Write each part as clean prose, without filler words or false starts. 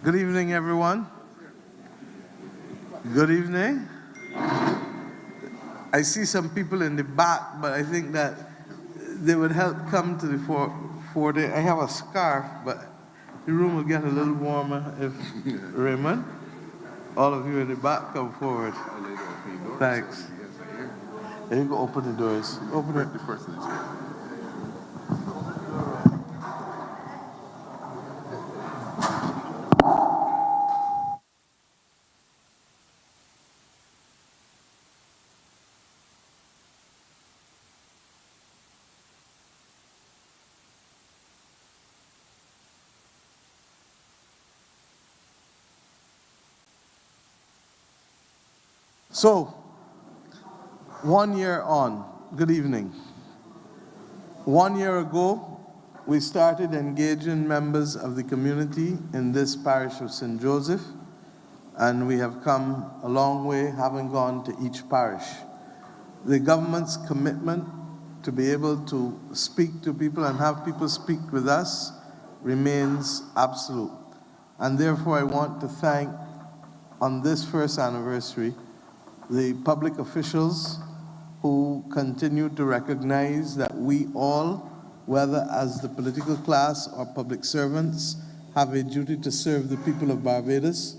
Good evening, everyone. Good evening. I see some people in the back, but I think that they would help come to the fore. I have a scarf, but the room will get a little warmer if Raymond, all of you in the back, come forward. Thanks. There you go, open the doors. Open it. So, 1 year on, good evening. 1 year ago, we started engaging members of the community in this parish of St. Joseph, and we have come a long way, having gone to each parish. The government's commitment to be able to speak to people and have people speak with us remains absolute. And therefore, I want to thank, on this first anniversary, the public officials who continue to recognize that we all, whether as the political class or public servants, have a duty to serve the people of Barbados,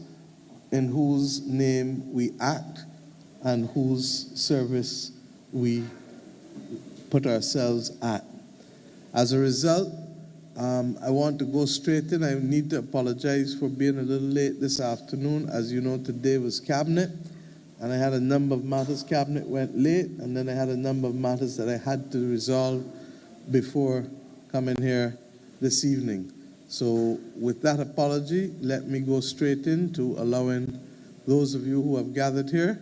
in whose name we act and whose service we put ourselves at. As a result, I want to go straight in. I need to apologize for being a little late this afternoon. As you know, today was Cabinet, and I had a number of matters. Cabinet went late, and then I had a number of matters that I had to resolve before coming here this evening. So with that apology, let me go straight into allowing those of you who have gathered here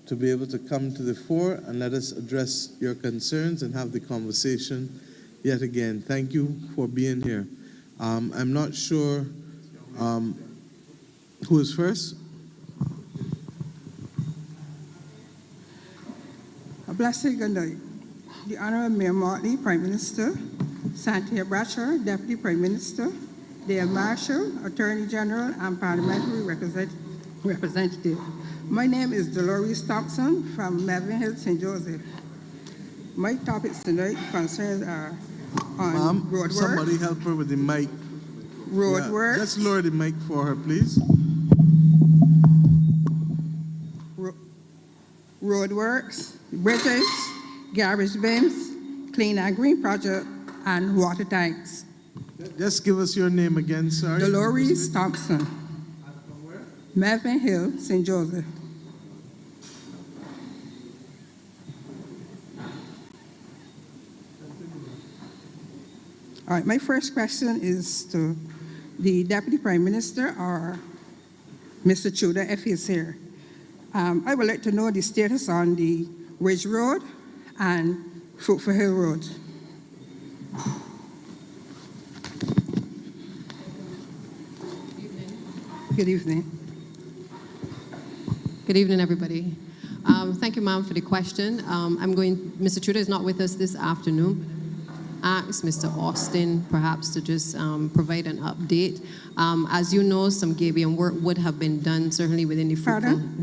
to be able to come to the fore and let us address your concerns and have the conversation yet again. Thank you for being here. I'm not sure who is first. A blessed good night. The Honorable Mayor Motley, Prime Minister, Santia Bradshaw, Deputy Prime Minister, Dale Marshall, Attorney General, and Parliamentary Representative. My name is Dolores Thompson from Melvin Hill, St. Joseph. My topics tonight concerns are on road work. Somebody help her with the mic. Road work. Just lower the mic for her, please. Road works, bridges, garbage bins, clean and green project, and water tanks. Just give us your name again, sorry. Dolores Thompson. Melvin Hill, St. Joseph. All right, my first question is to the Deputy Prime Minister, or Mr. Tudor, if he's here. I would like to know the status on the Ridge Road and Fruitful Hill Road. Good evening. Good evening, everybody. Thank you, ma'am, for the question. Mr. Tudor is not with us this afternoon. Ask Mr. Austin perhaps to just provide an update. As you know, some Gabion work would have been done certainly within the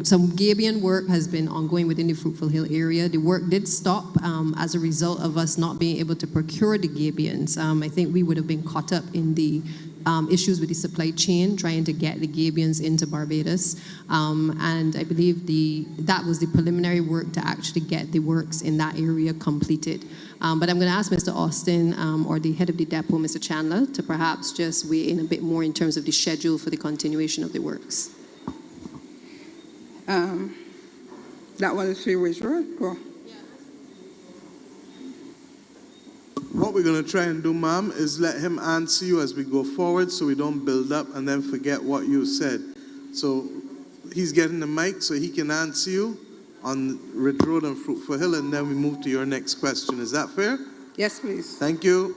some Gabion work has been ongoing within the Fruitful Hill area. The work did stop as a result of us not being able to procure the Gabions. I think we would have been caught up in the issues with the supply chain, trying to get the Gabions into Barbados. And I believe that was the preliminary work to actually get the works in that area completed. But I'm going to ask Mr. Austin or the head of the depot, Mr. Chandler, to perhaps just weigh in a bit more in terms of the schedule for the continuation of the works. That one is Ridge Road. Go. What we're going to try and do, ma'am, is let him answer you as we go forward so we don't build up and then forget what you said. So he's getting the mic so he can answer you on Ridge Road and Fruitful Hill, and then we move to your next question. Is that fair? Yes, please. Thank you.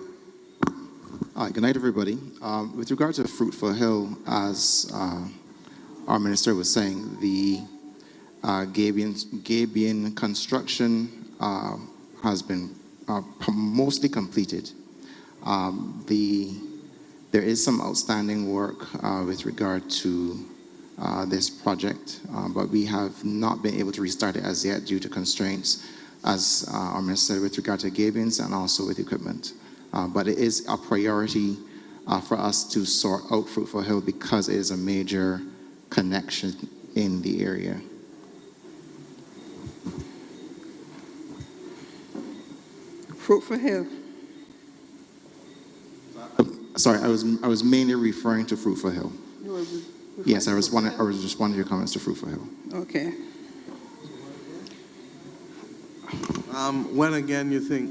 All right, good night, everybody. With regard to Fruitful Hill, as our minister was saying, the Gabion construction has been mostly completed. The There is some outstanding work with regard to this project, but we have not been able to restart it as yet due to constraints, as our minister said, with regard to Gabions and also with equipment. But it is a priority for us to sort out Fruitful Hill because it is a major connection in the area. Fruitful Hill. Sorry, I was mainly referring to Fruitful Hill. You were Yes, I was responding to your comments to Fruitful Hill. Okay. When again you think?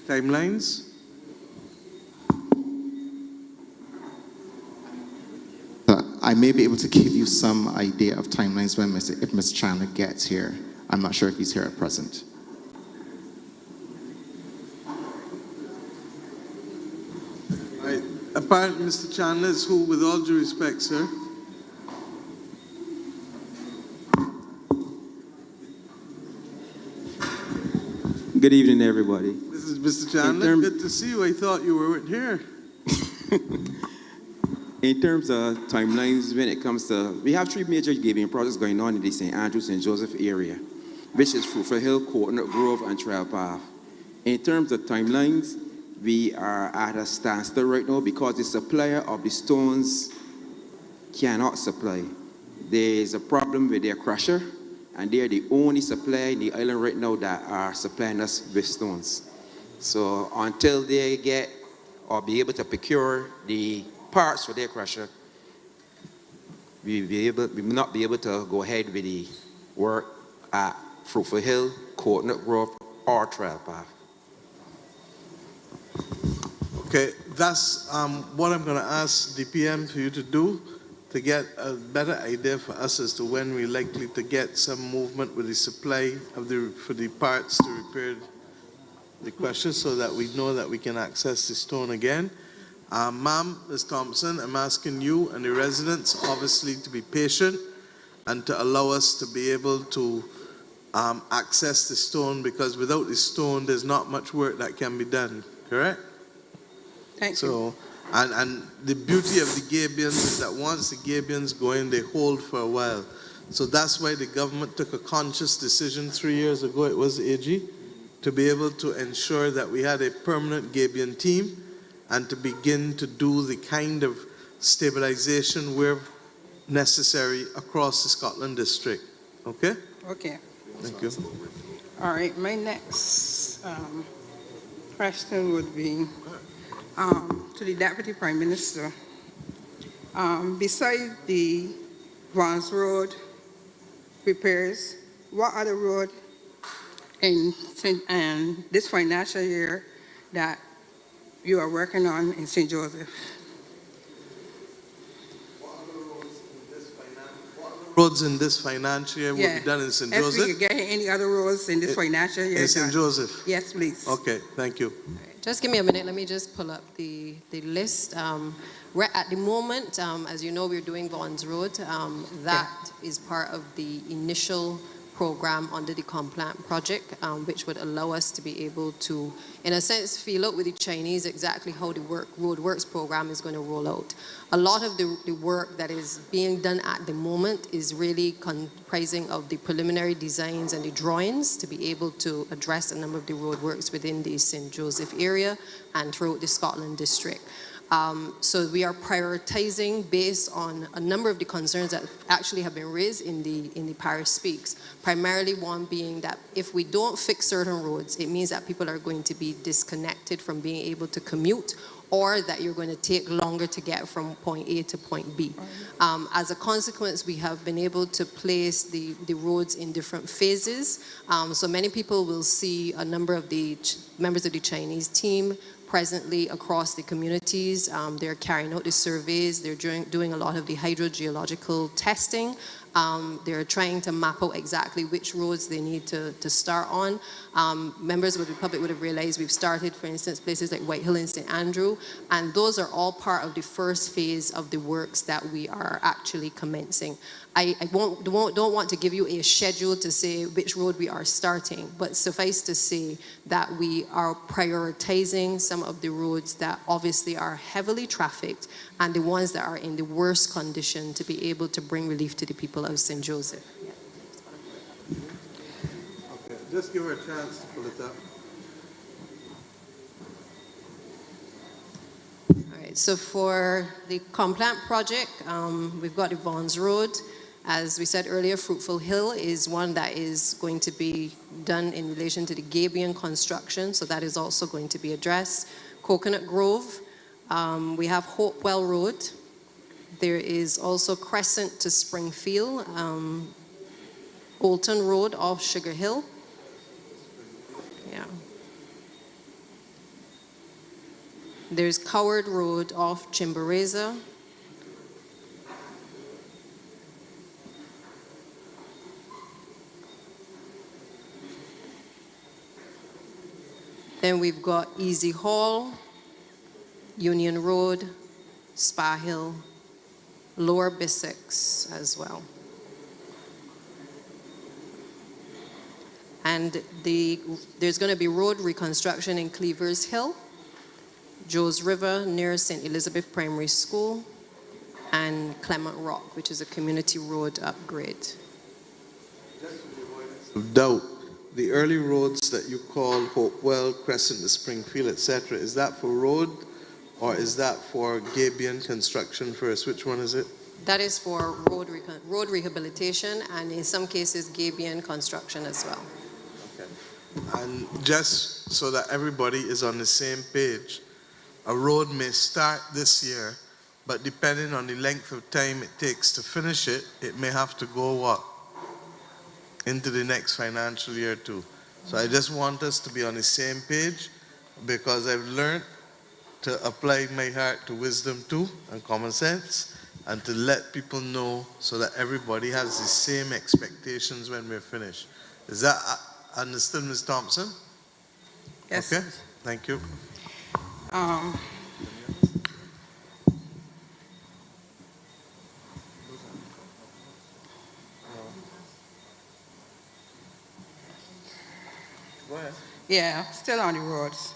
Timelines? I may be able to give you some idea of timelines when if Mr. Chandler gets here. I'm not sure if he's here at present. Apparently, Mr. Chandler is who, with all due respect, sir? Good evening, everybody. This is Mr. Chandler. Good to see you. I thought you weren't here. In terms of timelines, when it comes to, we have three major giving projects going on in the St. Andrew, St. Joseph area, which is Fruitful Hill, Coconut Grove, and Trail Path. In terms of timelines, we are at a standstill right now because the supplier of the stones cannot supply. There is a problem with their crusher, and they are the only supplier in the island right now that are supplying us with stones. So until they get or be able to procure the parts for their crusher, we will not be able to go ahead with the work at Fruitful Hill, Coconut Grove, or Trail Path. Okay, that's what I'm going to ask DPM for you to do to get a better idea for us as to when we're likely to get some movement with the supply of for the parts to repair the crusher so that we know that we can access the stone again. Ma'am, Ms. Thompson, I'm asking you and the residents obviously to be patient and to allow us to be able to access the stone, because without the stone there's not much work that can be done, correct? Thank you. And the beauty of the Gabions is that once the Gabions go in, they hold for a while. So that's why the government took a conscious decision 3 years ago, it was AG, to be able to ensure that we had a permanent Gabion team and to begin to do the kind of stabilization where necessary across the Scotland district. Okay? Okay. Thank you. All right. My next question would be to the Deputy Prime Minister. Besides the Vance Road repairs, what other road in this financial year that you are working on in St. Joseph? Roads in this financial year will be done in St. Joseph? If we could get any other roads in this financial year. In St. Joseph? Yes, please. Okay, thank you. Just give me a minute. Let me just pull up the list. At the moment, as you know, we're doing Vaughan's Road. That is part of the initial program under the Complant project, which would allow us to be able to, in a sense, feel out with the Chinese exactly how the road works program is going to roll out. A lot of the work that is being done at the moment is really comprising of the preliminary designs and the drawings to be able to address a number of the road works within the St. Joseph area and throughout the Scotland district. So we are prioritizing based on a number of the concerns that actually have been raised in the Parish Speaks. Primarily one being that if we don't fix certain roads, it means that people are going to be disconnected from being able to commute, or that you're going to take longer to get from point A to point B. As a consequence, we have been able to place the roads in different phases. So many people will see a number of the members of the Chinese team presently across the communities. They're carrying out the surveys, they're doing a lot of the hydrogeological testing, They're trying to map out exactly which roads they need to start on. Members of the public would have realized we've started, for instance, places like White Hill and St. Andrew, and those are all part of the first phase of the works that we are actually commencing. I don't want to give you a schedule to say which road we are starting, but suffice to say that we are prioritizing some of the roads that obviously are heavily trafficked and the ones that are in the worst condition to be able to bring relief to the people of St. Joseph. Okay, just give her a chance to pull it up. All right, so for the Complant project, we've got the Vaughn's Road. As we said earlier, Fruitful Hill is one that is going to be done in relation to the Gabion construction, so that is also going to be addressed. Coconut Grove, we have Hopewell Road. There is also Crescent to Springfield, Bolton Road off Sugar Hill. Yeah. There's Coward Road off Chimborazo. Then we've got Easy Hall, Union Road, Spa Hill, Lower Bissex as well. And there's going to be road reconstruction in Cleavers Hill, Joe's River near St. Elizabeth Primary School, and Clement Rock, which is a community road upgrade. Doubt. The early roads that you call Hopewell, Crescent to Springfield, etc., is that for road or is that for Gabion construction first? Which one is it? That is for road rehabilitation and in some cases Gabion construction as well. Okay. And just so that everybody is on the same page, a road may start this year, but depending on the length of time it takes to finish it, it may have to go what? Into the next financial year too. So I just want us to be on the same page because I've learned to apply my heart to wisdom too and common sense and to let people know so that everybody has the same expectations when we're finished. Is that understood, Ms. Thompson? Yes. Okay, thank you. Yeah, still on the roads.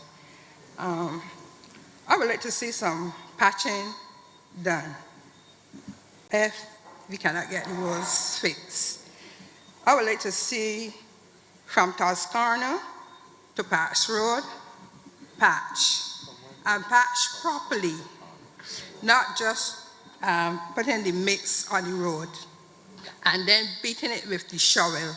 I would like to see some patching done if we cannot get the roads fixed. I would like to see from Toscana to Parish Road, patch, and patch properly, not just putting the mix on the road and then beating it with the shovel.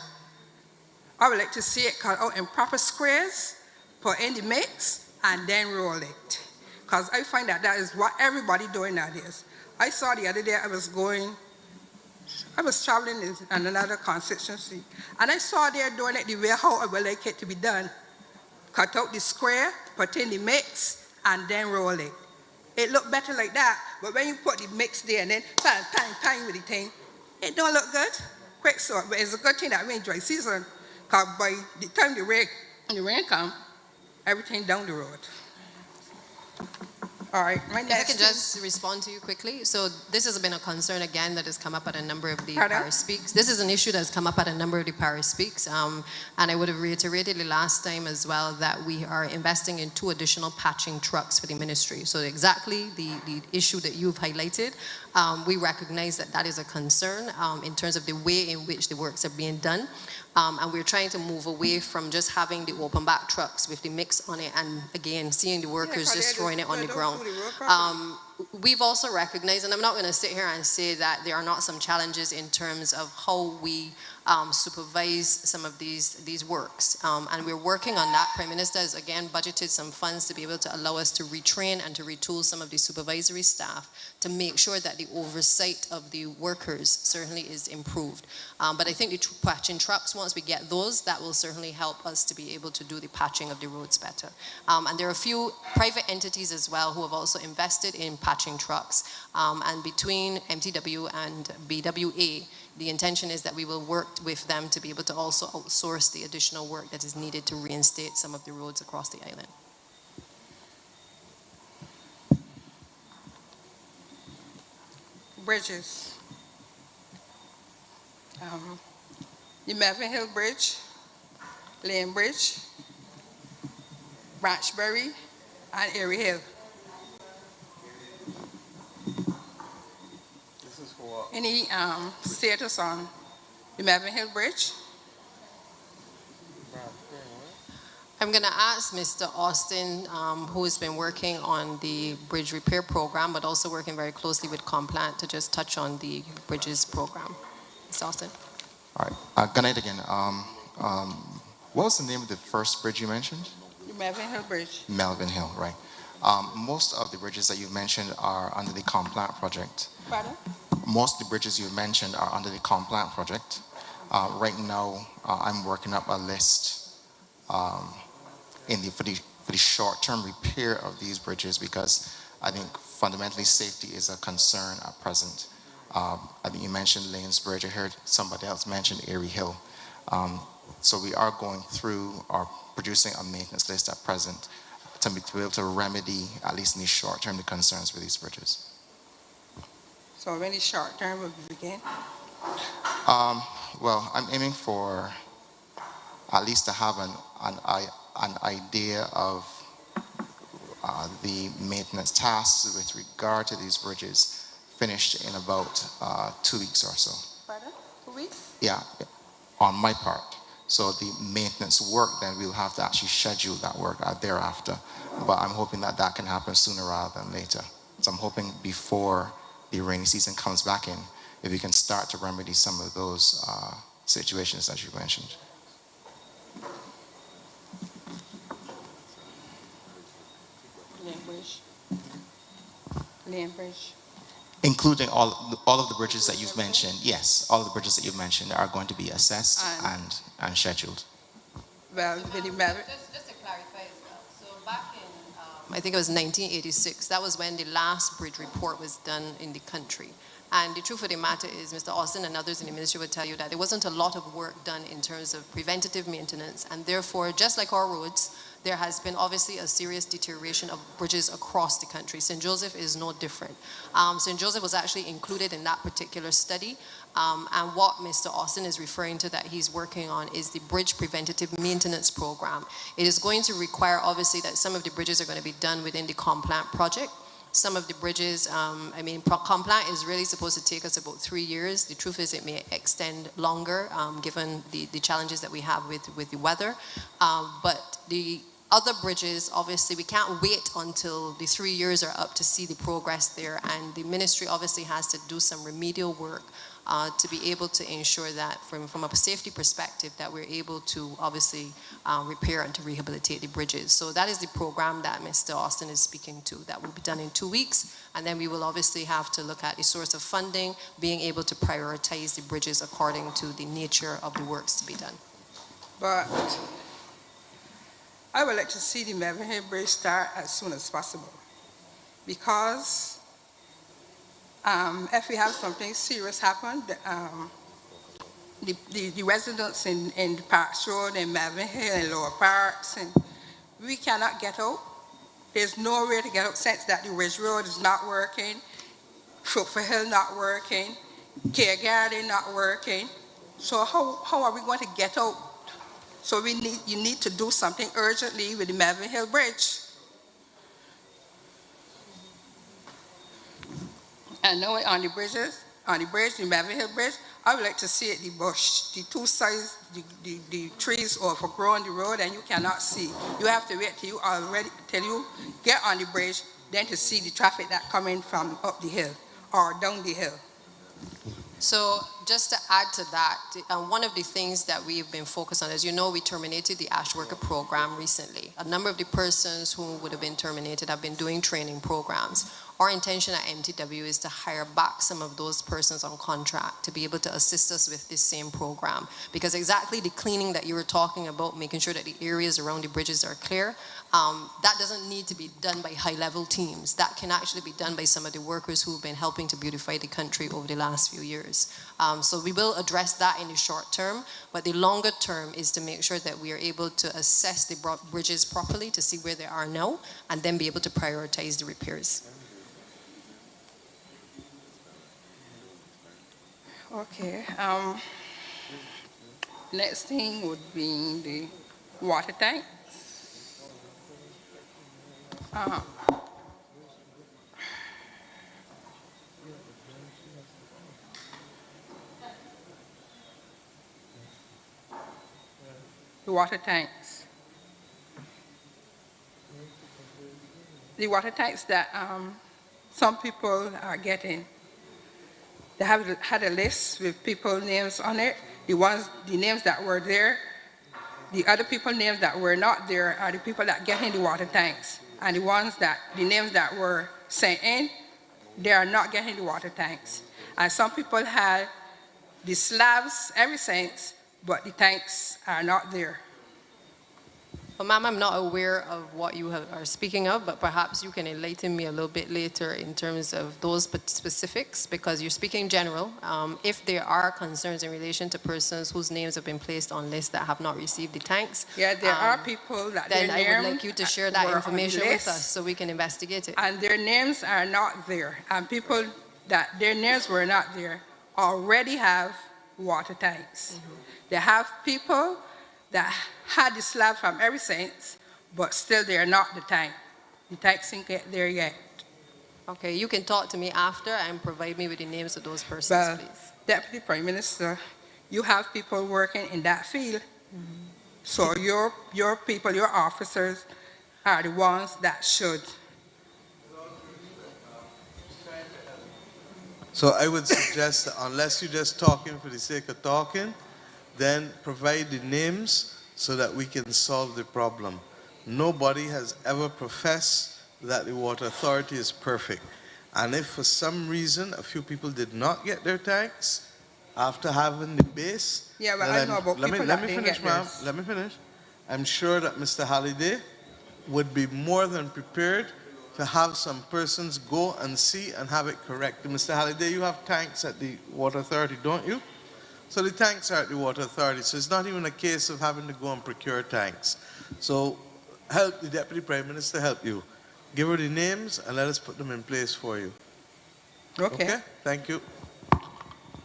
I would like to see it cut out in proper squares, put in the mix, and then roll it. Because I find that that is what everybody doing nowadays. I saw the other day I was traveling in another constituency, and I saw they're doing it the way how I would like it to be done. Cut out the square, put in the mix, and then roll it. It looked better like that, but when you put the mix there and then bang with the thing, it don't look good. Quick sort, but it's a good thing that we enjoy season. Because by the time the rain comes, everything down the road. All right, my next. If I can just respond to you quickly. So this has been a concern again that has come up at a number of the Pardon? Parish Speaks. This is an issue that has come up at a number of the Parish Speaks. And I would have reiterated the last time as well that we are investing in 2 additional patching trucks for the ministry. So exactly the issue that you've highlighted, we recognize that that is a concern in terms of the way in which the works are being done. And we're trying to move away from just having the open back trucks with the mix on it and again seeing the workers just throwing it on the ground. We've also recognized, and I'm not going to sit here and say that there are not some challenges in terms of how we supervise some of these works. And we're working on that. Prime Minister has again budgeted some funds to be able to allow us to retrain and to retool some of the supervisory staff to make sure that the oversight of the workers certainly is improved. But I think the patching trucks, once we get those, that will certainly help us to be able to do the patching of the roads better. And there are a few private entities as well who have also invested in patching trucks. And between MTW and BWA, the intention is that we will work with them to be able to also outsource the additional work that is needed to reinstate some of the roads across the island. Bridges. The Melvin Hill Bridge, Lane Bridge, Branchbury, and Erie Hill. This is for Any status on the Melvin Hill Bridge? I'm going to ask Mr. Austin, who has been working on the bridge repair program, but also working very closely with Complant, to just touch on the bridges program. Mr. Austin. All right. Good night again. What was the name of the first bridge you mentioned? The Melvin Hill Bridge. Melvin Hill, right. Most of the bridges that you mentioned are under the Complant project. Pardon? Most of the bridges you mentioned are under the Complant project. Right now, I'm working up a list for the short-term repair of these bridges, because I think fundamentally safety is a concern at present. I think you mentioned Lanes Bridge. I heard somebody else mention Erie Hill. So we are going through or producing a maintenance list at present to be able to remedy, at least in the short term, the concerns with these bridges. So when the short term will begin? Well, I'm aiming for at least to have an idea of the maintenance tasks with regard to these bridges finished in about 2 weeks or so. Pardon? 2 weeks? Yeah, on my part. So the maintenance work, then we'll have to actually schedule that work thereafter. But I'm hoping that that can happen sooner rather than later. So I'm hoping before the rainy season comes back in, if we can start to remedy some of those situations that you mentioned. Lane Bridge. Lane Bridge. Including all of the bridges that you've mentioned. Yes, all of the bridges that you've mentioned are going to be assessed and scheduled. Well, with the Melvin. Just to clarify as well, so back in, I think it was 1986, that was when the last bridge report was done in the country. And the truth of the matter is, Mr. Austin and others in the ministry would tell you that there wasn't a lot of work done in terms of preventative maintenance, and therefore, just like our roads, there has been obviously a serious deterioration of bridges across the country. St. Joseph is no different. St. Joseph was actually included in that particular study, and what Mr. Austin is referring to that he's working on is the bridge preventative maintenance program. It is going to require, obviously, that some of the bridges are going to be done within the Complant project. Some of the bridges, Complant is really supposed to take us about 3 years. The truth is it may extend longer, given the challenges that we have with the weather. But the other bridges, obviously, we can't wait until the 3 years are up to see the progress there. And the ministry obviously has to do some remedial work to be able to ensure that from a safety perspective that we're able to obviously repair and to rehabilitate the bridges. So that is the program that Mr. Austin is speaking to. That will be done in 2 weeks, and then we will obviously have to look at the source of funding, being able to prioritize the bridges according to the nature of the works to be done. But I would like to see the Melvin Hill Bridge start as soon as possible, because if we have something serious happen, the residents in the Parks Road and Melvin Hill and Lower Parks, and we cannot get out. There's no way to get out since that the Ridge Road is not working, Fruitful Hill not working, Care Garden not working. So how are we going to get out? So you need to do something urgently with the Melvin Hill Bridge. And now on the bridge, the Melvin Hill Bridge, I would like to see it, the bush, the two sides, the trees overgrown the road, and you cannot see. You have to wait till you get on the bridge, then to see the traffic that coming from up the hill or down the hill. So just to add to that, one of the things that we've been focused on, as you know, we terminated the Ash Worker program recently. A number of the persons who would have been terminated have been doing training programs. Our intention at MTW is to hire back some of those persons on contract to be able to assist us with this same program. Because exactly the cleaning that you were talking about, making sure that the areas around the bridges are clear, that doesn't need to be done by high-level teams. That can actually be done by some of the workers who've been helping to beautify the country over the last few years. So we will address that in the short term, but the longer term is to make sure that we are able to assess the bridges properly to see where they are now, and then be able to prioritize the repairs. Okay. Next thing would be the water tanks. The water tanks. The water tanks that some people are getting. They have had a list with people's names on it. The names that were there, the other people's names that were not there are the people that get in the water tanks. And the names that were sent in, they are not getting the water tanks. And some people had the slabs, everything, but the tanks are not there. Well, ma'am, I'm not aware of what you are speaking of, but perhaps you can enlighten me a little bit later in terms of those specifics, because you're speaking general. If there are concerns in relation to persons whose names have been placed on lists that have not received the tanks, Yeah, there are people that then their I would names like you to share that were on information the with list, us so we can investigate it. and their names are not there. And people that their names were not there already have water tanks. They have people that had the slab from everything, but still they are not the tank. The tanks ain't get there yet. Okay, you can talk to me after and provide me with the names of those persons, But please. Deputy Prime Minister, you have people working in that field. So your people, your officers are the ones that should. So I would suggest that unless you're just talking for the sake of talking, then provide the names so that we can solve the problem. Nobody has ever professed that the water authority is perfect. And if for some reason a few people did not get their tanks after having the base, Yeah, but I know about people that didn't get theirs. Let me finish. I'm sure that Mr. Halliday would be more than prepared to have some persons go and see and have it corrected. Mr. Halliday, you have tanks at the water authority, don't you? So the tanks are at the water authority, so it's not even a case of having to go and procure tanks. So help the Deputy Prime Minister help you. Give her the names and let us put them in place for you. Okay. Thank you.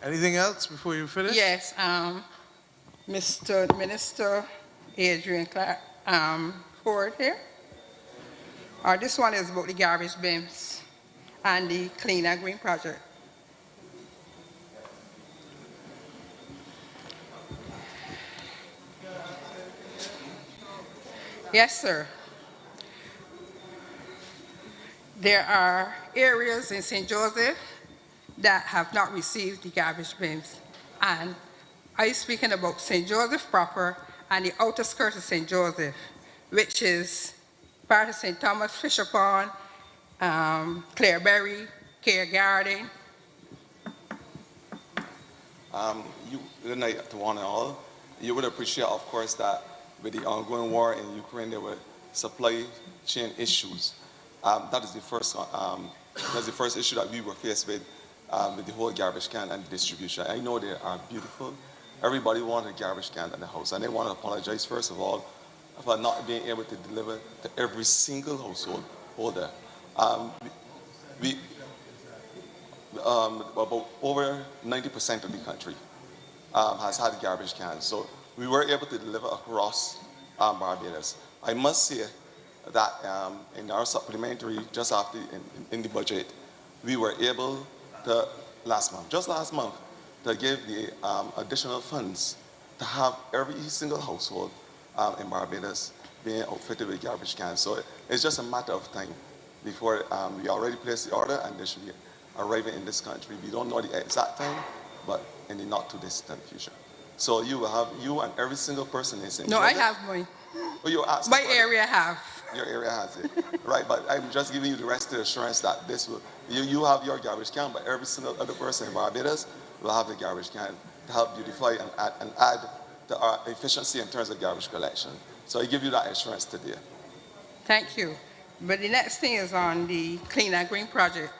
Anything else before you finish? Yes, Mr. Minister Adrian Clark, Ford here. This one is about the garbage bins and the Clean and Green project. Yes, sir. There are areas in St. Joseph that have not received the garbage bins. And I'm speaking about St. Joseph proper and the outer skirts of St. Joseph, which is part of St. Thomas, Fisher Pond, Clareberry, Care Garden. Good night to one and all. You would appreciate, of course, that with the ongoing war in Ukraine, there were supply chain issues. That is the first issue that we were faced with the whole garbage can and distribution. I know they are beautiful. Everybody wanted a garbage can in the house, and they want to apologize, first of all, for not being able to deliver to every single household holder. About over 90% of the country has had garbage cans. So we were able to deliver across Barbados. I must say that in our supplementary, just after in the budget, we were able to, just last month, to give the additional funds to have every single household in Barbados being outfitted with garbage cans. So it's just a matter of time before we already placed the order and they should be arriving in this country. We don't know the exact time, but in the not too distant future. So you will have you and every single person in St. No, I Joseph. have mine. Oh, you're asking My for it? area have. Your area has it, right? But I'm just giving you the rest of the assurance that this will, you have your garbage can, but every single other person in Barbados will have the garbage can to help beautify and add the efficiency in terms of garbage collection. So I give you that assurance today. Thank you. But the next thing is on the Clean and Green project.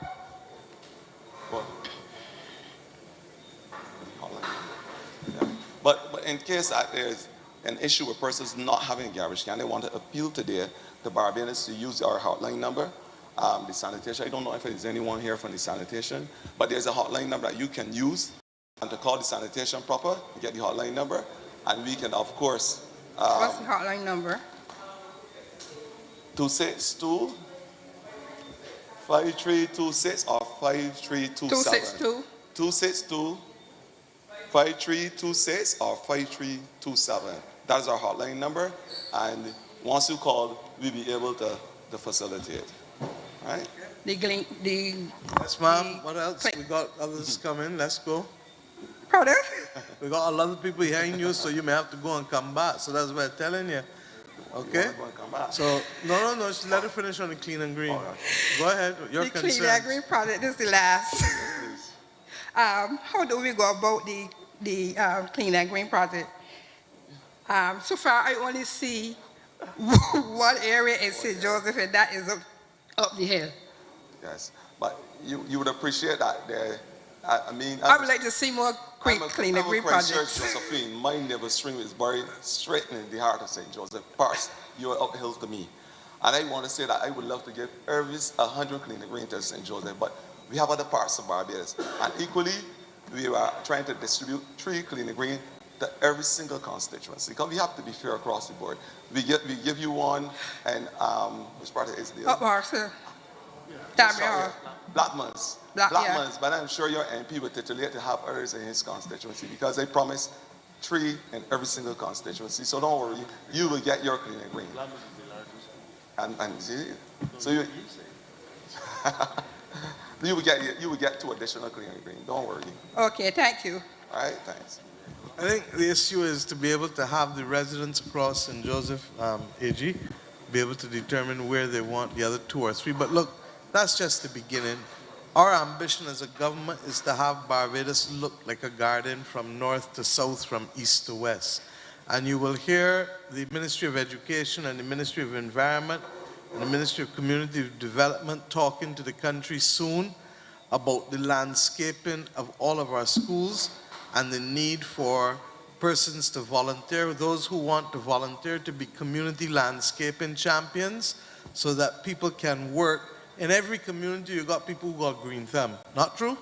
Well, yeah. But in case that there's an issue with persons not having a garbage can, they want to appeal today to Barbadians to use our hotline number, the sanitation. I don't know if there's anyone here from the sanitation, but there's a hotline number that you can use and to call the sanitation proper, get the hotline number, and we can, of course, What's the hotline number? 262 5326 or 5327. 262? 262 5326 or 5327. That is our hotline number, and once you call, we'll be able to facilitate. Right? Yes, ma'am. What else? We got others coming. Let's go. Pardon? We got a lot of people behind you, so you may have to go and come back. So that's what I'm telling you. Okay? You wanna come back? So, no. Just let it finish on the clean and green. All right. Go ahead. Your The concerns. Clean and Green project, this is the last. Please. How do we go about the Clean and Green project? So far, I only see one area in St. Joseph, and that is up the hill. Yes, but you would appreciate that. I mean, I would like to see more Clean and Green projects. Josephine, my neighbor stream is buried straight in the heart of St. Joseph. Parish, you are uphill to me. And I want to say that I would love to give every 100 Clean and Green to St. Joseph, but we have other parts of Barbados. And equally, we are trying to distribute 3 Clean and Green to every single constituency, because we have to be fair across the board. We give you one, and which part is the Up Marshall. Blackmans. Yeah. Blackmans, but I'm sure your MP would titillate to have others in his constituency, because they promised 3 in every single constituency. So don't worry, you will get your Clean and Green. And see, so you will get 2 additional Clean and Green. Don't worry. Okay, thank you. All right, thanks. I think the issue is to be able to have the residents across St. Joseph, AG, be able to determine where they want the other 2 or 3. But look, that's just the beginning. Our ambition as a government is to have Barbados look like a garden from north to south, from east to west. And you will hear the Ministry of Education and the Ministry of Environment and the Ministry of Community Development talking to the country soon about the landscaping of all of our schools and the need for persons to volunteer, those who want to volunteer to be community landscaping champions, so that people can work. In every community, you got people who got green thumb. Not true?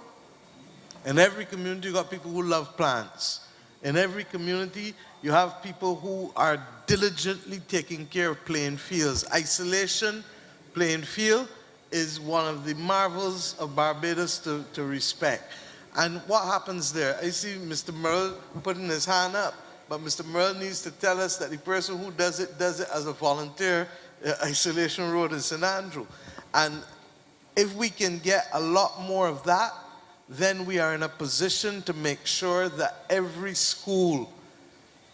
In every community, you got people who love plants. In every community, you have people who are diligently taking care of playing fields. Isolation, playing field, is one of the marvels of Barbados to respect. And what happens there? I see Mr. Merle putting his hand up, but Mr. Merle needs to tell us that the person who does it as a volunteer, Isolation Road in St. Andrew. And if we can get a lot more of that, then we are in a position to make sure that every school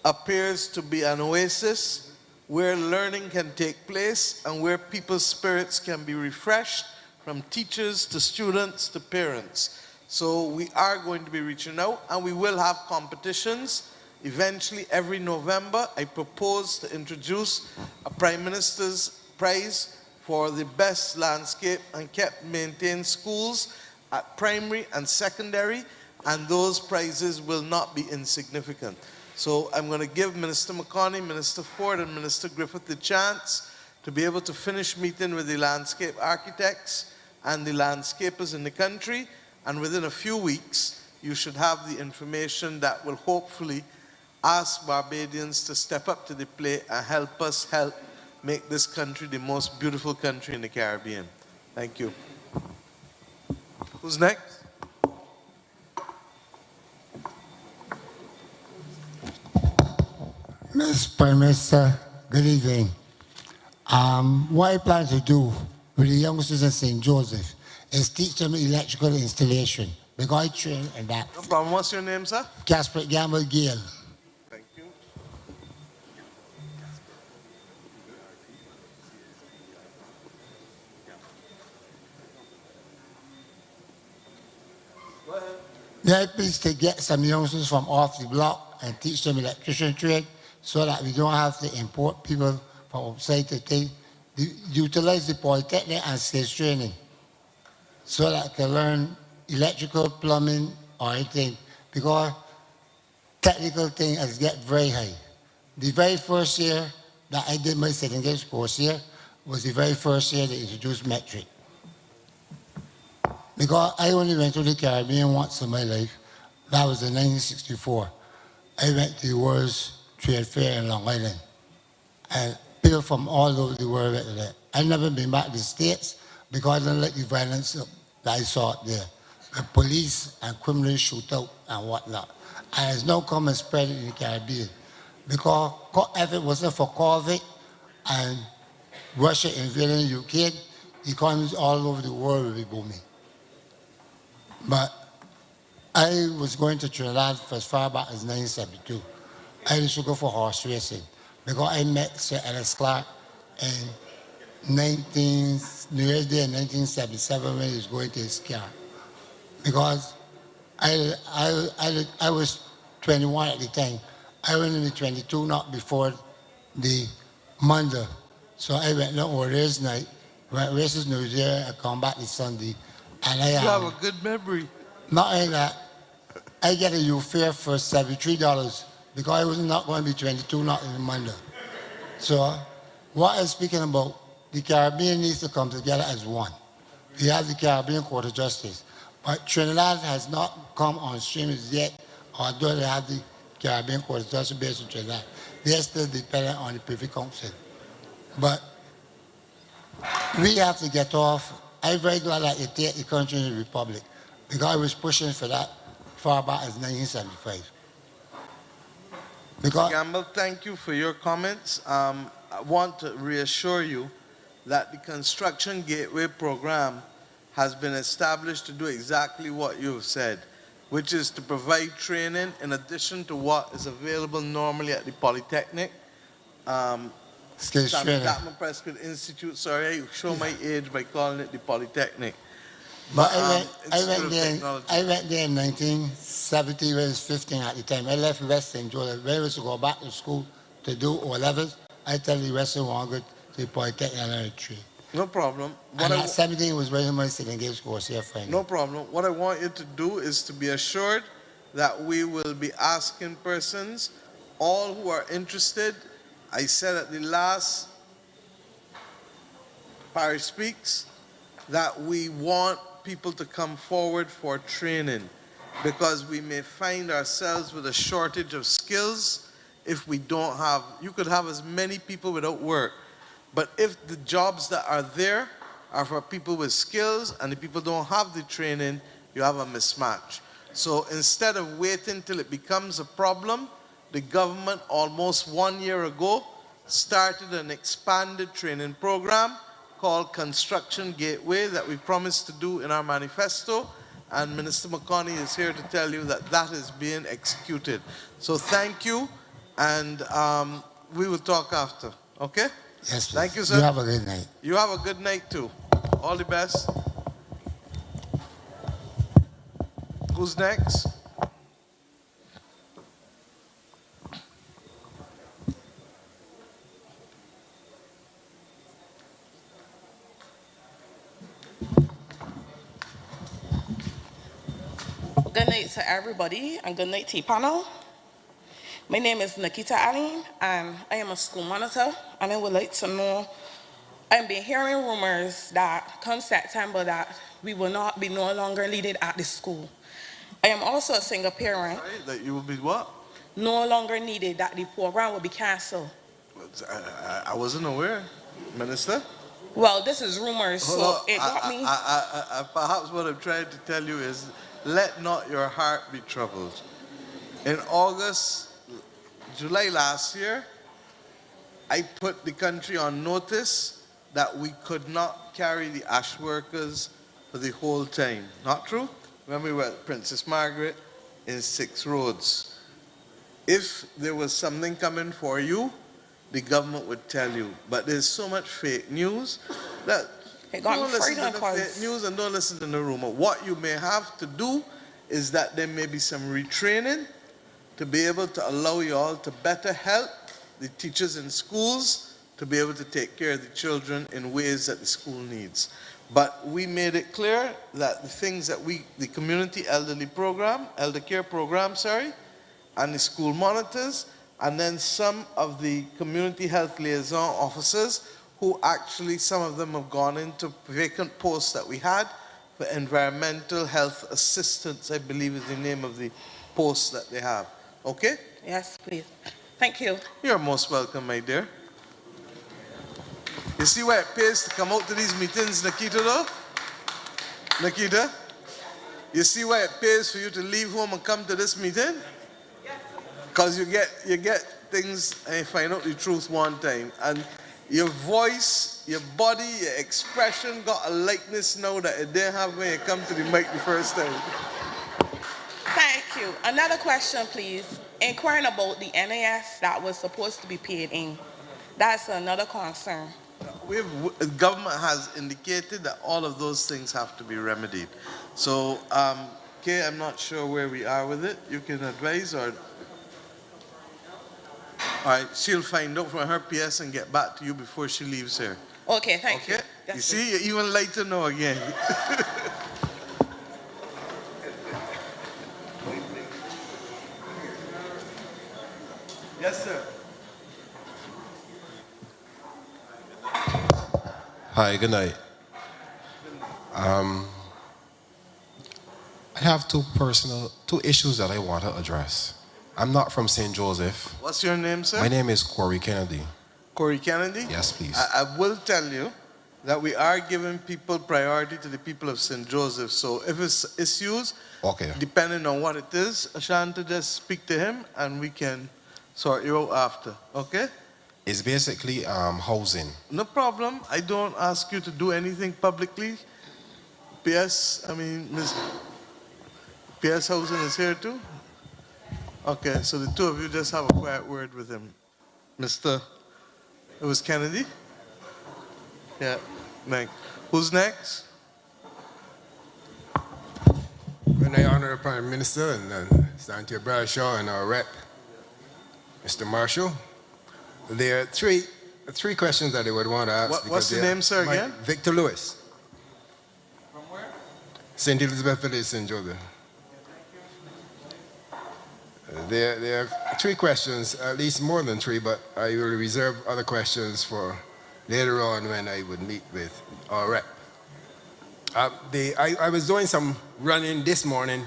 appears to be an oasis where learning can take place and where people's spirits can be refreshed, from teachers to students to parents. So we are going to be reaching out, and we will have competitions. Eventually, every November, I propose to introduce a Prime Minister's Prize for the best landscape and kept maintained schools at primary and secondary, and those prizes will not be insignificant. So I'm going to give Minister McConney, Minister Ford, and Minister Griffith the chance to be able to finish meeting with the landscape architects and the landscapers in the country, and within a few weeks, you should have the information that will hopefully ask Barbadians to step up to the plate and help us help make this country the most beautiful country in the Caribbean. Thank you. Who's next? Mr. Prime Minister, good evening. What I plan to do with the youngsters in St. Joseph is teach them electrical installation because I train in that. No problem. What's your name, sir? Casper Gamble Gill. Thank you. They help us to get some youngsters from off the block and teach them electrician trade so that we don't have to import people from outside to utilize the polytechnic and skills training so that they can learn electrical, plumbing, or anything, because technical thing has get very high. The very first year that I did my second course here was the very first year they introduced metric. Because I only went to the Caribbean once in my life. That was in 1964. I went to the World's Trade Fair in Long Island. And people from all over the world went to that. I've never been back to the States because I don't like the violence that I saw there. The police and criminals shoot out and whatnot. And it's now come and spread in the Caribbean. Because if it wasn't for COVID and Russia invading Ukraine, economies all over the world would be booming. But I was going to Trinidad for as far back as 1972. I used to go for horse racing because I met Sir Ellis Clark in New Year's Day in 1977 when he was going to his car. Because I was 21 at the time. I went into 22 not before the Monday. So I went on over race night, went races New Year, I come back this Sunday. And You have a good memory. not only that, I get a U fare for $73 because I was not going to be 22 not in Monday. So what I'm speaking about, the Caribbean needs to come together as one. We have the Caribbean Court of Justice. But Trinidad has not come on stream as yet, although they have the Caribbean Court of Justice based in Trinidad. They're still dependent on the Privy Council. But we have to get off. I'm very glad that you take the country in the Republic because I was pushing for that far back as 1975. Because Gamble, thank you for your comments. I want to reassure you that the Construction Gateway program has been established to do exactly what you've said, which is to provide training in addition to what is available normally at the Polytechnic. skills training. Dartmouth Prescott Institute, sorry, I show my age by calling it the Polytechnic. But Institute of I Technology. went there in 1970 when I was 15 at the time. I left West St. Joseph. When I was to go back to school to do O-levels, I tell the rest of want to go to the Polytechnic and learn a trade. No problem. And at 17 was when my second gauge course here finally. No problem. What I want you to do is to be assured that we will be asking persons, all who are interested. I said at the last Parish Speaks that we want people to come forward for training because we may find ourselves with a shortage of skills if we don't have, you could have as many people without work, but if the jobs that are there are for people with skills and the people don't have the training, you have a mismatch. So instead of waiting till it becomes a problem, the government almost 1 year ago started an expanded training program called Construction Gateway that we promised to do in our manifesto, and Minister McConney is here to tell you that that is being executed. So thank you, and we will talk after, okay? Yes, please. Thank you, sir. You have a good night. You have a good night too. All the best. Who's next? Good night to everybody and good night to panel. My name is Nikita Aline and I am a school monitor, and I would like to know, I've been hearing rumors that come September that we will not be no longer needed at the school. I am also a single parent. Sorry, that you will be what? No longer needed, that the program will be canceled. I wasn't aware, Minister. Well, this is rumors, so Hold on. it got me. Perhaps what I'm trying to tell you is, let not your heart be troubled. In July last year, I put the country on notice that we could not carry the ash workers for the whole time. Not true? when we were at Princess Margaret in 6 Roads. If there was something coming for you, the government would tell you. But there's so much fake news that It got don't me listen to frightened the 'cause- fake news and don't listen to the rumor. What you may have to do is that there may be some retraining to be able to allow you all to better help the teachers in schools to be able to take care of the children in ways that the school needs. But we made it clear that the things that the community elderly program, elder care program, and the school monitors, and then some of the community health liaison officers who actually, some of them have gone into vacant posts that we had for environmental health assistants, I believe is the name of the posts that they have. Okay? Yes, please. Thank you. You're most welcome, my dear. You see why it pays to come out to these meetings, Nikita, though? Nikita? You see why it pays for you to leave home and come to this meeting? Because you get things and you find out the truth one time. And your voice, your body, your expression got a likeness now that it didn't have when you come to the mic the first time. Thank you. Another question, please. Inquiring about the NAS that was supposed to be paid in. That's another concern. The government has indicated that all of those things have to be remedied. So, Kay, I'm not sure where we are with it. You can advise or... All right, she'll find out from her PS and get back to you before she leaves here. Okay, thank you. Okay? Yes, You see, you're even lighter now again. Yes, sir. Hi, good night. I have two issues that I want to address. I'm not from St. Joseph. What's your name, sir? My name is Corey Kennedy. Corey Kennedy? Yes, please. I will tell you that we are giving people priority to the people of St. Joseph. So if it's issues, Okay. depending on what it is, Ashanta, just speak to him and we can sort you out after. Okay? It's basically housing. No problem. I don't ask you to do anything publicly. PS Housing is here too? Okay, so the two of you just have a quiet word with him. It was Kennedy? Yeah, next. Who's next? When I honor the Prime Minister and Santia Bradshaw and our rep, Mr. Marshall, there are three questions that I would want to ask. What's the name, sir, again? Victor Lewis. From where? St. Elizabeth Village, St. Joseph. There are three questions, at least more than three, but I will reserve other questions for later on when I would meet with our rep. I was doing some running this morning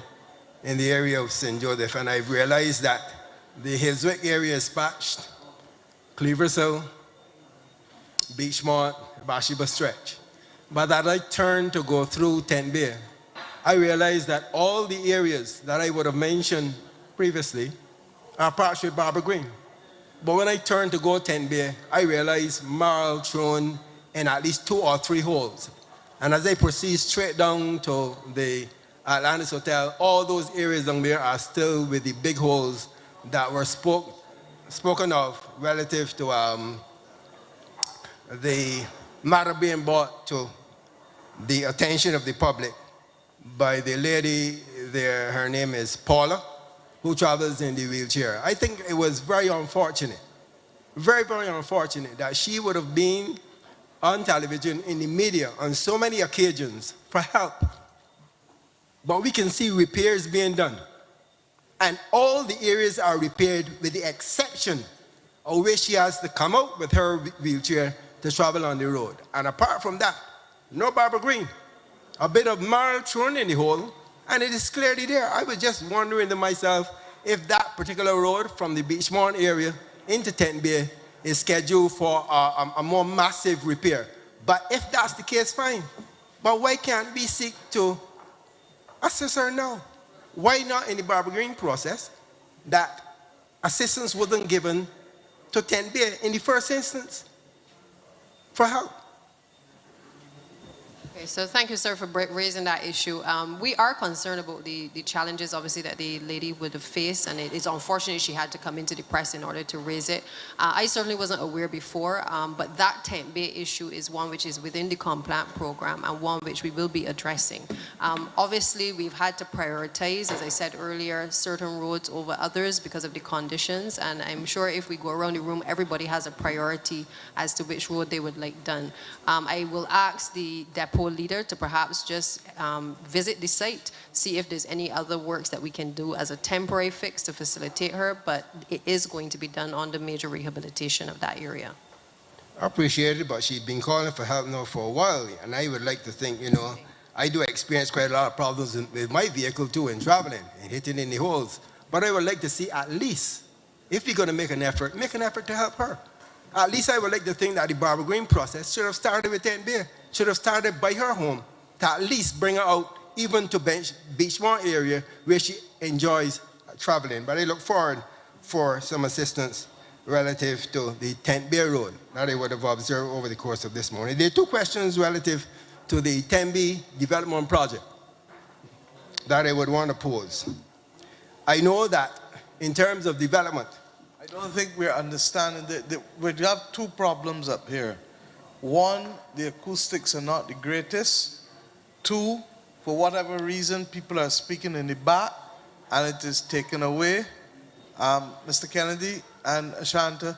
in the area of St. Joseph, and I've realized that the Hillswick area is patched, Cleavers Hill, Beachmont, Bathsheba Stretch. But as I turned to go through 10 Bay, I realized that all the areas that I would have mentioned previously are patched with Barbara Green. But when I turned to go 10 Bay, I realized marl thrown in at least 2 or 3 holes. And as I proceed straight down to the Atlantis Hotel, all those areas down there are still with the big holes that were spoken of relative to the matter being brought to the attention of the public by the lady there, her name is Paula, who travels in the wheelchair. I think it was very unfortunate, very, very unfortunate that she would have been on television, in the media, on so many occasions for help. But we can see repairs being done. And all the areas are repaired with the exception of where she has to come out with her wheelchair to travel on the road. And apart from that, no Barbara Green. A bit of marl thrown in the hole, and it is clearly there. I was just wondering to myself if that particular road from the Beachmont area into 10 Bay is scheduled for a more massive repair. But if that's the case, fine. But why can't we seek to assist her now? Why not in the Barbara Green process that assistance wasn't given to 10 Bay in the first instance for help? Okay, so thank you, sir, for raising that issue. We are concerned about the challenges, obviously, that the lady would have faced, and it is unfortunate she had to come into the press in order to raise it. I certainly wasn't aware before, but that tent bay issue is one which is within the compliant program and one which we will be addressing. Obviously, we've had to prioritize, as I said earlier, certain roads over others because of the conditions, and I'm sure if we go around the room, everybody has a priority as to which road they would like done. I will ask the depot leader to perhaps just visit the site, see if there's any other works that we can do as a temporary fix to facilitate her, but it is going to be done on the major rehabilitation of that area. I appreciate it, but she's been calling for help now for a while, and I would like to think, I do experience quite a lot of problems with my vehicle too in traveling and hitting in the holes, but I would like to see at least, if you're going to make an effort to help her. At least I would like to think that the Barbara Green process should have started with Tent Bay, should have started by her home, to at least bring her out even to Beachmont area where she enjoys traveling. But I look forward for some assistance relative to the Tent Bay Road that I would have observed over the course of this morning. There are two questions relative to the Tent Bay development project that I would want to pose. I know that in terms of development, I don't think we're understanding that we have two problems up here. One, the acoustics are not the greatest. Two, for whatever reason, people are speaking in the back and it is taken away. Mr. Kennedy and Ashanta,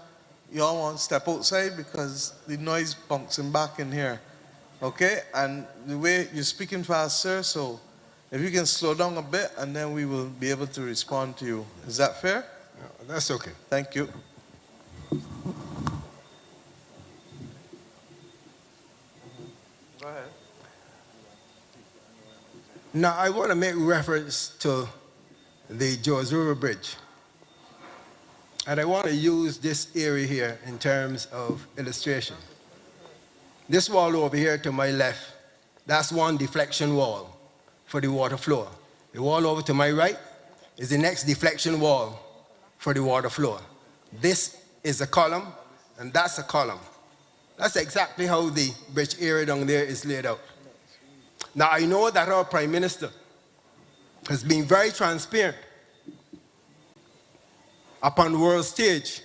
y'all want to step outside because the noise bouncing back in here. Okay? And the way you're speaking fast, sir, so if you can slow down a bit and then we will be able to respond to you. Is that fair? That's okay. Thank you. Go ahead. Now, I want to make reference to the George River Bridge. And I want to use this area here in terms of illustration. This wall over here to my left, that's one deflection wall for the water flow. The wall over to my right is the next deflection wall for the water flow. This is a column, and that's a column. That's exactly how the bridge area down there is laid out. Now, I know that our Prime Minister has been very transparent upon the world stage,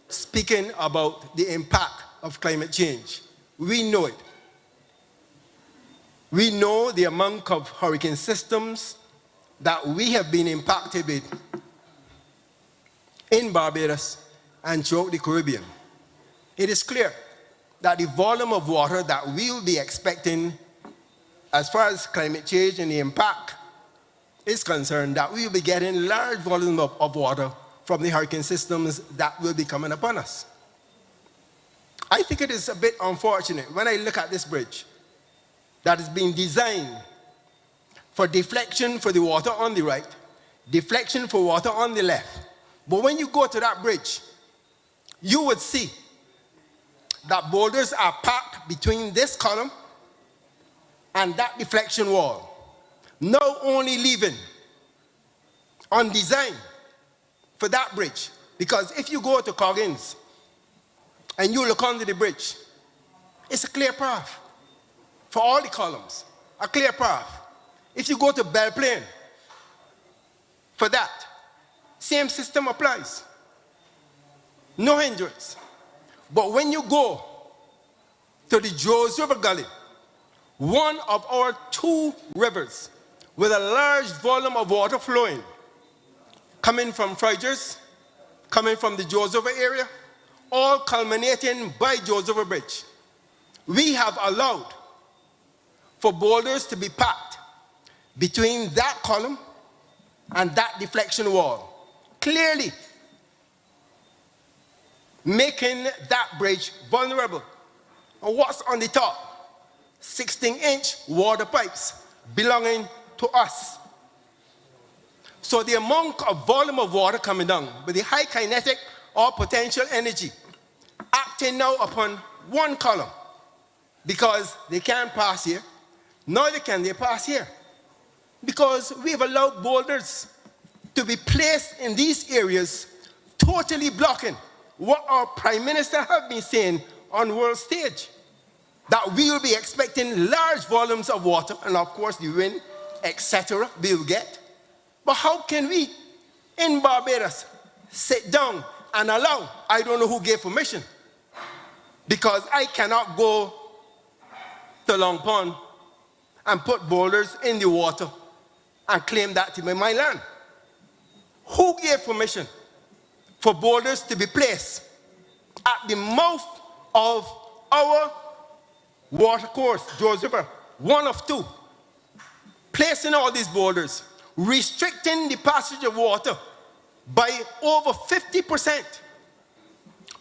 speaking about the impact of climate change. We know it. We know the amount of hurricane systems that we have been impacted with in Barbados and throughout the Caribbean. It is clear that the volume of water that we will be expecting as far as climate change and the impact is concerned, that we will be getting large volumes of water from the hurricane systems that will be coming upon us. I think it is a bit unfortunate when I look at this bridge that is being designed for deflection for the water on the right, deflection for water on the left. But when you go to that bridge, you would see that boulders are packed between this column and that deflection wall, now only leaving undesigned for that bridge. Because if you go to Coggins and you look under the bridge, it's a clear path for all the columns, a clear path. If you go to Belle Plaine, for that, same system applies. No hindrance. But when you go to the George River Gully, one of our two rivers with a large volume of water flowing, coming from Frigers, coming from the George River area, all culminating by George River Bridge, we have allowed for boulders to be packed between that column and that deflection wall, clearly making that bridge vulnerable. And what's on the top? 16-inch water pipes belonging to us. So the amount of volume of water coming down with the high kinetic or potential energy acting now upon one column, because they can't pass here, neither can they pass here, because we've allowed boulders to be placed in these areas, totally blocking what our Prime Minister has been saying on world stage. that we will be expecting large volumes of water, and of course the wind, etc., we will get. But how can we, in Barbados, sit down and allow, I don't know who gave permission, because I cannot go to Long Pond and put boulders in the water and claim that to be my land. Who gave permission for boulders to be placed at the mouth of our water course, Joseph, one of two, placing all these boulders, restricting the passage of water by over 50%.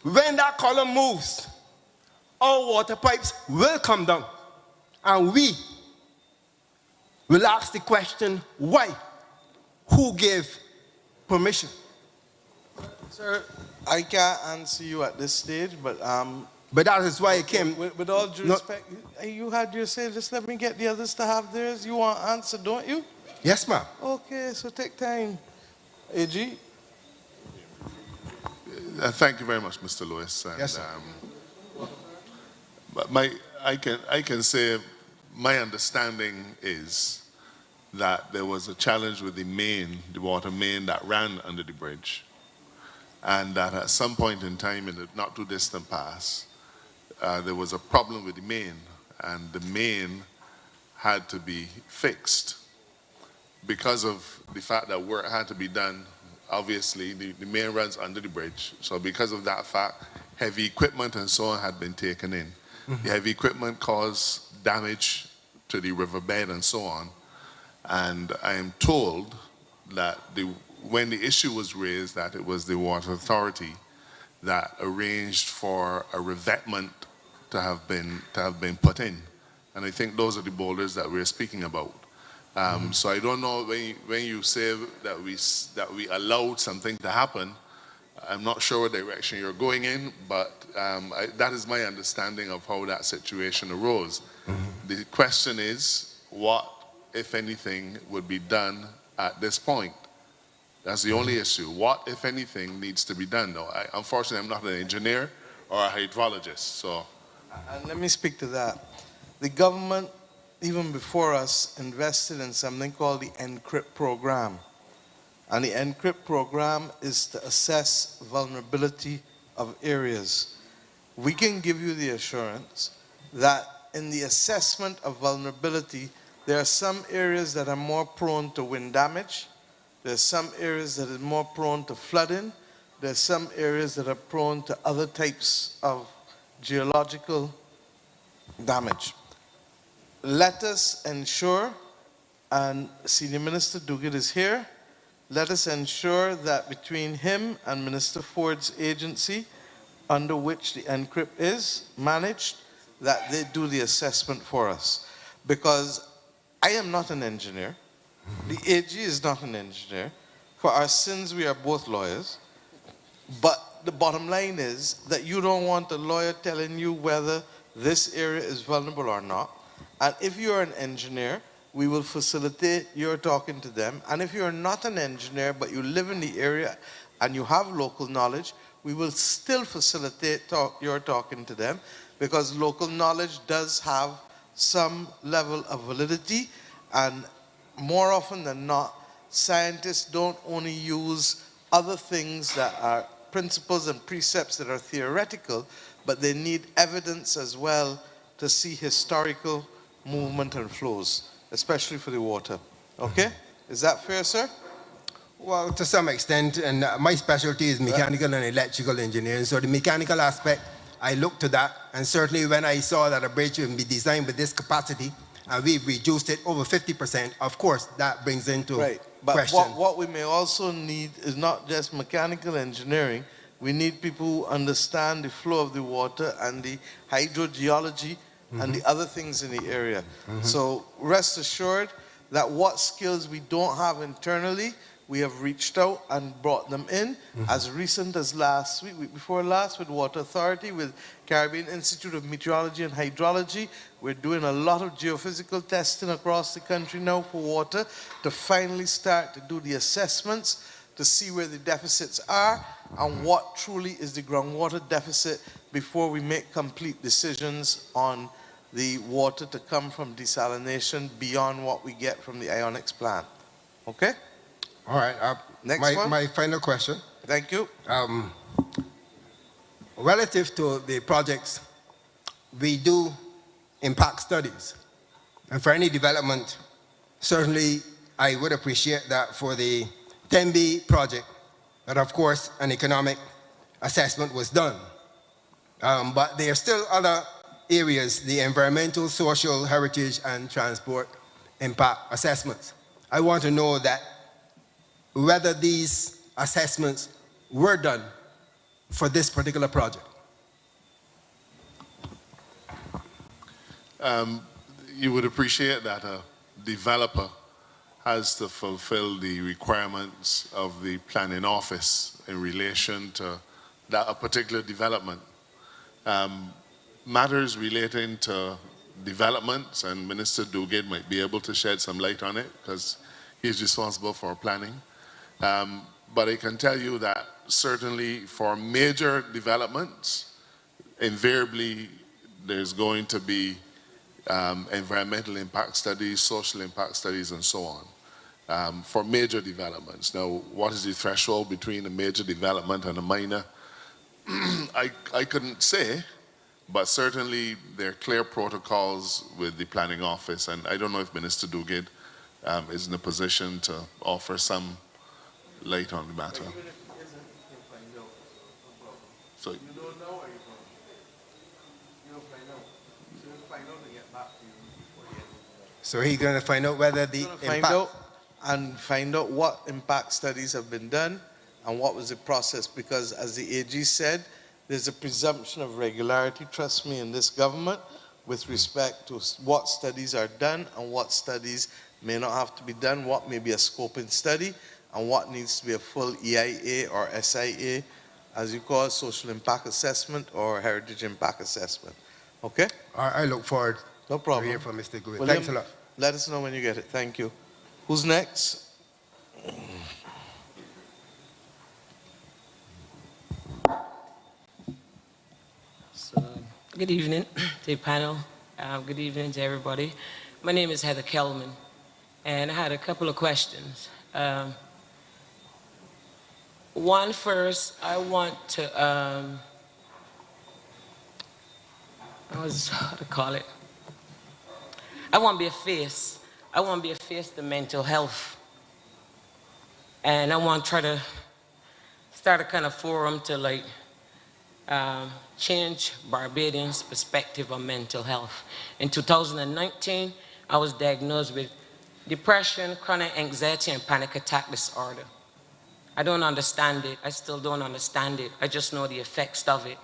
When that column moves, our water pipes will come down, and we will ask the question, why? Who gave permission? Sir, I can't answer you at this stage, but that is why it came. With all due respect, you had your say. Just let me get the others to have theirs. You want answer, don't you? Yes, ma'am. Okay, so take time. AG? Thank you very much, Mr. Lewis. And, yes, sir. But I can say my understanding is that there was a challenge with the water main that ran under the bridge, and that at some point in time in the not too distant past, there was a problem with the main, and the main had to be fixed because of the fact that work had to be done. Obviously, the main runs under the bridge, so because of that fact, heavy equipment and so on had been taken in. The heavy equipment caused damage to the riverbed and so on, and I am told that when the issue was raised, that it was the Water Authority that arranged for a revetment to have been put in, and I think those are the boulders that we're speaking about. So I don't know when you say that we allowed something to happen. I'm not sure what direction you're going in, but that is my understanding of how that situation arose. The question is, what, if anything, would be done at this point? That's the only issue. What, if anything, needs to be done? Now, unfortunately, I'm not an engineer or a hydrologist, so. And let me speak to that. The government, even before us, invested in something called the ENCRIP program. And the ENCRIP program is to assess vulnerability of areas. We can give you the assurance that in the assessment of vulnerability, there are some areas that are more prone to wind damage. There are some areas that are more prone to flooding. There are some areas that are prone to other types of geological damage. Let us ensure, and Senior Minister Duguid is here, let us ensure that between him and Minister Ford's agency, under which the ENCRIP is managed, that they do the assessment for us. Because I am not an engineer. The AG is not an engineer. For our sins, we are both lawyers. But the bottom line is that you don't want a lawyer telling you whether this area is vulnerable or not. And if you're an engineer, we will facilitate your talking to them. And if you're not an engineer, but you live in the area and you have local knowledge, we will still facilitate your talking to them, because local knowledge does have some level of validity. And more often than not, scientists don't only use other things that are principles and precepts that are theoretical, but they need evidence as well to see historical movement and flows, especially for the water. Okay? Is that fair, sir? Well, to some extent, and my specialty is mechanical and electrical engineering, so the mechanical aspect, I looked to that, and certainly when I saw that a bridge would be designed with this capacity, and we've reduced it over 50%, of course, that brings into question. But what we may also need is not just mechanical engineering. We need people who understand the flow of the water and the hydrogeology and the other things in the area. So rest assured that what skills we don't have internally, we have reached out and brought them in as recent as last week before last, with Water Authority, with Caribbean Institute of Meteorology and Hydrology. We're doing a lot of geophysical testing across the country now for water to finally start to do the assessments to see where the deficits are and what truly is the groundwater deficit before we make complete decisions on the water to come from desalination beyond what we get from the ionics plant. Okay? All right. Next one. My final question. Thank you. Relative to the projects, we do impact studies. And for any development, certainly I would appreciate that for the 10B project, that of course an economic assessment was done. But there are still other areas, the environmental, social, heritage, and transport impact assessments. I want to know that whether these assessments were done for this particular project. You would appreciate that a developer has to fulfill the requirements of the planning office in relation to that a particular development. Matters relating to developments, and Minister Duguid might be able to shed some light on it because he's responsible for planning. But I can tell you that certainly for major developments, invariably there's going to be environmental impact studies, social impact studies, and so on. For major developments. Now, what is the threshold between a major development and a minor? I couldn't say, but certainly there are clear protocols with the planning office, and I don't know if Minister Duguid is in a position to offer some light on the matter. So, you don't know, or you don't? You don't find out. So you'll find out and get back to you before the end of the day. So he's going to find out whether the find out what impact studies have been done and what was the process, because as the AG said, there's a presumption of regularity, trust me, in this government with respect to what studies are done and what studies may not have to be done, what may be a scoping study, and what needs to be a full EIA or SIA, as you call it, social impact assessment or heritage impact assessment. Okay? I look forward no problem. to hear from Mr. Gouin. William, Thanks a lot. Let us know when you get it. Thank you. Who's next? So, good evening to the panel. Good evening to everybody. My name is Heather Kelman, and I had a couple of questions. One first, I want to, how to call it? I want to be a face. I want to be a face to mental health. And I want to try to start a kind of forum to like change Barbadians' perspective on mental health. In 2019, I was diagnosed with depression, chronic anxiety, and panic attack disorder. I don't understand it. I still don't understand it. I just know the effects of it.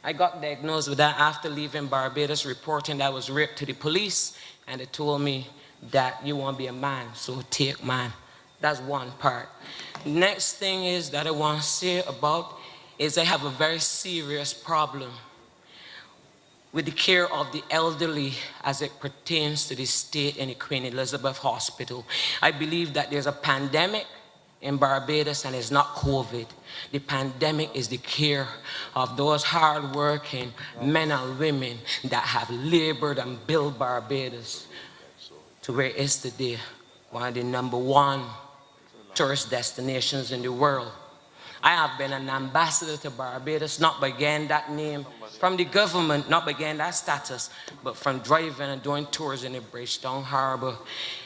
I got diagnosed with that after leaving Barbados, reporting that I was raped to the police, and they told me that you want to be a man, so take man. That's one part. Next thing is that I want to say about is I have a very serious problem with the care of the elderly as it pertains to the state in the Queen Elizabeth Hospital. I believe that there's a pandemic in Barbados, and it's not COVID. The pandemic is the care of those hard-working men and women that have labored and built Barbados to where it is today, one of the #1 tourist destinations in the world. I have been an ambassador to Barbados, not by getting that name from the government, not by getting that status, but from driving and doing tours in the Bridgetown Harbor.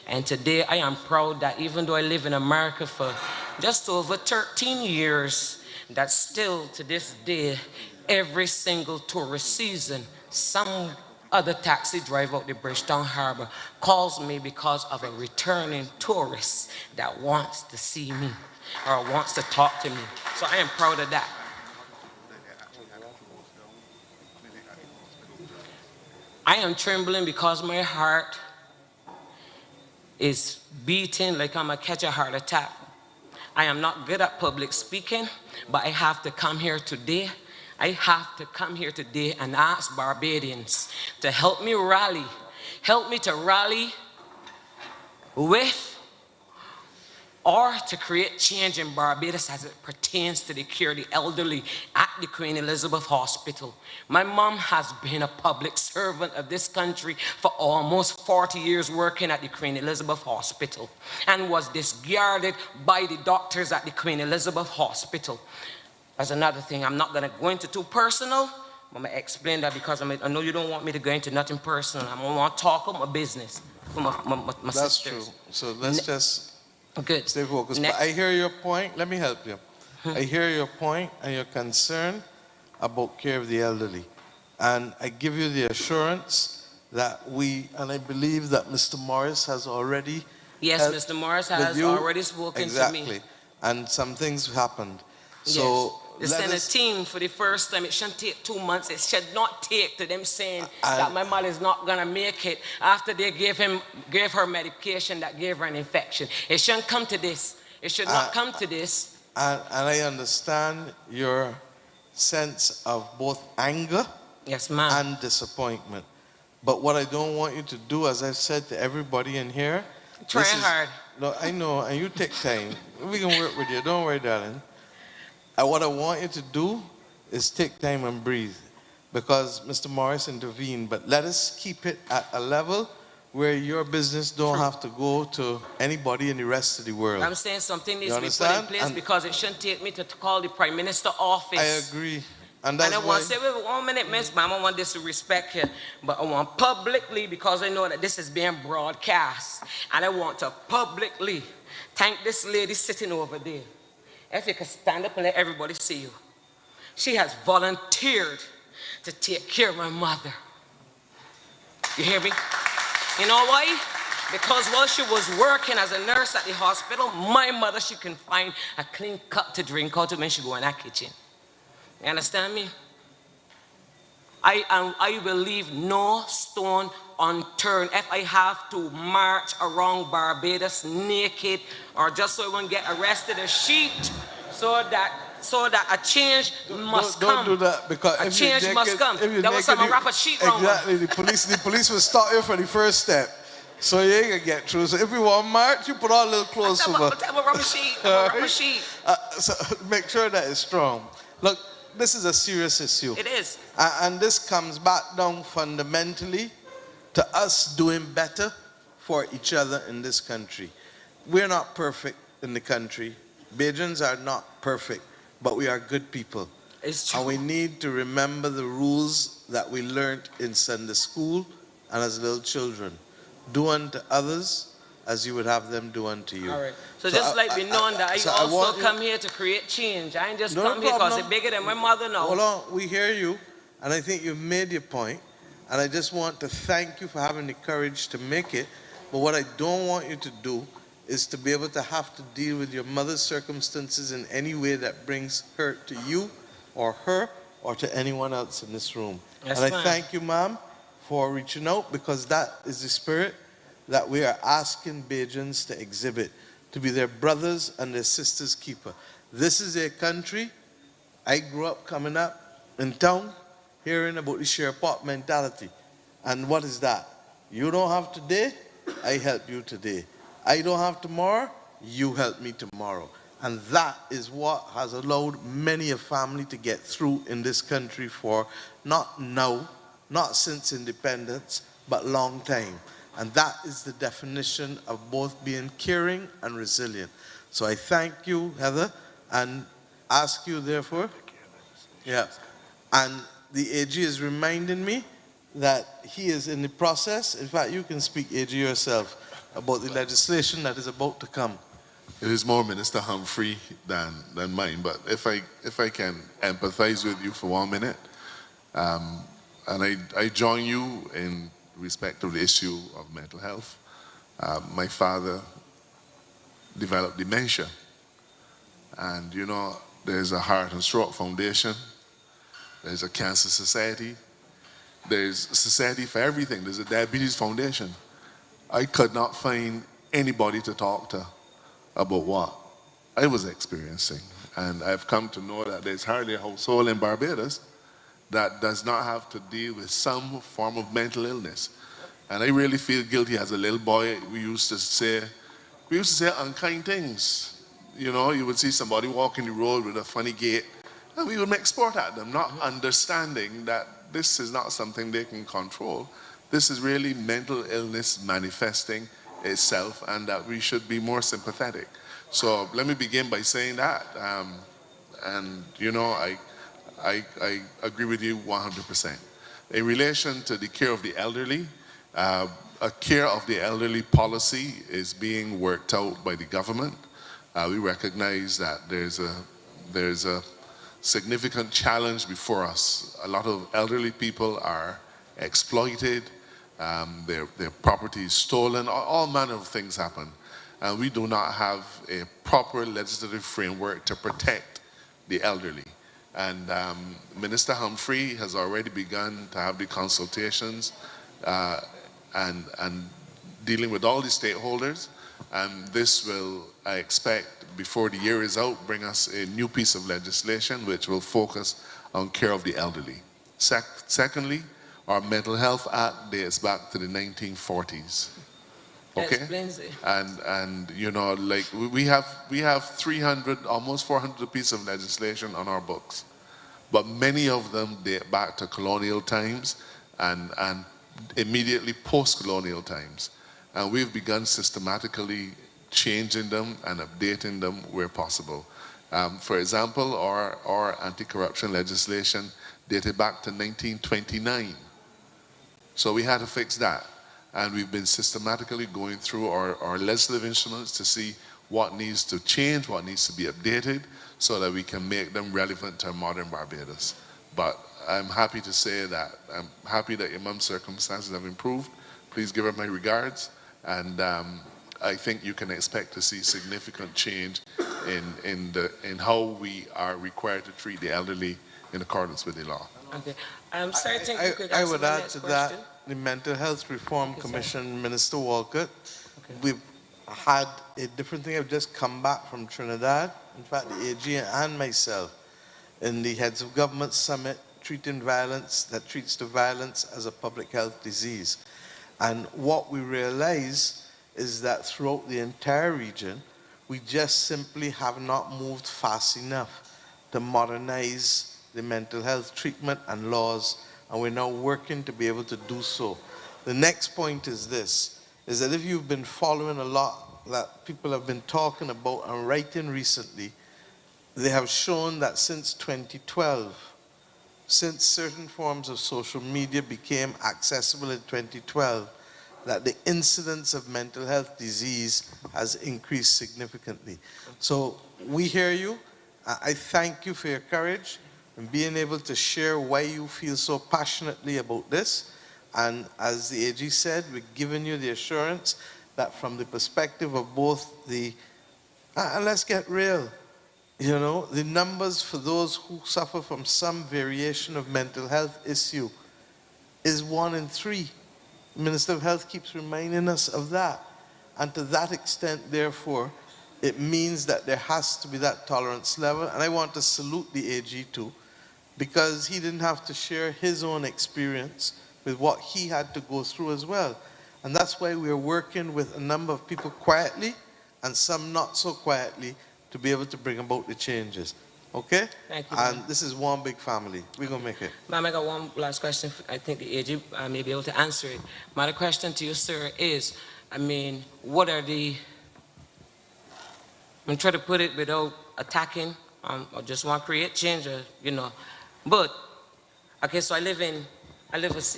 And today I am proud that even though I live in America for just over 13 years, that still to this day, every single tourist season, some other taxi driver out the Bridgetown Harbor calls me because of a returning tourist that wants to see me or wants to talk to me. So I am proud of that. I am trembling because my heart is beating like I'm gonna catch a heart attack. I am not good at public speaking, but I have to come here today. I have to come here today and ask Barbadians to help me rally. Help me to rally with or to create change in Barbados as it pertains to the care of the elderly at the Queen Elizabeth Hospital. My mom has been a public servant of this country for almost 40 years working at the Queen Elizabeth Hospital and was discarded by the doctors at the Queen Elizabeth Hospital. That's another thing. I'm not going to go into too personal. I'm going to explain that because I know you don't want me to go into nothing personal. I'm going to want to talk about my business for my That's sisters. true. So let's just Good. stay focused. But I hear your point. Let me help you. I hear your point and your concern about care of the elderly. And I give you the assurance that and I believe that Mr. Morris has already Yes, helped Mr. Morris with has you. already spoken Exactly. to me. And some things happened. So Yes. They sent a team for the first time. It shouldn't take 2 months. It should not take to them saying that my mother is not going to make it after they gave her medication that gave her an infection. It shouldn't come to this. It should not come to this. And I understand your sense of both anger Yes, ma'am. and disappointment. But what I don't want you to do, as I've said to everybody in here, Trying hard. No, I know, and you take time. We can work with you. Don't worry, darling. And what I want you to do is take time and breathe, because Mr. Morris intervened. But let us keep it at a level where your business don't have to go to anybody in the rest of the world. I'm saying something needs You to be put in understand? place And because it shouldn't take me to call the Prime Minister office. I agree. And I that's want to say, wait 1 minute, Miss Ma'am, I want this to respect here, but I want publicly, because I know that this is being broadcast, and I want to publicly thank this lady sitting over there. If you could stand up and let everybody see you. She has volunteered to take care of my mother. You hear me? You know why? Because while she was working as a nurse at the hospital, my mother, she can find a clean cup to drink out of when she go in that kitchen. You understand me? I will leave no stone unturned. If I have to march around Barbados naked or just so I won't get arrested, a sheet so that a change must come. Don't do that, because a change must come. There was some wrap a sheet around. Exactly. The police will stop you for the first step, so you ain't gonna get through. So if you want march, you put on a little clothes for me. I'm a rubber sheet. I'm a rubber sheet. So make sure that it's strong. Look, this is a serious issue. It is. And this comes back down fundamentally to us doing better for each other in this country. We're not perfect in the country. Bajans are not perfect, but we are good people. It's true. And we need to remember the rules that we learned in Sunday school and as little children. Do unto others as you would have them do unto you. All right. So just like we know that I also come here to create change. I ain't just come here because it's bigger than my mother now. Hold on, we hear you, and I think you've made your point, and I just want to thank you for having the courage to make it. But what I don't want you to do is to be able to have to deal with your mother's circumstances in any way that brings hurt to you or her or to anyone else in this room. Yes, and I ma'am. thank you, ma'am, for reaching out, because that is the spirit that we are asking Bajans to exhibit, to be their brothers and their sisters' keeper. This is a country. I grew up coming up in town hearing about the share pot mentality. And what is that? You don't have today, I help you today. I don't have tomorrow, you help me tomorrow. And that is what has allowed many a family to get through in this country for not now, not since independence, but long time. And that is the definition of both being caring and resilient. So I thank you, Heather, and ask you, therefore. Yeah. And the AG is reminding me that he is in the process. In fact, you can speak, AG, yourself about the legislation that is about to come. It is more Minister Humphrey than mine, but if I can empathize with you for 1 minute, and I join you in respect of the issue of mental health. My father developed dementia, and you know, there's a Heart and Stroke Foundation, there's a Cancer Society, there's a society for everything, there's a Diabetes Foundation. I could not find anybody to talk to about what I was experiencing, and I've come to know that there's hardly a household in Barbados that does not have to deal with some form of mental illness. And I really feel guilty. As a little boy, we used to say, we used to say unkind things. You know, you would see somebody walking the road with a funny gait, and we would make sport at them, not understanding that this is not something they can control. This is really mental illness manifesting itself, and that we should be more sympathetic. So let me begin by saying that. And you know, I agree with you 100%. In relation to the care of the elderly, a care of the elderly policy is being worked out by the government. We recognize that there's a significant challenge before us. A lot of elderly people are exploited, their property is stolen, all manner of things happen. And we do not have a proper legislative framework to protect the elderly. And Minister Humphrey has already begun to have the consultations and dealing with all the stakeholders. And this will, I expect, before the year is out, bring us a new piece of legislation which will focus on care of the elderly. Secondly, our Mental Health Act dates back to the 1940s. Okay? Explains it. And you know, like we have 300, almost 400 pieces of legislation on our books, but many of them date back to colonial times and immediately post-colonial times. And we've begun systematically changing them and updating them where possible. For example, our anti-corruption legislation dated back to 1929. So we had to fix that. And we've been systematically going through our legislative instruments to see what needs to change, what needs to be updated, so that we can make them relevant to modern Barbados. But I'm happy to say that I'm happy that your mom's circumstances have improved. Please give her my regards. And I think you can expect to see significant change in how we are required to treat the elderly in accordance with the law. Okay. I'm sorry, I would add to that, the Mental Health Reform Commission, Minister Walcott, we've had a different thing. I've just come back from Trinidad. In fact, the AG and myself in the Heads of Government Summit treating violence, that treats the violence as a public health disease. And what we realize is that throughout the entire region, we just simply have not moved fast enough to modernize the mental health treatment and laws, and we're now working to be able to do so. The next point is this, is that if you've been following a lot that people have been talking about and writing recently, they have shown that since 2012, since certain forms of social media became accessible in 2012, that the incidence of mental health disease has increased significantly. So we hear you. I thank you for your courage and being able to share why you feel so passionately about this. And as the AG said, we're giving you the assurance that from the perspective of both the, and let's get real, you know, the numbers for those who suffer from some variation of mental health issue is 1 in 3. The Minister of Health keeps reminding us of that. And to that extent, therefore, it means that there has to be that tolerance level. And I want to salute the AG too, because he didn't have to share his own experience with what he had to go through as well. And that's why we're working with a number of people quietly and some not so quietly to be able to bring about the changes. Okay? Thank you. And this is one big family. We're going to make it. Ma'am, I got one last question. I think the AG may be able to answer it. My question to you, sir, is, I mean, what are the, I'm trying to put it without attacking, I just want to create change, you know. But, okay, so I live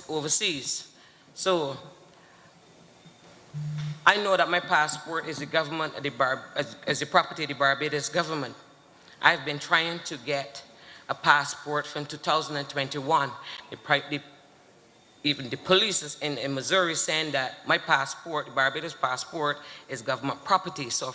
overseas. So, I know that my passport is the government, as the property of the Barbados government. I've been trying to get a passport from 2021. Even the police in Missouri saying that my passport, the Barbados passport, is government property. So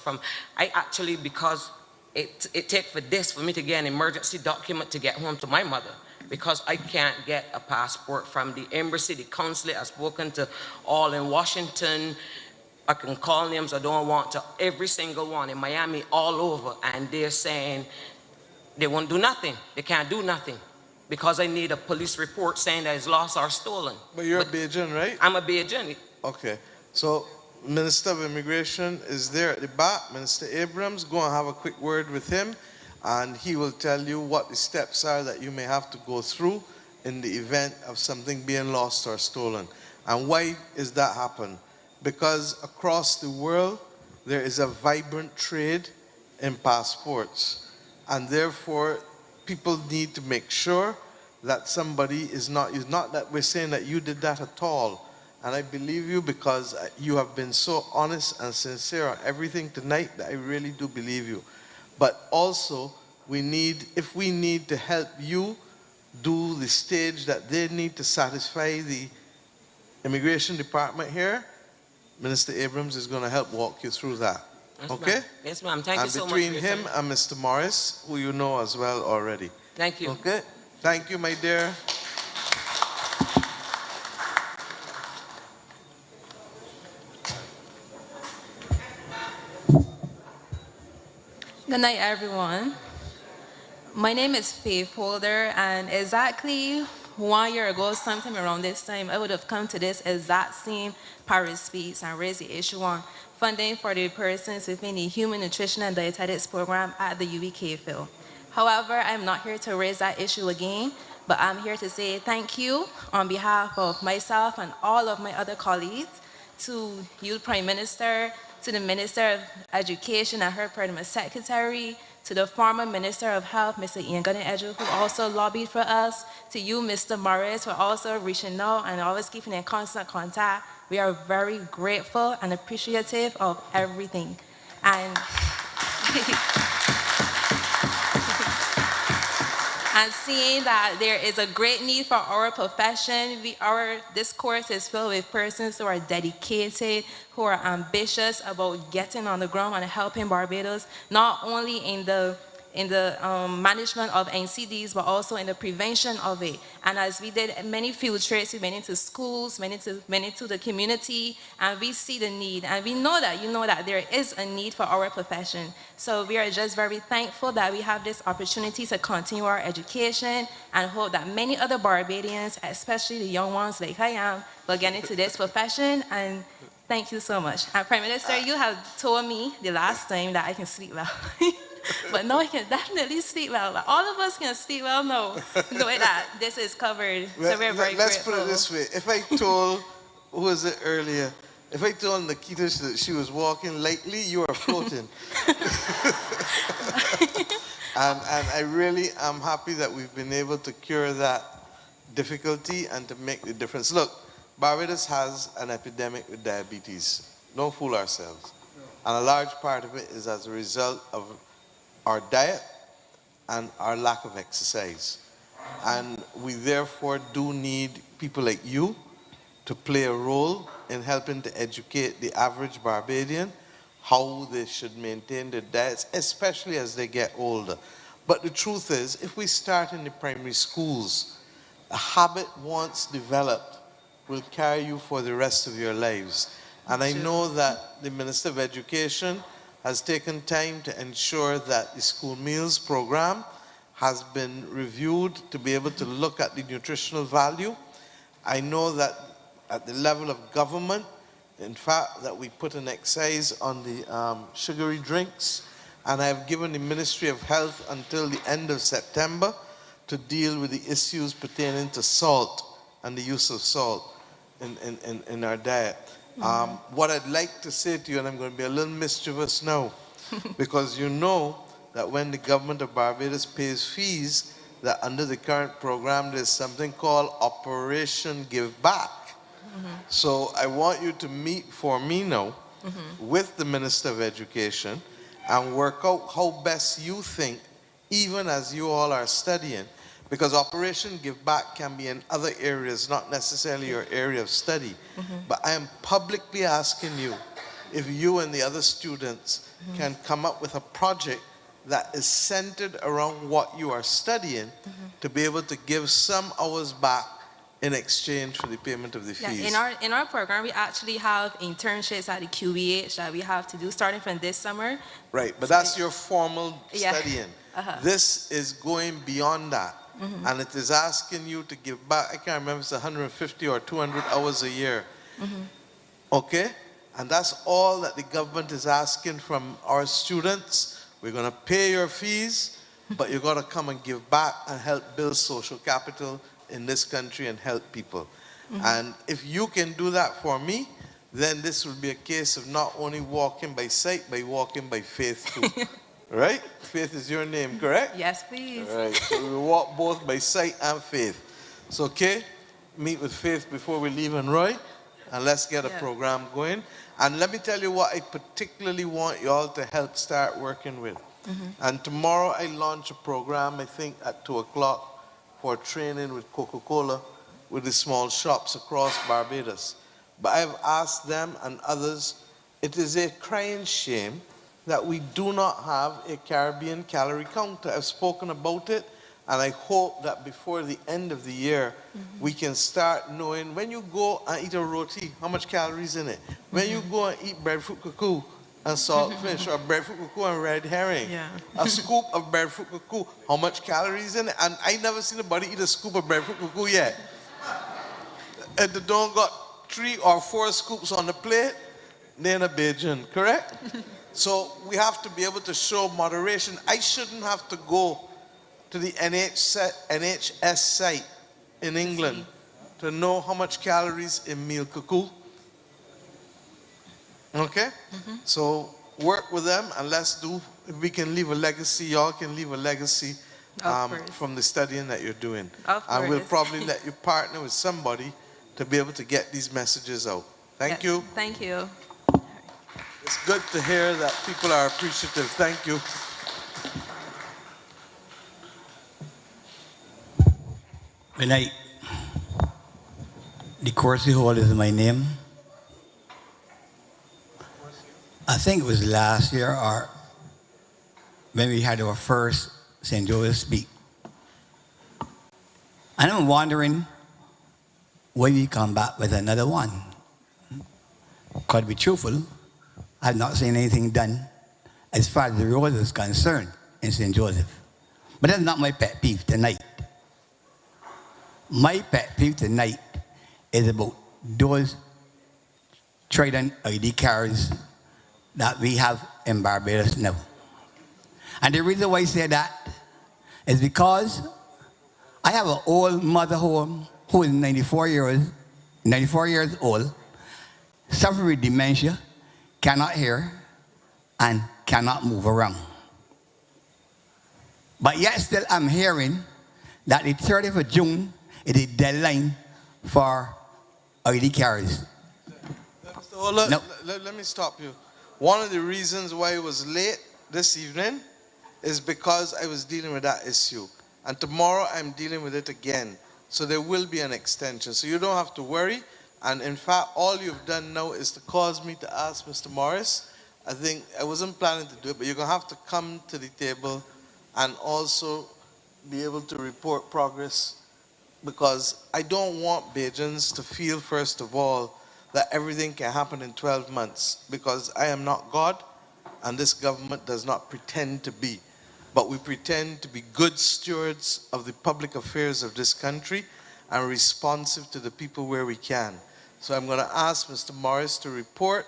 I actually, because it takes for this for me to get an emergency document to get home to my mother, because I can't get a passport from the embassy, the consulate. I've spoken to all in Washington. I can call names I don't want to, every single one in Miami, all over, and they're saying they won't do nothing. They can't do nothing because I need a police report saying that it's lost or stolen. But you're a Bajan, right? I'm a Bajan. Okay. So Minister of Immigration is there at the back, Minister Abrams. Go and have a quick word with him, and he will tell you what the steps are that you may have to go through in the event of something being lost or stolen. And why is that happen? Because across the world, there is a vibrant trade in passports. And therefore, people need to make sure that somebody is not that we're saying that you did that at all. And I believe you because you have been so honest and sincere on everything tonight that I really do believe you. But also, if we need to help you do the stage that they need to satisfy the immigration department here, Minister Abrams is going to help walk you through that. Yes, okay? ma'am. Yes, ma'am. Thank you so much. And between him and Mr. Morris, who you know as well already. Thank you. Okay? Thank you, my dear. Good night, everyone. My name is Faith Holder, and exactly 1 year ago, sometime around this time, I would have come to this exact same Parish speech and raised the issue on funding for the persons within the Human Nutrition and Dietetics program at the UWK field. However, I'm not here to raise that issue again, but I'm here to say thank you on behalf of myself and all of my other colleagues to you, Prime Minister, to the Minister of Education and her Permanent Secretary, to the former Minister of Health, Mr. Ian Gunning-Edgeworth, who also lobbied for us, to you, Mr. Morris, for also reaching out and always keeping in constant contact. We are very grateful and appreciative of everything. And and seeing that there is a great need for our profession, this course is filled with persons who are dedicated, who are ambitious about getting on the ground and helping Barbados, not only in the management of NCDs, but also in the prevention of it. And as we did many field trips, we went into schools, went into the community, and we see the need. And we know that there is a need for our profession. So we are just very thankful that we have this opportunity to continue our education and hope that many other Barbadians, especially the young ones like I am, will get into this profession. And thank you so much. And Prime Minister, you have told me the last time that I can sleep well. But no, I can definitely sleep well. Like, all of us can sleep well now, knowing that this is covered. Well, so we're very let's grateful. put it this way. If I told, who was it earlier? If I told Nikita that she was walking lightly, you are floating. and I really am happy that we've been able to cure that difficulty and to make the difference. Look, Barbados has an epidemic with diabetes. Don't fool ourselves. And a large part of it is as a result of our diet and our lack of exercise. And we therefore do need people like you to play a role in helping to educate the average Barbadian how they should maintain their diets, especially as they get older. But the truth is, if we start in the primary schools, a habit once developed will carry you for the rest of your lives. And I know that the Minister of Education has taken time to ensure that the school meals program has been reviewed to be able to look at the nutritional value. I know that at the level of government, in fact, that we put an excise on the sugary drinks, and I have given the Ministry of Health until the end of September to deal with the issues pertaining to salt and the use of salt in our diet. What I'd like to say to you, and I'm going to be a little mischievous now, because you know that when the government of Barbados pays fees, that under the current program there's something called Operation Give Back. So I want you to meet for me now with the Minister of Education and work out how best you think, even as you all are studying, because Operation Give Back can be in other areas, not necessarily your area of study. But I am publicly asking you if you and the other students can come up with a project that is centered around what you are studying to be able to give some hours back in exchange for the payment of the fees. In our program, we actually have internships at the QBH that we have to do starting from this summer. Right, but that's your formal studying. This is going beyond that. And it is asking you to give back, I can't remember if it's 150 or 200 hours a year. Okay? And that's all that the government is asking from our students. We're going to pay your fees, but you're going to come and give back and help build social capital in this country and help people. And if you can do that for me, then this will be a case of not only walking by sight, but walking by faith too. Right? Faith is your name, correct? Yes, please. All right. So we walk both by sight and faith. So, okay, meet with Faith before we leave, and Roy, and let's get a program going. And let me tell you what I particularly want you all to help start working with. And tomorrow I launch a program, I think at 2 o'clock, for training with Coca-Cola with the small shops across Barbados. But I've asked them and others, it is a crying shame that we do not have a Caribbean calorie counter. I've spoken about it, and I hope that before the end of the year, we can start knowing when you go and eat a roti, how much calories in it. When you go and eat breadfruit cuckoo and saltfish, or breadfruit cuckoo and red herring, a scoop of breadfruit cuckoo, how much calories in it? And I never seen anybody eat a scoop of breadfruit cuckoo yet. And they don't got 3 or 4 scoops on the plate, they're in a Beijing, correct? So we have to be able to show moderation. I shouldn't have to go to the NHS site in England to know how much calories in meal cuckoo. Okay? So work with them, and let's do, if we can leave a legacy, y'all can leave a legacy from the studying that you're doing. And we'll probably let you partner with somebody to be able to get these messages out. Thank you. Thank you. It's good to hear that people are appreciative. Thank you. Good night. The Corsi Hall is my name. I think it was last year or when we had our first St. Joseph speak. And I'm wondering why we come back with another one. Because to be truthful, I've not seen anything done as far as the road is concerned in St. Joseph. But that's not my pet peeve tonight. My pet peeve tonight is about those Trident ID cards that we have in Barbados now. And the reason why I say that is because I have an old mother home who is 94 years old, suffering with dementia, cannot hear, and cannot move around. But yet still I'm hearing that the 30th of June is the deadline for ID cards. So let me stop you. One of the reasons why it was late this evening is because I was dealing with that issue. And tomorrow I'm dealing with it again. So there will be an extension. So you don't have to worry. And in fact, all you've done now is to cause me to ask Mr. Morris. I think I wasn't planning to do it, but you're going to have to come to the table and also be able to report progress, because I don't want Bajans to feel, first of all, that everything can happen in 12 months, because I am not God, and this government does not pretend to be. But we pretend to be good stewards of the public affairs of this country and responsive to the people where we can. So I'm going to ask Mr. Morris to report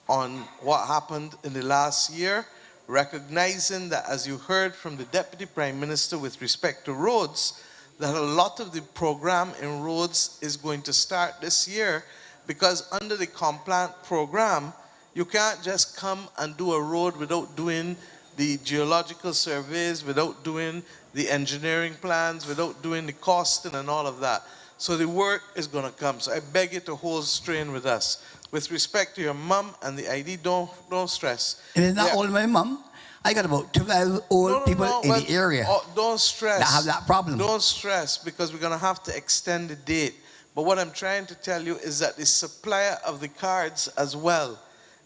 on what happened in the last year, recognizing that, as you heard from the Deputy Prime Minister with respect to roads, that a lot of the program in roads is going to start this year, because under the Complant program, you can't just come and do a road without doing the geological surveys, without doing the engineering plans, without doing the costing and all of that. So the work is going to come. So I beg you to hold strain with us. With respect to your mom and the ID, don't stress. It is not only my mom. I got about 2,000 old people in the area don't stress. that have that problem. Don't stress, because we're going to have to extend the date. But what I'm trying to tell you is that the supplier of the cards as well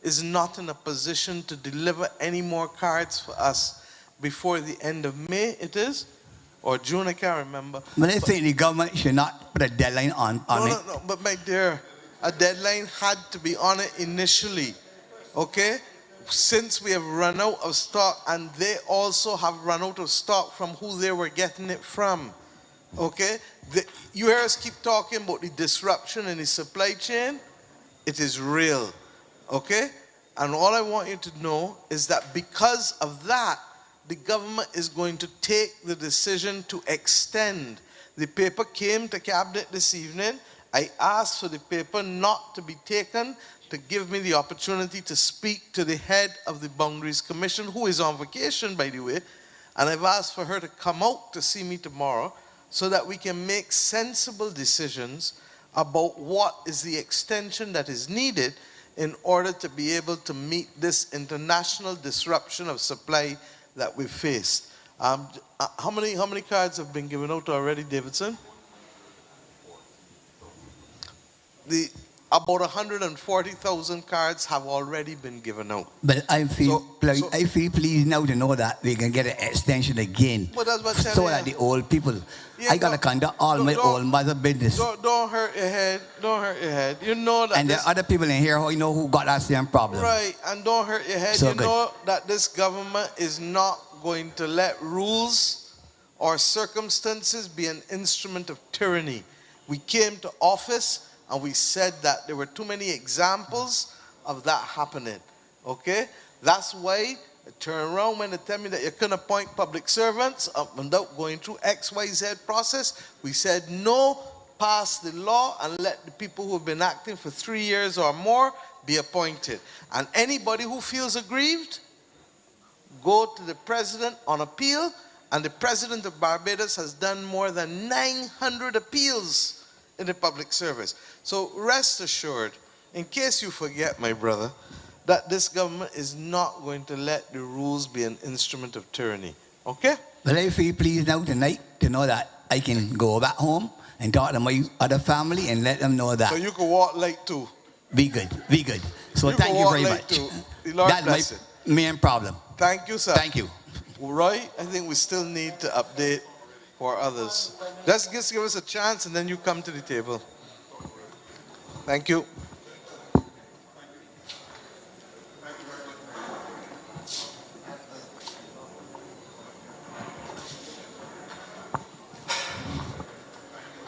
is not in a position to deliver any more cards for us before the end of May, it is? Or June, I can't remember. But I think the government should not put a deadline on it. No, but my dear, a deadline had to be on it initially, okay? Since we have run out of stock, and they also have run out of stock from who they were getting it from, okay? You hear us keep talking about the disruption in the supply chain. It is real. Okay? And all I want you to know is that because of that, the government is going to take the decision to extend. The paper came to Cabinet this evening. I asked for the paper not to be taken to give me the opportunity to speak to the head of the Boundaries Commission, who is on vacation, by the way, and I've asked for her to come out to see me tomorrow so that we can make sensible decisions about what is the extension that is needed in order to be able to meet this international disruption of supply that we faced. How many cards have been given out already, Davidson? About 140,000 cards have already been given out. But I feel pleased now to know that we can get an extension again. Well, that's what So that the old people, Yeah, I got to conduct all my old mother business. Don't hurt your head. Don't hurt your head. You know that. And there are other people in here who you know who got that same problem. Right, and don't hurt your head. So you good. know that this government is not going to let rules or circumstances be an instrument of tyranny. We came to office and we said that there were too many examples of that happening. Okay? That's why I turn around when they tell me that you can appoint public servants without going through XYZ process. We said no, pass the law and let the people who have been acting for 3 years or more be appointed. And anybody who feels aggrieved, go to the president on appeal, and the president of Barbados has done more than 900 appeals in the public service. So rest assured, in case you forget, my brother, that this government is not going to let the rules be an instrument of tyranny. Okay? But I feel pleased now tonight to know that I can go back home and talk to my other family and let them know that. So you can walk late too. Be good, be good. So You thank can you walk very late much. too. The Lord That's bless my it. main problem. Thank you, sir. Thank you. Roy, I think we still need to update for others. Just give us a chance and then you come to the table. Thank you.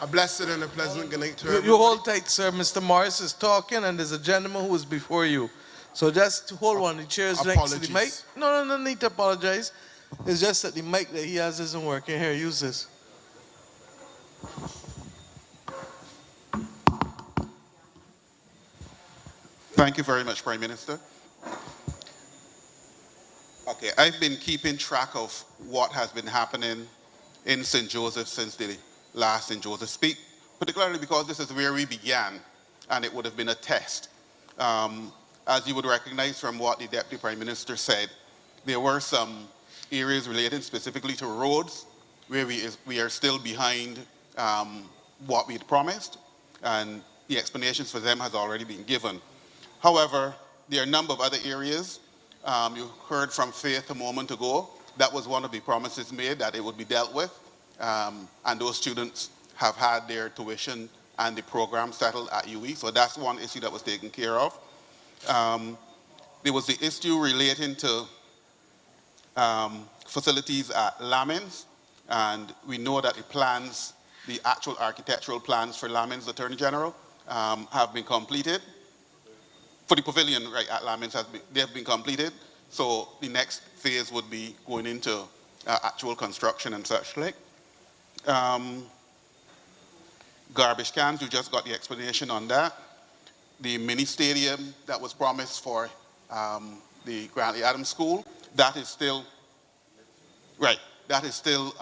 A blessed and a pleasant good night to You everyone. hold tight, sir. Mr. Morris is talking and there's a gentleman who is before you. So just hold on. The chair is next to the mic. Apologies. No need to apologize. It's just that the mic that he has isn't working. Here, use this. Thank you very much, Prime Minister. Okay, I've been keeping track of what has been happening in St. Joseph since the last St. Joseph speak, particularly because this is where we began, and it would have been a test. As you would recognize from what the Deputy Prime Minister said, there were some areas related specifically to roads where we are still behind what we had promised, and the explanations for them has already been given. However, there are a number of other areas. You heard from Faith a moment ago. That was one of the promises made, that it would be dealt with. And those students have had their tuition and the program settled at UE. So that's one issue that was taken care of. There was the issue relating to facilities at Lamins. And we know that the plans, the actual architectural plans for Lamins Attorney General have been completed. For the pavilion, right, at Lamins, they have been completed. So the next phase would be going into actual construction and such like. Garbage cans, you just got the explanation on that. The mini stadium that was promised for the Grantley Adams School, that is still, right, that is still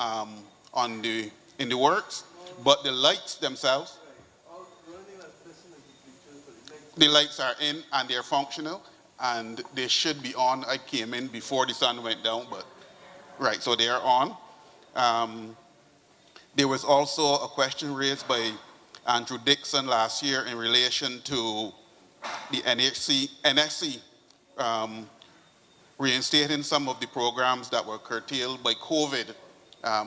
in the works. But the lights themselves, the lights are in and they're functional and they should be on. I came in before the sun went down, but right, so they are on. There was also a question raised by Andrew Dixon last year in relation to the NSC reinstating some of the programs that were curtailed by COVID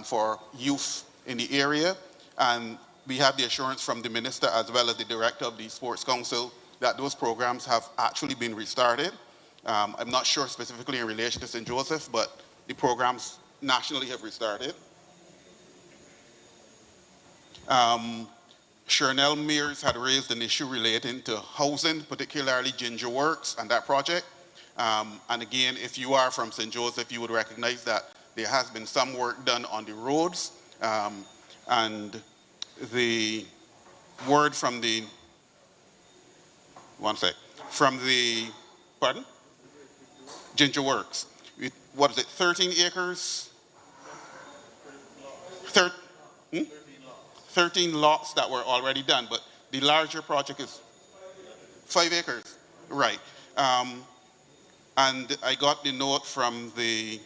for youth in the area. And we have the assurance from the minister as well as the director of the Sports Council that those programs have actually been restarted. I'm not sure specifically in relation to St. Joseph, but the programs nationally have restarted. Chernell Mears had raised an issue relating to housing, particularly Ginger Works and that project. And again, if you are from St. Joseph, you would recognize that there has been some work done on the roads. And the word from the, pardon? Ginger Works. What is it, 13 acres? 13 lots that were already done, but the larger project is 5 acres, right. And I got the note from the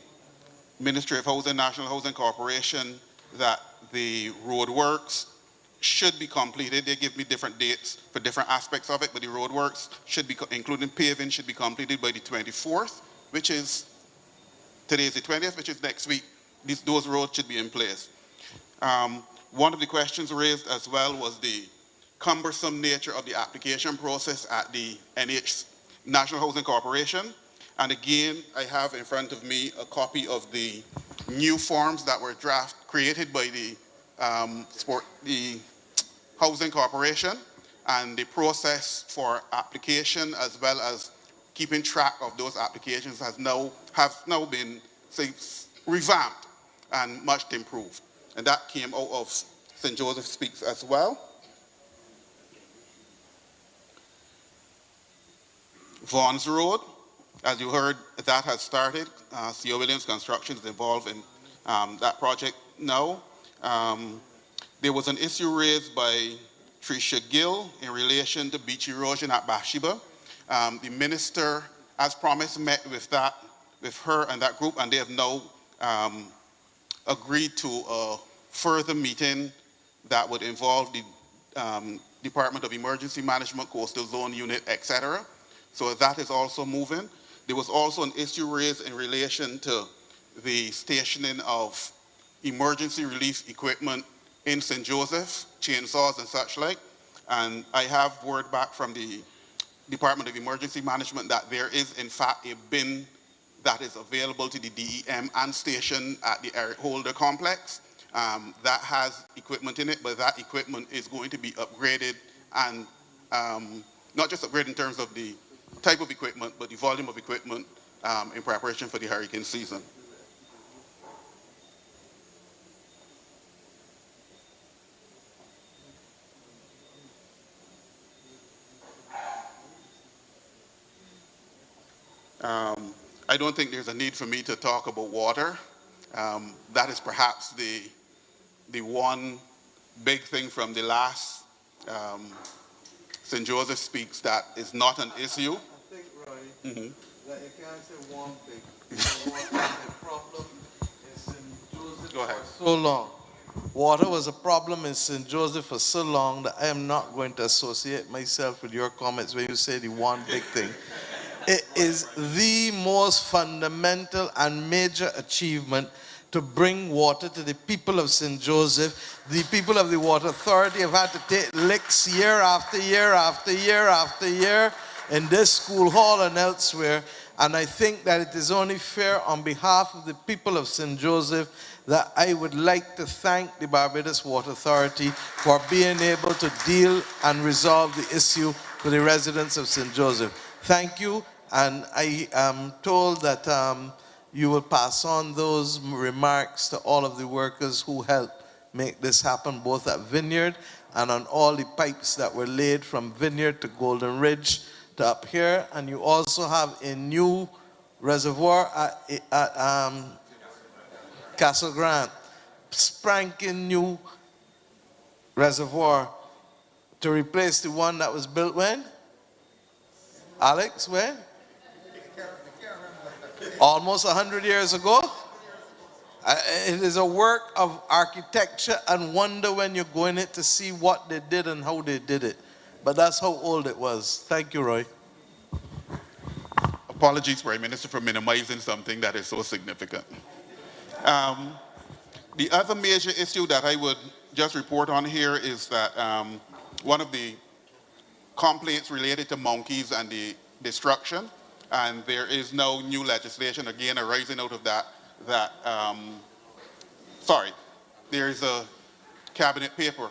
Ministry of Housing, National Housing Corporation, that the road works should be completed. They give me different dates for different aspects of it, but the road works should be, including paving, should be completed by the 24th, which is, today is the 20th, which is next week. Those roads should be in place. One of the questions raised as well was the cumbersome nature of the application process at the National Housing Corporation. And again, I have in front of me a copy of the new forms that were created by the Housing Corporation, and the process for application as well as keeping track of those applications have now been, say, revamped and much improved. And that came out of St. Joseph Speaks as well. Vaughn's Road, as you heard, that has started. C.O. Williams Construction is involved in that project now. There was an issue raised by Tricia Gill in relation to beach erosion at Bathsheba. The minister, as promised, met with her and that group, and they have now agreed to a further meeting that would involve the Department of Emergency Management, Coastal Zone Unit, etc. So that is also moving. There was also an issue raised in relation to the stationing of emergency relief equipment in St. Joseph, chainsaws and such like. And I have word back from the Department of Emergency Management that there is in fact a bin that is available to the DEM and station at the Eric Holder complex. That has equipment in it, but that equipment is going to be upgraded, and not just upgraded in terms of the type of equipment, but the volume of equipment in preparation for the hurricane season. I don't think there's a need for me to talk about water. That is perhaps the one big thing from the last St. Joseph Speaks that is not an issue. I think, Roy, that you can't say one big. The problem in St. Joseph for so long. Water was a problem in St. Joseph for so long that I am not going to associate myself with your comments when you say the one big thing. It is the most fundamental and major achievement to bring water to the people of St. Joseph. The people of the Water Authority have had to take licks year after year after year after year in this school hall and elsewhere. And I think that it is only fair on behalf of the people of St. Joseph that I would like to thank the Barbados Water Authority for being able to deal and resolve the issue for the residents of St. Joseph. Thank you. And I am told that you will pass on those remarks to all of the workers who helped make this happen, both at Vineyard and on all the pipes that were laid from Vineyard to Golden Ridge to up here. And you also have a new reservoir at Castle Grant, spanking new reservoir to replace the one that was built when? Alex, when? Almost 100 years ago. It is a work of architecture and wonder when you go in it to see what they did and how they did it. But that's how old it was. Thank you, Roy. Apologies, Prime Minister, for minimizing something that is so significant. The other major issue that I would just report on here is that one of the complaints related to monkeys and the destruction, and there is no new legislation, again, arising out of that, there is a cabinet paper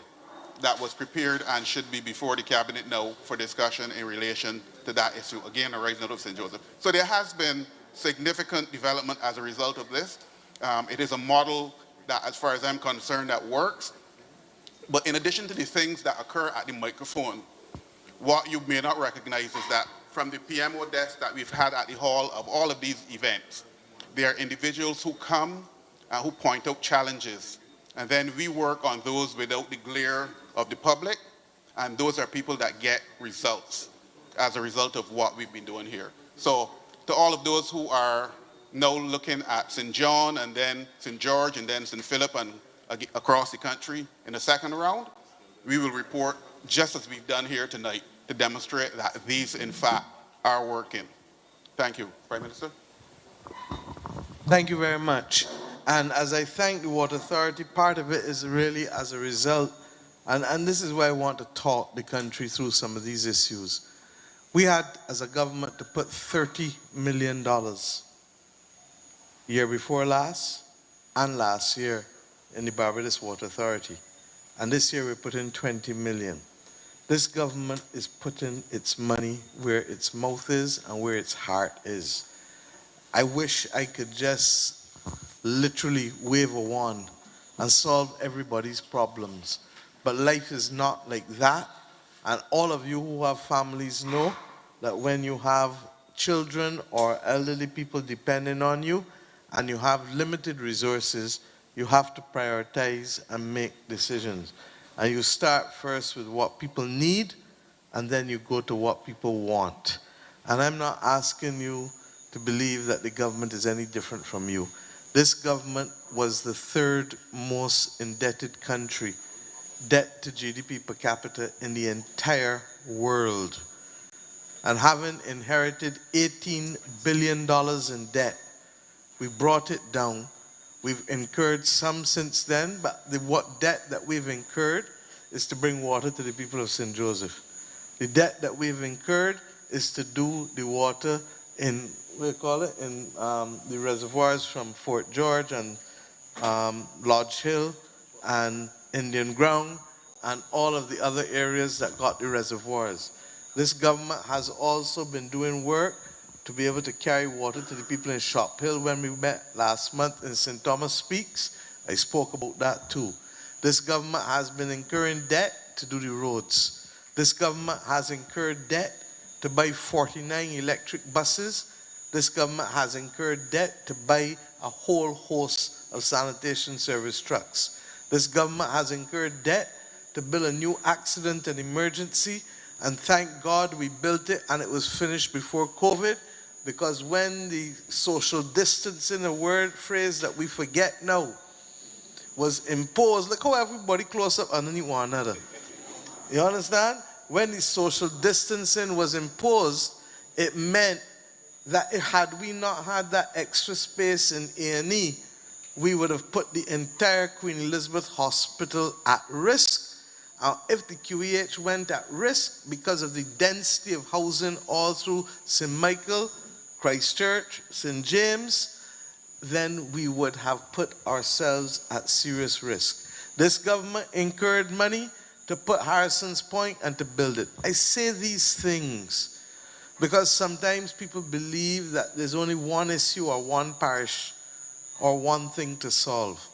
that was prepared and should be before the cabinet now for discussion in relation to that issue, again, arising out of St. Joseph. So there has been significant development as a result of this. It is a model that, as far as I'm concerned, that works. But in addition to the things that occur at the microphone, what you may not recognize is that from the PMO desk that we've had at the hall of all of these events, there are individuals who come who point out challenges. And then we work on those without the glare of the public. And those are people that get results as a result of what we've been doing here. So to all of those who are now looking at St. John and then St. George and then St. Philip and across the country in the second round, we will report just as we've done here tonight to demonstrate that these, in fact, are working. Thank you, Prime Minister. Thank you very much. And as I thank the Water Authority, part of it is really as a result, and this is why I want to talk the country through some of these issues. We had, as a government, to put $30 million year before last and last year in the Barbados Water Authority. And this year we put in 20 million. This government is putting its money where its mouth is and where its heart is. I wish I could just literally wave a wand and solve everybody's problems. But life is not like that. And all of you who have families know that when you have children or elderly people depending on you and you have limited resources, you have to prioritize and make decisions. And you start first with what people need, and then you go to what people want. And I'm not asking you to believe that the government is any different from you. This government was the third most indebted country, debt to GDP per capita in the entire world. And having inherited $18 billion in debt, we brought it down. We've incurred some since then, but the debt that we've incurred is to bring water to the people of St. Joseph. The debt that we've incurred is to do the water in, in the reservoirs from Fort George and Lodge Hill and Indian Ground and all of the other areas that got the reservoirs. This government has also been doing work to be able to carry water to the people in Shop Hill. When we met last month in St. Thomas Speaks, I spoke about that too. This government has been incurring debt to do the roads. This government has incurred debt to buy 49 electric buses. This government has incurred debt to buy a whole host of sanitation service trucks. This government has incurred debt to build a new accident and emergency, and thank God we built it and it was finished before COVID, because when the social distancing, a phrase that we forget now, was imposed, look how everybody close up underneath one another. You understand? When the social distancing was imposed, it meant that had we not had that extra space in A&E, we would have put the entire Queen Elizabeth Hospital at risk. If the QEH went at risk because of the density of housing all through St. Michael, Christchurch, St. James, then we would have put ourselves at serious risk. This government incurred money to put Harrison's Point and to build it. I say these things because sometimes people believe that there's only one issue or one parish or one thing to solve.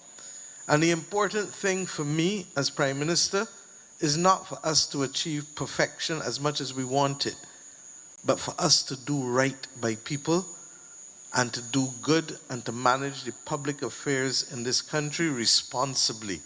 And the important thing for me as Prime Minister is not for us to achieve perfection as much as we want it, but for us to do right by people and to do good and to manage the public affairs in this country responsibly.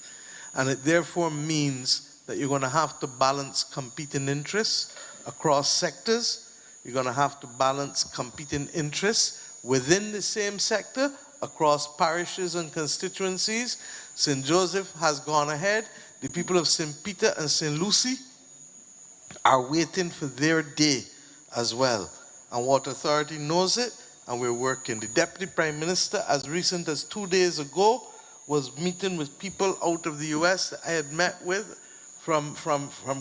And it therefore means that you're going to have to balance competing interests across sectors. You're going to have to balance competing interests within the same sector across parishes and constituencies. St. Joseph has gone ahead. The people of St. Peter and St. Lucie are waiting for their day as well. And Water Authority knows it, and we're working. The Deputy Prime Minister, as recent as 2 days ago, was meeting with people out of the US that I had met with from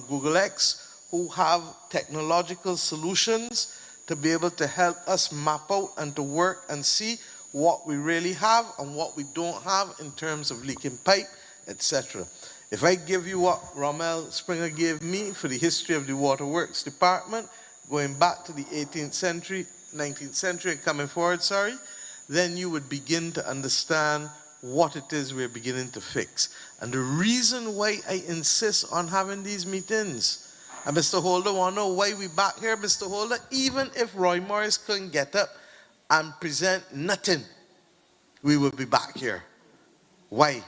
Google X, who have technological solutions to be able to help us map out and to work and see what we really have and what we don't have in terms of leaking pipe, etc. If I give you what Rommel Springer gave me for the history of the Waterworks Department, going back to the 18th century, 19th century, and coming forward, sorry, then you would begin to understand what it is we're beginning to fix. And the reason why I insist on having these meetings, and Mr. Holder want to know why we back here, Mr. Holder, even if Roy Morris couldn't get up and present nothing, we would be back here. Why?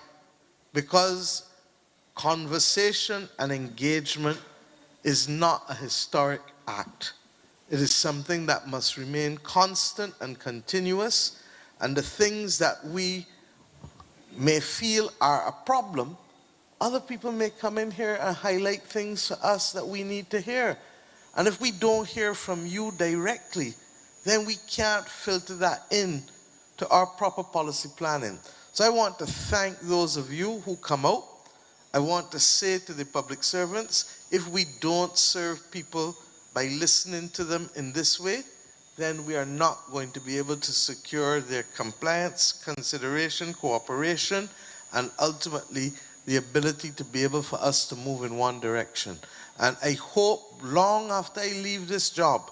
Because conversation and engagement is not a historic act. It is something that must remain constant and continuous, and the things that we may feel are a problem, other people may come in here and highlight things to us that we need to hear. And if we don't hear from you directly, then we can't filter that in to our proper policy planning. So I want to thank those of you who come out. I want to say to the public servants, if we don't serve people by listening to them in this way, then we are not going to be able to secure their compliance, consideration, cooperation, and ultimately the ability to be able for us to move in one direction. And I hope long after I leave this job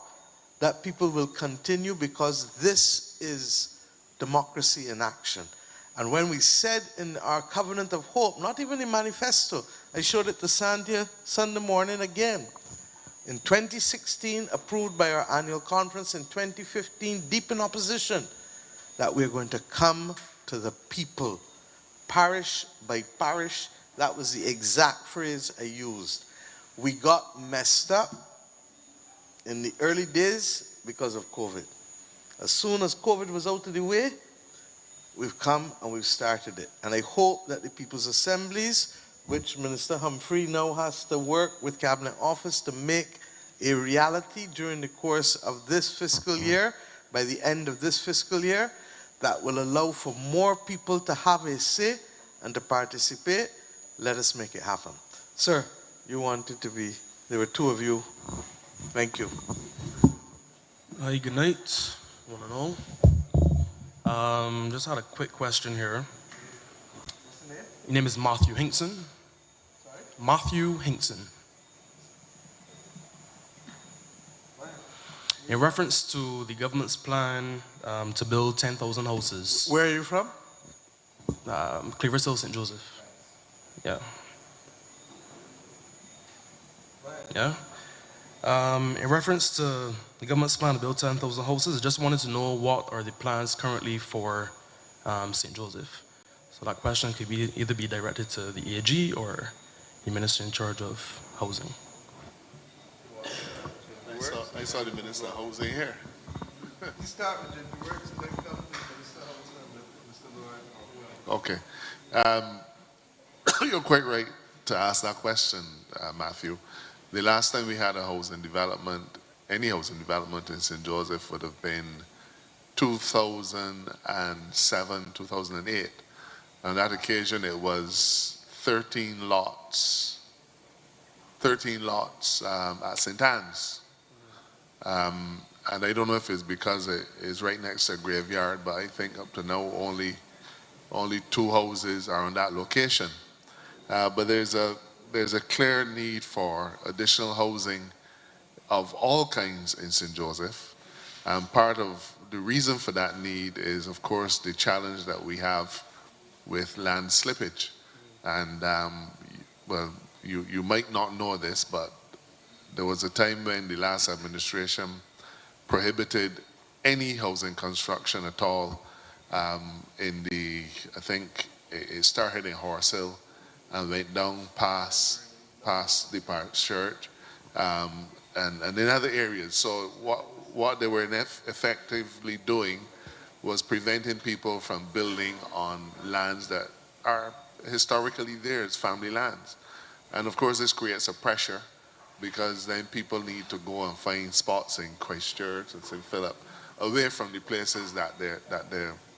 that people will continue, because this is democracy in action. And when we said in our covenant of hope, not even in manifesto, I showed it to Santia Sunday morning again. In 2016, approved by our annual conference. In 2015, deep in opposition, that we're going to come to the people, parish by parish. That was the exact phrase I used. We got messed up in the early days because of COVID. As soon as COVID was out of the way, we've come and we've started it. And I hope that the People's Assemblies, which Minister Humphrey now has to work with Cabinet Office to make a reality during the course of this fiscal year, by the end of this fiscal year, that will allow for more people to have a say and to participate. Let us make it happen. Sir, you wanted to be, there were two of you. Thank you. Hi, good night, one and all. Just had a quick question here. Your name is Matthew Hinkson. Sorry? Matthew Hinkson. In reference to the government's plan to build 10,000 houses. Where are you from? Cleaver Hill, St. Joseph. Yeah. Yeah. In reference to the government's plan to build 10,000 houses, I just wanted to know what are the plans currently for St. Joseph. So that question could be either be directed to the AG or the minister in charge of housing. I saw the Minister of Housing here. You start with the works and then come to Minister Housing and Mr. Lord. Okay. You're quite right to ask that question, Matthew. The last time we had a housing development, any housing development in St. Joseph would have been 2007, 2008. On that occasion, it was 13 lots at St. Anne's. And I don't know if it's because it is right next to a graveyard, but I think up to now only 2 houses are on that location. But there's a clear need for additional housing of all kinds in St. Joseph. And part of the reason for that need is, of course, the challenge that we have with land slippage. And, well, you might not know this, but there was a time when the last administration prohibited any housing construction at all in the, I think it started in Horse Hill and went down past the Parish Church and in other areas. So what they were effectively doing was preventing people from building on lands that are historically theirs, family lands. And of course this creates a pressure, because then people need to go and find spots in Christchurch and St. Philip, away from the places that they're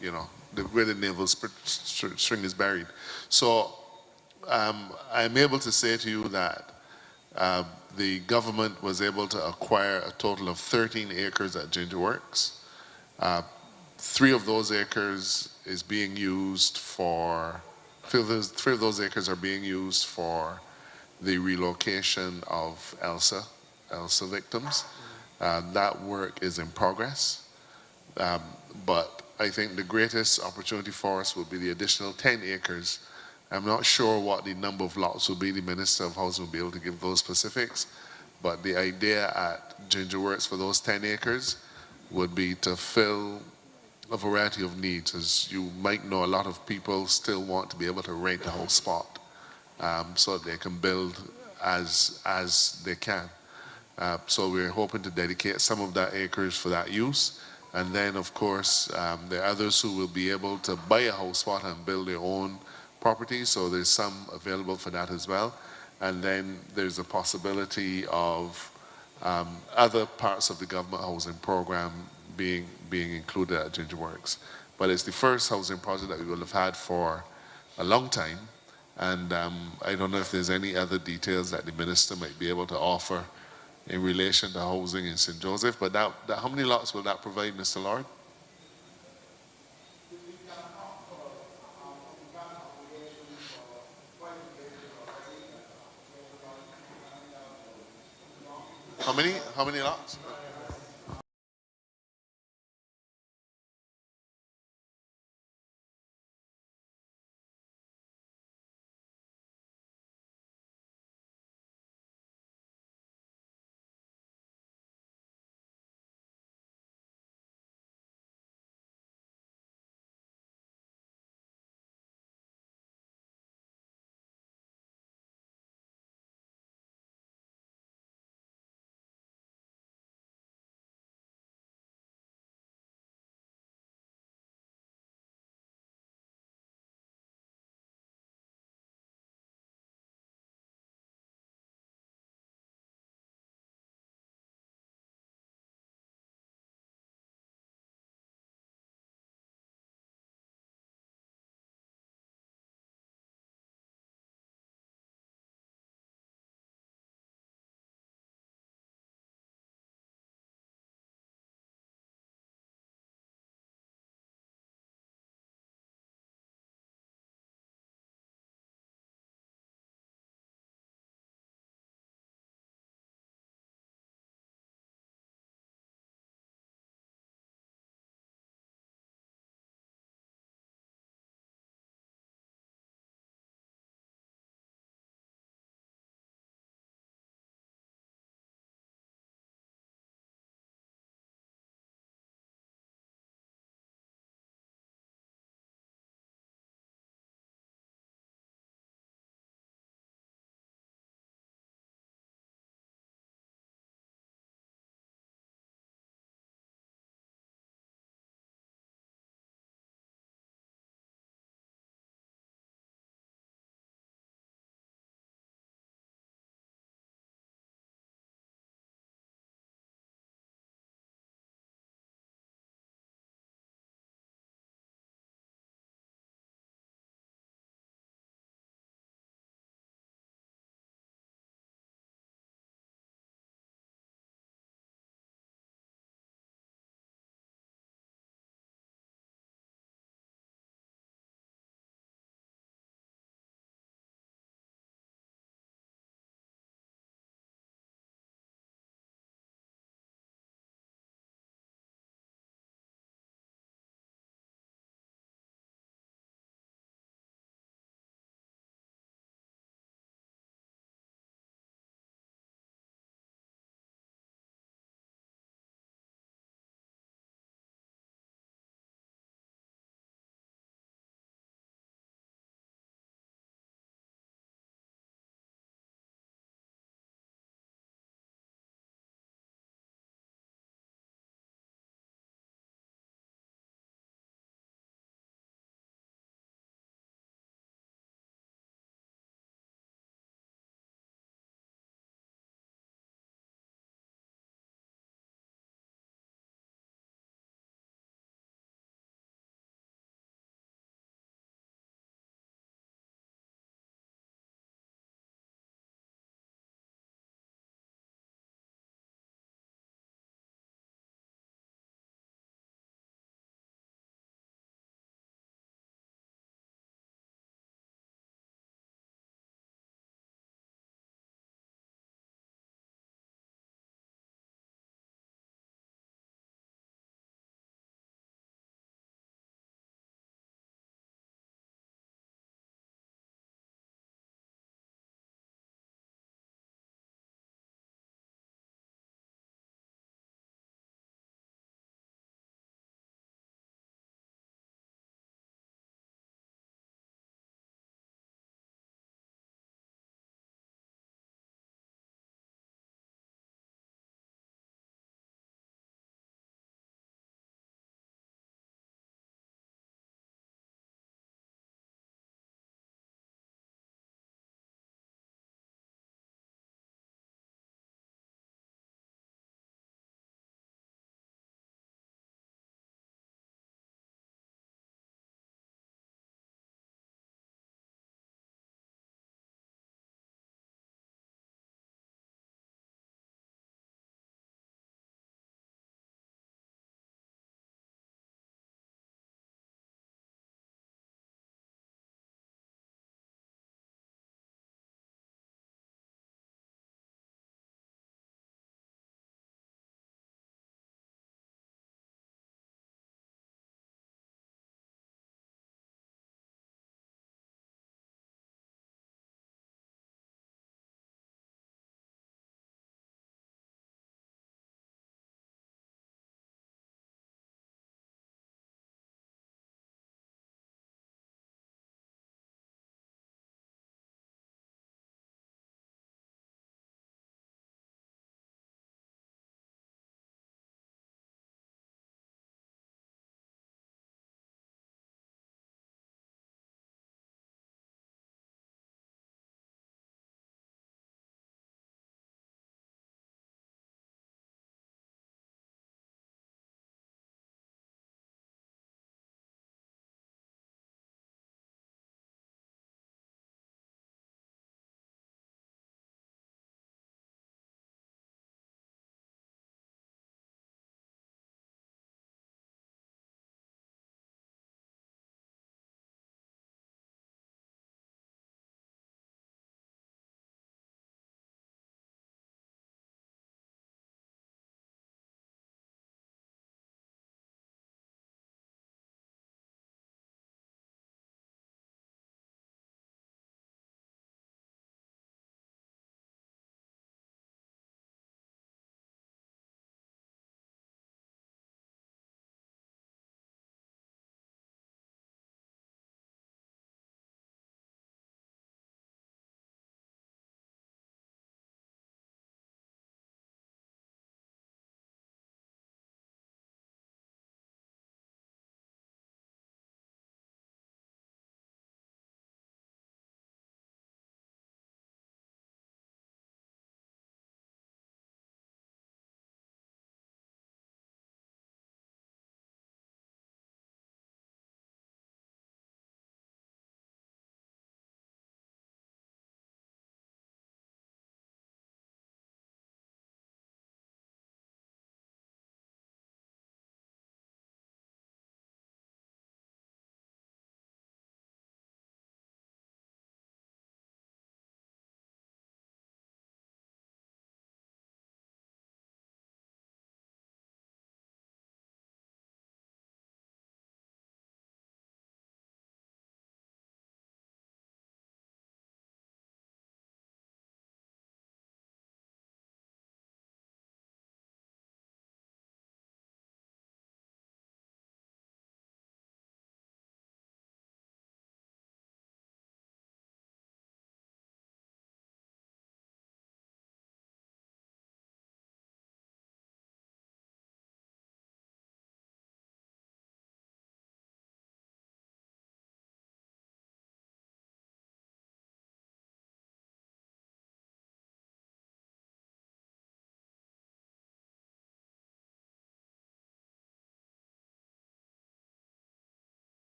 you know, where the naval string is buried. So I'm able to say to you that the government was able to acquire a total of 13 acres at Ginger Works. 3 of those acres is being used for three of those acres are being used for the relocation of Elsa victims. That work is in progress. But I think the greatest opportunity for us will be the additional 10 acres. I'm not sure what the number of lots will be. The Minister of Housing will be able to give those specifics. But the idea at Ginger Works for those 10 acres would be to fill a variety of needs. As you might know, a lot of people still want to be able to rent a whole spot so that they can build as they can. So we're hoping to dedicate some of that acres for that use. And then, of course, there are others who will be able to buy a house spot and build their own property. So there's some available for that as well. And then there's a possibility of other parts of the government housing program being included at Ginger Works. But it's the first housing project that we will have had for a long time. And I don't know if there's any other details that the minister might be able to offer in relation to housing in St. Joseph. But how many lots will that provide, Mr. Lord? How many lots?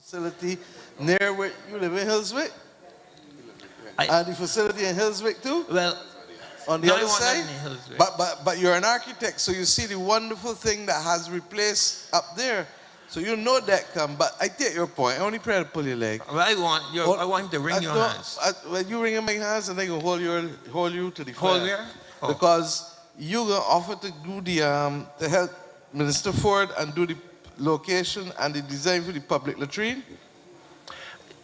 facility near where you live in Hillswick? And the facility in Hillswick too? Well, on the no, other I want side? nothing in Hillswick. But you're an architect, so you see the wonderful thing that has replaced up there. So you know that come, but I take your point. I only pray to pull your leg. Well, I want to wring your hands. When you wring my hands, and they can hold you to the Hold fire. where? Oh. Because you gonna offer to do to help Minister Ford and do the location and the design for the public latrine.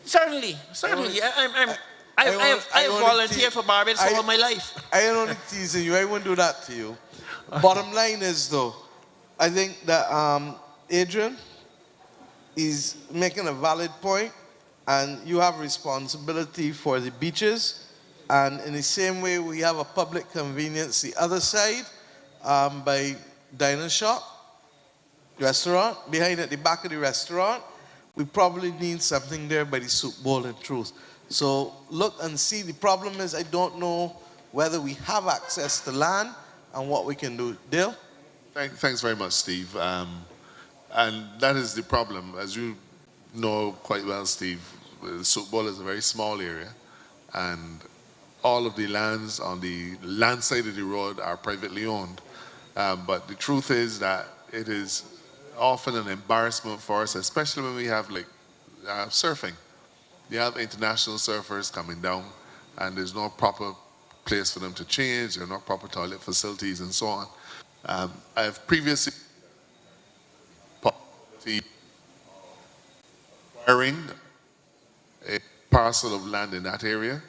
Certainly. I volunteered for Barbados all my life. I ain't only teasing you. I wouldn't do that to you. Bottom line is, though, I think that Adrian is making a valid point, and you have responsibility for the beaches. And in the same way, we have a public convenience the other side by Diner Shop, restaurant, behind at the back of the restaurant. We probably need something there by the soup bowl, in truth. So look and see. The problem is I don't know whether we have access to land and what we can do. Dale? Thanks very much, Steve. And that is the problem. As you know quite well, Steve, soup bowl is a very small area, and all of the lands on the land side of the road are privately owned. But the truth is that it is often an embarrassment for us, especially when we have surfing. You have international surfers coming down, and there's no proper place for them to change, there are no proper toilet facilities, and so on. I have previously acquiring a parcel of land in that area,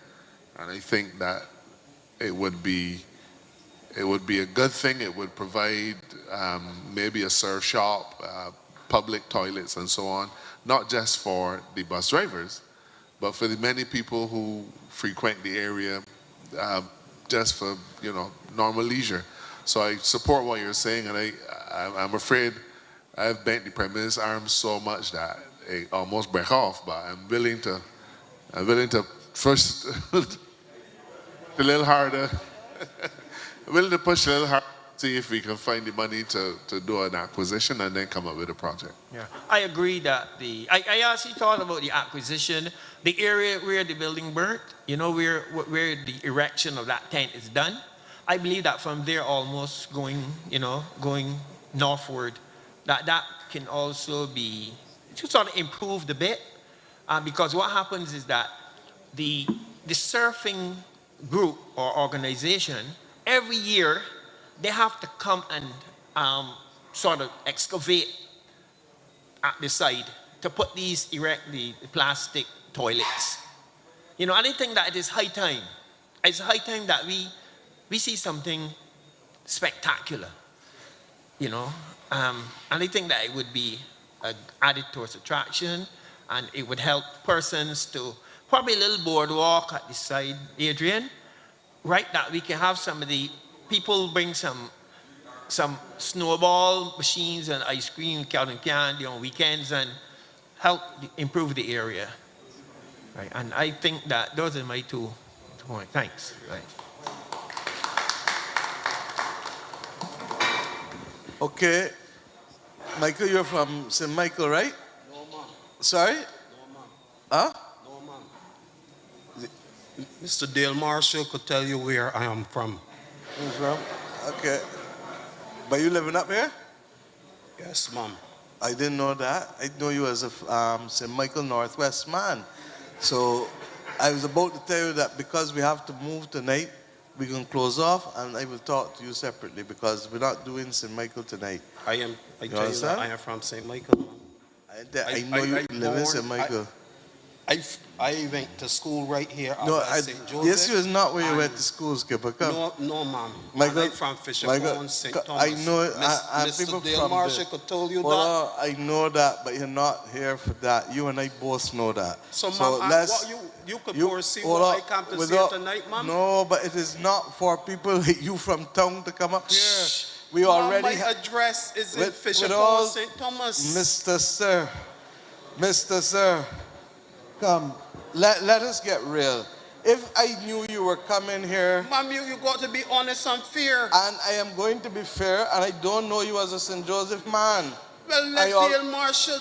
and I think that it would be a good thing. It would provide maybe a surf shop, public toilets, and so on, not just for the bus drivers, but for the many people who frequent the area just for normal leisure. So I support what you're saying, and I'm afraid I've bent the Prime Minister's arms so much that it almost break off. But I'm willing to first a little harder. I'm willing to push a little harder, see if we can find the money to do an acquisition and then come up with a project. Yeah, I agree that I actually thought about the acquisition, the area where the building burnt, where the erection of that tent is done. I believe that from there almost going northward, that can also be to sort of improve the bit, because what happens is that the surfing group or organization, every year they have to come and sort of excavate at the side to put erect the plastic toilets. And I think that it is high time. It's high time that we see something spectacular, and I think that it would be an added tourist attraction, and it would help persons to probably a little boardwalk at the side, Adrian, right? That we can have some of the people bring some snowball machines and ice cream, cotton candy on weekends, and help improve the area, right? And I think that those are my 2 points. Thanks. Right. Okay. Michael, you're from St. Michael, right? No, ma'am. Sorry? No, ma'am. Huh? No, ma'am. Mr. Dale Marshall could tell you where I am from. Who's from? Okay. But you living up here? Yes, ma'am. I didn't know that. I know you as a St. Michael Northwest man. So I was about to tell you that because we have to move tonight, we can close off, and I will talk to you separately because we're not doing St. Michael tonight. I tell you that I am from St. Michael. I know you live in St. Michael. I went to school right here at St. Joseph. This is not where you went to school, Skipper. Come. No, ma'am. Michael, I'm from Fisher-Pond, St. Thomas. I know it. Mr. Dale Marshall could tell you that. I know that, but you're not here for that. You and I both know that. So ma'am, you could foresee what I come to say tonight, ma'am? No, but it is not for people like you from town to come up here. We ma'am, already. My address is in Fisher-Pond, St. Thomas. Mr. Sir, come. Let us get real. If I knew you were coming here... Ma'am, you got to be honest and fair. And I am going to be fair, and I don't know you as a St. Joseph man. Well, let Dale Marshall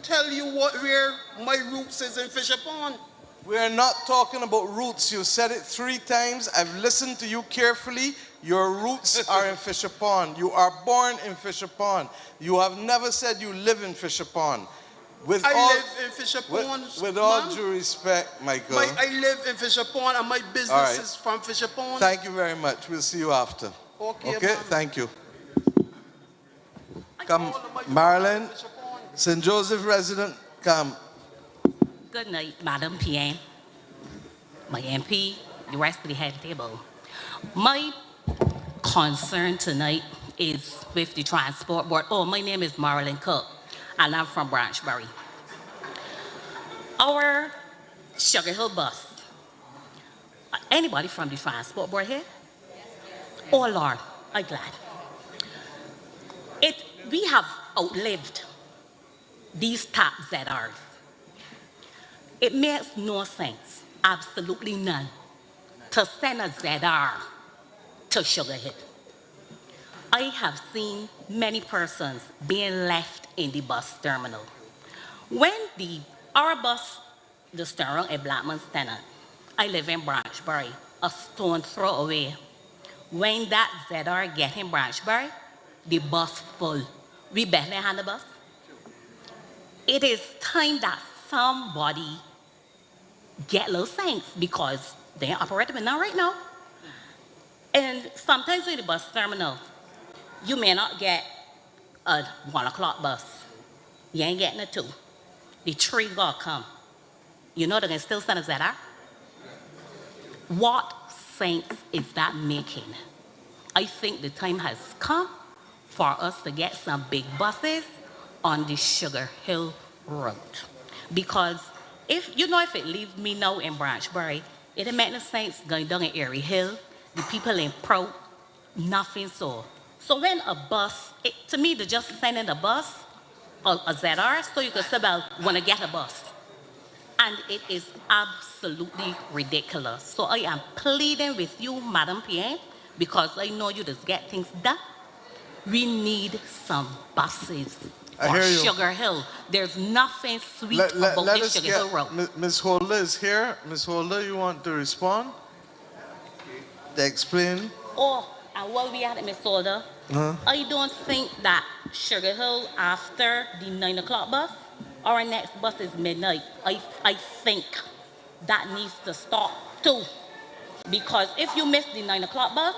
tell you where my roots is in Fisher Pond. We are not talking about roots. You said it 3 times. I've listened to you carefully. Your roots are in Fisher Pond. You are born in Fisher Pond. You have never said you live in Fisher Pond. Live in Fisher Pond. With all due respect, Michael. I live in Fisher Pond and my business is from Fisher Pond. Thank you very much. We'll see you after. Okay, thank you. Come, Marilyn, St. Joseph resident, come. Good night, Madam PM, my MP, the rest of the head table. My concern tonight is with the transport board. Oh, my name is Marilyn Cook, and I'm from Branchbury. Our Sugar Hill bus. Anybody from the transport board here? Oh, Lord, I'm glad. We have outlived these top ZRs. It makes no sense, absolutely none, to send a ZR to Sugar Hill. I have seen many persons being left in the bus terminal. When our bus, the Sterling and Blackman's tenant, I live in Branchbury, a stone throw away. When that ZR get in Branchbury, the bus full. We barely have the bus. It is time that somebody get low sense because they ain't operating now right now. And sometimes in the bus terminal, you may not get a 1 o'clock bus. You ain't getting a 2. The 3 gonna come. You know they can still send us ZR? What sense is that making? I think the time has come for us to get some big buses on the Sugar Hill route. Because if it leaves me now in Branchbury, it don't make no sense going down in Erie Hill, the people in Prout, nothing so. So when a bus, to me, they're just sending a bus, or a ZR, so you can say, well, want to get a bus. And it is absolutely ridiculous. So I am pleading with you, Madam PM, because I know you just get things done. We need some buses for Sugar Hill. There's nothing sweet about this Sugar Hill road. Ms. Holder is here. Ms. Holder, you want to respond? To explain? Oh, and while we at it, Ms. Holder, I don't think that Sugar Hill after the 9 o'clock bus, our next bus is midnight. I think that needs to stop too. Because if you miss the 9 o'clock bus,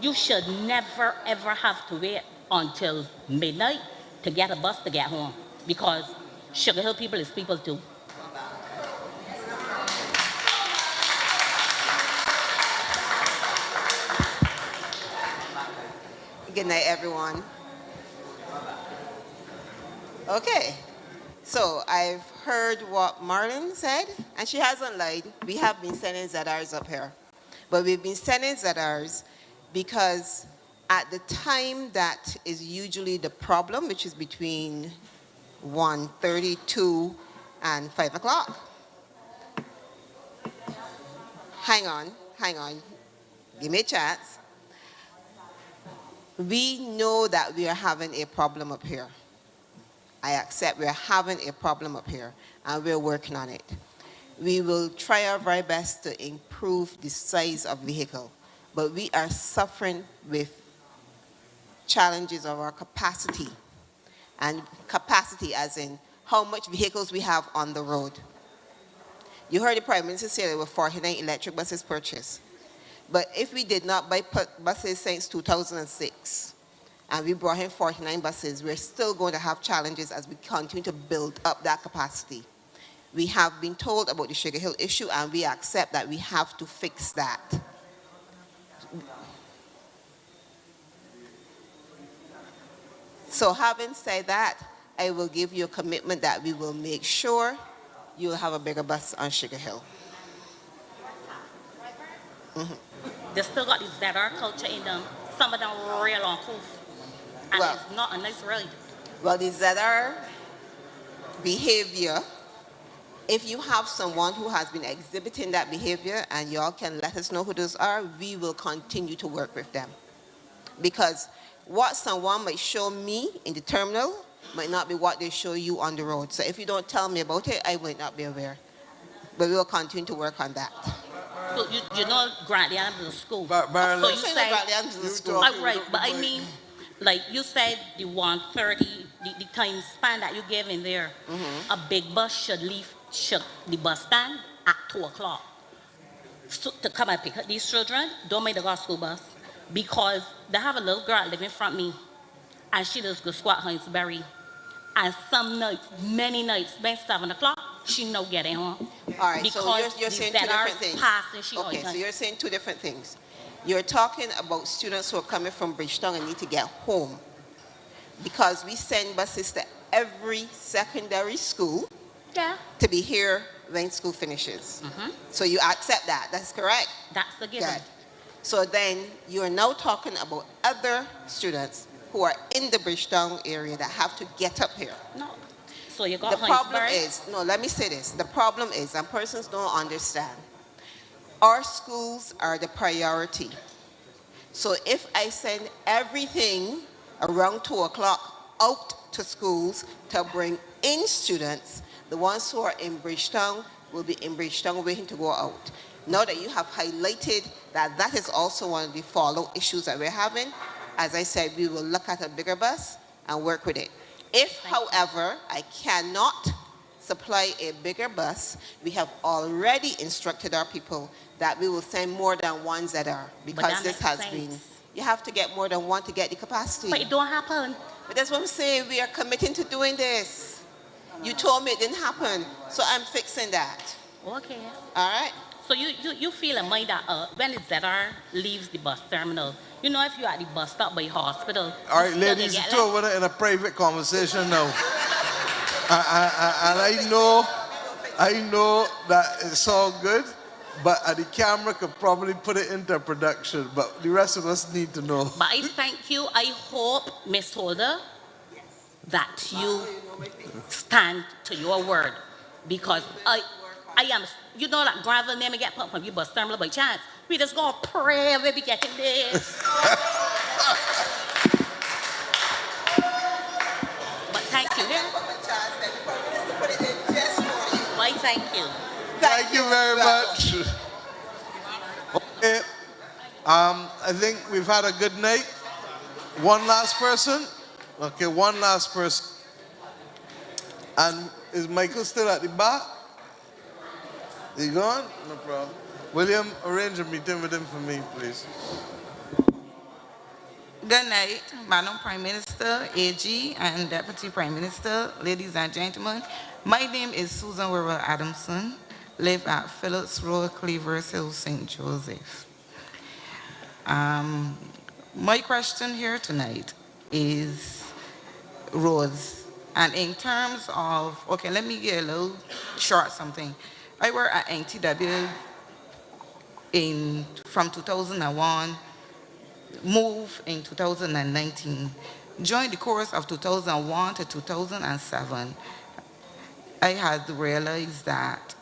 you should never, ever have to wait until midnight to get a bus to get home. Because Sugar Hill people is people too. Good night, everyone. Okay, so I've heard what Marlon said, and she hasn't lied. We have been sending ZRs up here. But we've been sending ZRs because at the time that is usually the problem, which is between 1:32 and 5 o'clock. Hang on. Give me a chance. We know that we are having a problem up here. I accept we're having a problem up here, and we're working on it. We will try our very best to improve the size of vehicle, but we are suffering with challenges of our capacity, and capacity as in how much vehicles we have on the road. You heard the Prime Minister say there were 49 electric buses purchased. But if we did not buy buses since 2006, and we brought in 49 buses, we're still going to have challenges as we continue to build up that capacity. We have been told about the Sugar Hill issue, and we accept that we have to fix that. So having said that, I will give you a commitment that we will make sure you'll have a bigger bus on Sugar Hill. They still got this ZR culture in them. Some of them real uncouth. And it's not a nice ride. Well, the ZR behavior, if you have someone who has been exhibiting that behavior and y'all can let us know who those are, we will continue to work with them. Because what someone might show me in the terminal might not be what they show you on the road. So if you don't tell me about it, I might not be aware. But we will continue to work on that. So you know Grantley Adams is a school. So So you say said, Grantley Adams is a school. Right, but I mean, like you said, the 1:30, the time span that you gave in there, a big bus should leave the bus stand at 2 o'clock. So, to come and pick up these children, don't make the go school bus. Because they have a little girl living in front of me, and she does go squat Huntsbury. And some nights, many nights, by 7 o'clock, she no getting home. All right, because so you're saying two different things. Passing, she Okay, so you're saying two different things. You're talking about students who are coming from Bridgetown and need to get home. Because we send buses to every secondary school to be here when school finishes. So you accept that, that's correct? That's the given. Good. So then you're now talking about other students who are in the Bridgetown area that have to get up here. No. So you got The problem Huntsbury? is, no, let me say this. The problem is, and persons don't understand, our schools are the priority. So if I send everything around 2 o'clock out to schools to bring in students, the ones who are in Bridgetown will be in Bridgetown waiting to go out. Now that you have highlighted that that is also one of the follow issues that we're having, as I said, we will look at a bigger bus and work with it. If, however, I cannot supply a bigger bus, we have already instructed our people that we will send more than one ZR, because this has been, you have to get more than one to get the capacity. But it don't happen. But that's what I'm saying, we are committing to doing this. You told me it didn't happen, so I'm fixing that. Okay. All right? So you feel in mind that when the ZR leaves the bus terminal, you know, if you're at the bus stop by hospital. All right, ladies, you two over there in a private conversation now. And I know that it's all good, but the camera could probably put it into production, but the rest of us need to know. But I thank you. I hope, Ms. Holder, that you stand to your word, because I am, you know that gravel never get put from your bus terminal by chance. We just gonna pray we be getting there. But thank you. Why thank you. Thank you very much. Okay. I think we've had a good night. One last person? Okay, one last person. And is Michael still at the bar? Is he gone? No problem. William, arrange a meeting with him for me, please. Good night, Madam Prime Minister, AG, and Deputy Prime Minister, ladies and gentlemen. My name is Susan Worrell Adamson, live at Phillips Road, Cleavers Hill, St. Joseph. My question here tonight is roads. And in terms of, okay, let me get a little short something. I work at NTW from 2001, moved in 2019. During the course of 2001 to 2007, I had realized that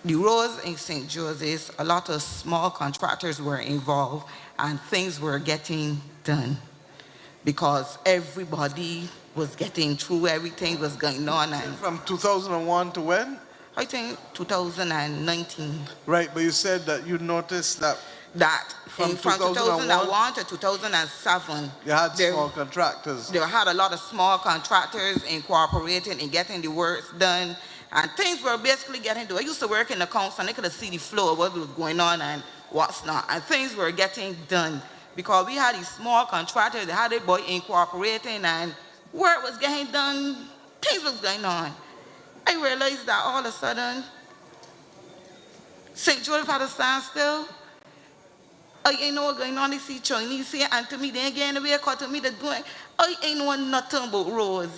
the roads in St. Joseph's, a lot of small contractors were involved and things were getting done because everybody was getting through, everything was going on. And from 2001 to when? I think 2019. Right, but you said that you noticed that from 2001 to 2007, you had small contractors. They had a lot of small contractors incorporating and getting the works done, and things were basically getting done. I used to work in the council, and I could see the flow of what was going on and what's not, and things were getting done because we had these small contractors that had their boy incorporating, and work was getting done, things was going on. I realized that all of a sudden, St. Joseph had a standstill. I ain't know what's going on. They see Chinese here, and to me, they ain't getting away, because to me, they're going. I ain't know nothing about roads.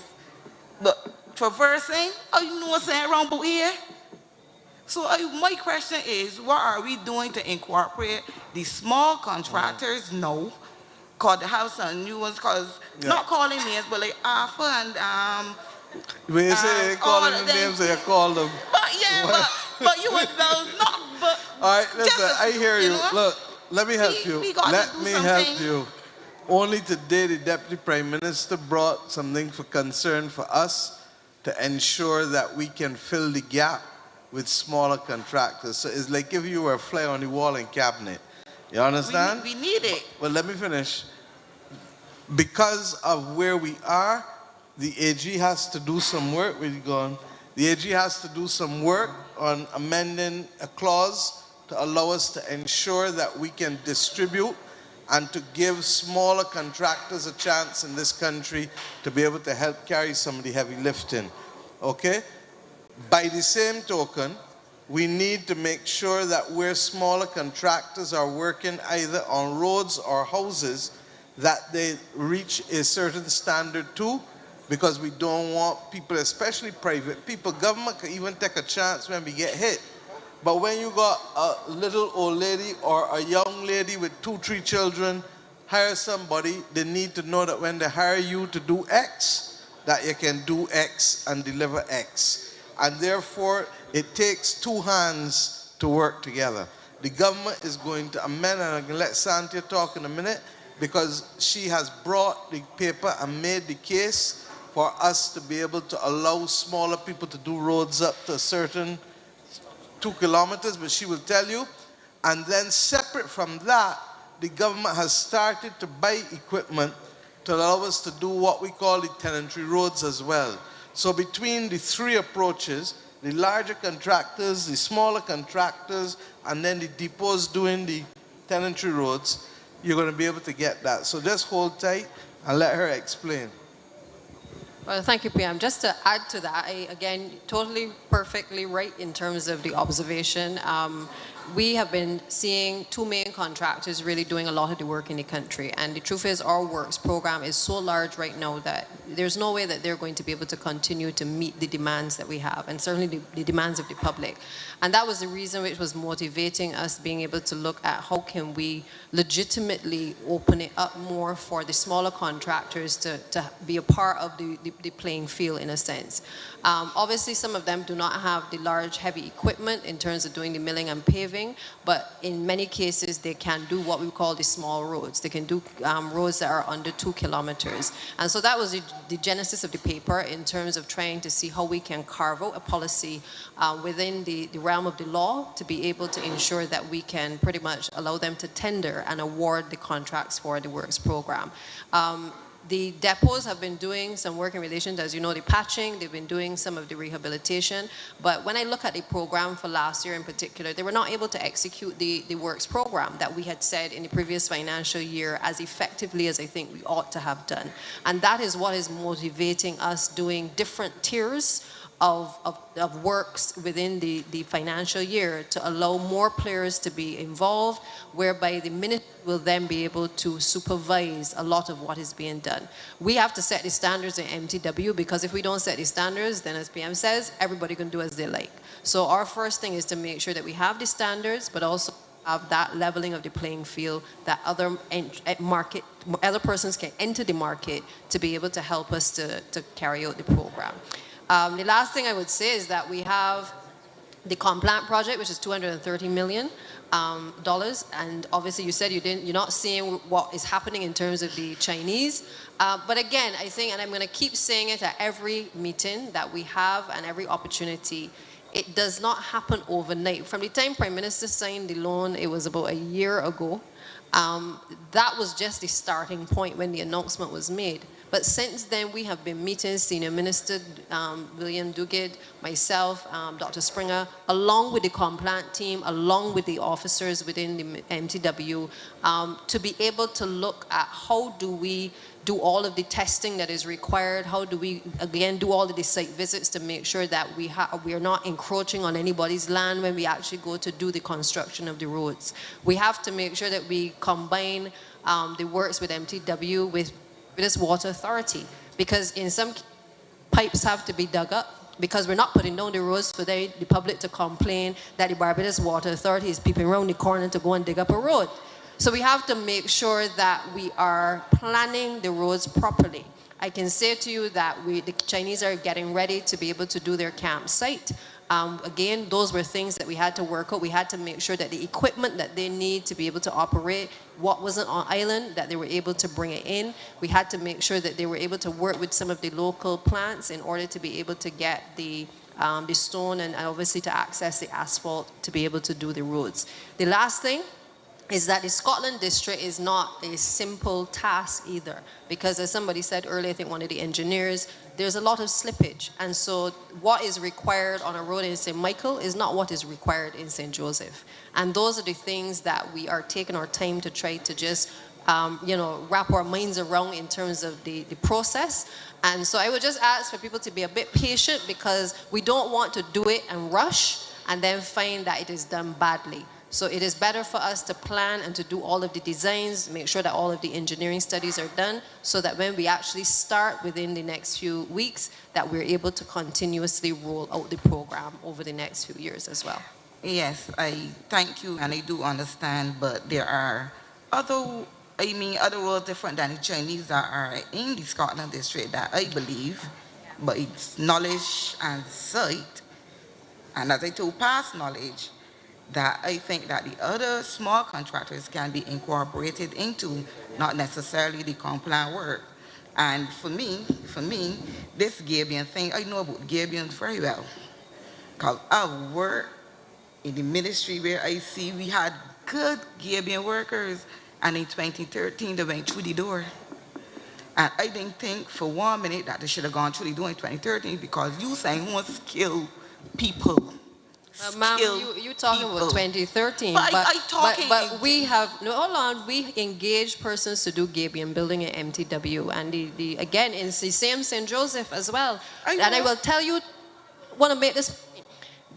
But traversing, I know what's around about here. So my question is, what are we doing to incorporate the small contractors? No, because they have some new ones, because not calling names, but like Alpha and when you say calling the names, you call them. But yeah, but you would know, not, but. All right, listen, I hear you. Look, let me help you. Let me help you. Only today, the Deputy Prime Minister brought something for concern for us to ensure that we can fill the gap with smaller contractors. So it's like if you were a fly on the wall in cabinet. You understand? We need it. Well, let me finish. Because of where we are, the AG has to do some work. Where you going? The AG has to do some work on amending a clause to allow us to ensure that we can distribute and to give smaller contractors a chance in this country to be able to help carry some of the heavy lifting. Okay? By the same token, we need to make sure that where smaller contractors are working either on roads or houses, that they reach a certain standard too, because we don't want people, especially private people, government can even take a chance when we get hit. But when you got a little old lady or a young lady with 2, 3 children, hire somebody, they need to know that when they hire you to do X, that you can do X and deliver X. And therefore, it takes 2 hands to work together. The government is going to amend, and I can let Santia talk in a minute, because she has brought the paper and made the case for us to be able to allow smaller people to do roads up to a certain 2 kilometers, but she will tell you. And then separate from that, the government has started to buy equipment to allow us to do what we call the tenantry roads as well. So between the 3 approaches, the larger contractors, the smaller contractors, and then the depots doing the tenantry roads, you're going to be able to get that. So just hold tight and let her explain. Well, thank you, PM. Just to add to that, again, totally perfectly right in terms of the observation. We have been seeing 2 main contractors really doing a lot of the work in the country. And the truth is our works program is so large right now that there's no way that they're going to be able to continue to meet the demands that we have, and certainly the demands of the public. And that was the reason which was motivating us being able to look at how can we legitimately open it up more for the smaller contractors to be a part of the playing field in a sense. Obviously, some of them do not have the large, heavy equipment in terms of doing the milling and paving, but in many cases, they can do what we call the small roads. They can do roads that are under 2 kilometers. And so that was the genesis of the paper in terms of trying to see how we can carve out a policy within the realm of the law to be able to ensure that we can pretty much allow them to tender and award the contracts for the works program. The depots have been doing some work in relation to, as you know, the patching. They've been doing some of the rehabilitation. But when I look at the program for last year in particular, they were not able to execute the works program that we had said in the previous financial year as effectively as I think we ought to have done. And that is what is motivating us doing different tiers of works within the financial year to allow more players to be involved, whereby the ministry will then be able to supervise a lot of what is being done. We have to set the standards in MTW, because if we don't set the standards, then as PM says, everybody can do as they like. So our first thing is to make sure that we have the standards, but also have that leveling of the playing field, that other persons can enter the market to be able to help us to carry out the program. The last thing I would say is that we have the Complant project, which is $230 million. And obviously you said you're not seeing what is happening in terms of the Chinese. But again, I think, and I'm going to keep saying it at every meeting that we have and every opportunity, it does not happen overnight. From the time Prime Minister signed the loan, it was about a year ago. That was just the starting point when the announcement was made. But since then, we have been meeting Senior Minister William Duguid, myself, Dr. Springer, along with the Complant team, along with the officers within the MTW, to be able to look at how do we do all of the testing that is required, how do we, again, do all of the site visits to make sure that we are not encroaching on anybody's land when we actually go to do the construction of the roads. We have to make sure that we combine the works with MTW with this water authority, because in some pipes have to be dug up because we're not putting down the roads for the public to complain that the Barbados Water Authority is peeping around the corner to go and dig up a road. So we have to make sure that we are planning the roads properly. I can say to you that the Chinese are getting ready to be able to do their campsite. Again, those were things that we had to work out. We had to make sure that the equipment that they need to be able to operate, what wasn't on island, that they were able to bring it in. We had to make sure that they were able to work with some of the local plants in order to be able to get the stone and obviously to access the asphalt to be able to do the roads. The last thing is that the Scotland district is not a simple task either, because as somebody said earlier, I think one of the engineers, there's a lot of slippage, and so what is required on a road in St. Michael is not what is required in St. Joseph. And those are the things that we are taking our time to try to just wrap our minds around in terms of the process. And so I would just ask for people to be a bit patient, because we don't want to do it and rush and then find that it is done badly. So it is better for us to plan and to do all of the designs, make sure that all of the engineering studies are done, so that when we actually start within the next few weeks, that we're able to continuously roll out the program over the next few years as well. Yes, I thank you, and I do understand, but there are other roads different than the Chinese that are in the Scotland district that I believe, but it's knowledge and sight, and as I told past knowledge, that I think that the other small contractors can be incorporated into, not necessarily the compliant work. And for me, this Gabion thing, I know about Gabions very well, because I've worked in the ministry where I see we had good Gabion workers, and in 2013 they went through the door. And I didn't think for 1 minute that they should have gone through the door in 2013, because you saying who skilled people. Ma'am, you're talking about 2013, but we have, no, hold on, we engaged persons to do Gabion building at MTW, and again, in the same St. Joseph as well. And I will tell you, want to make this,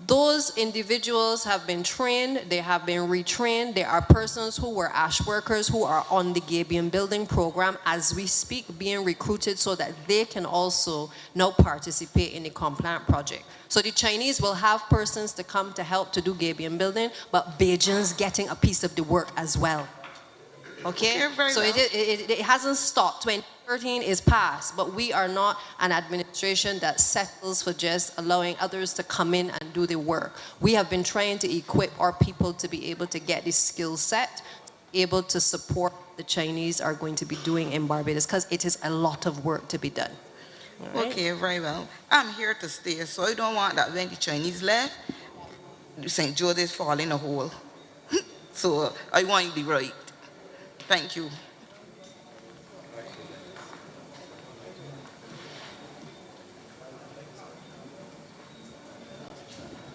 those individuals have been trained, they have been retrained. There are persons who were ash workers who are on the Gabion building program as we speak, being recruited so that they can also now participate in the compliant project. So the Chinese will have persons to come to help to do Gabion building, but Beijing's getting a piece of the work as well. Okay? So it hasn't stopped. 2013 is past, but we are not an administration that settles for just allowing others to come in and do the work. We have been trying to equip our people to be able to get the skill set, able to support the Chinese are going to be doing in Barbados, because it is a lot of work to be done. Right. Okay, very well. I'm here to stay, so I don't want that when the Chinese left, St. Joseph fall in a hole. So I want you to be right. Thank you.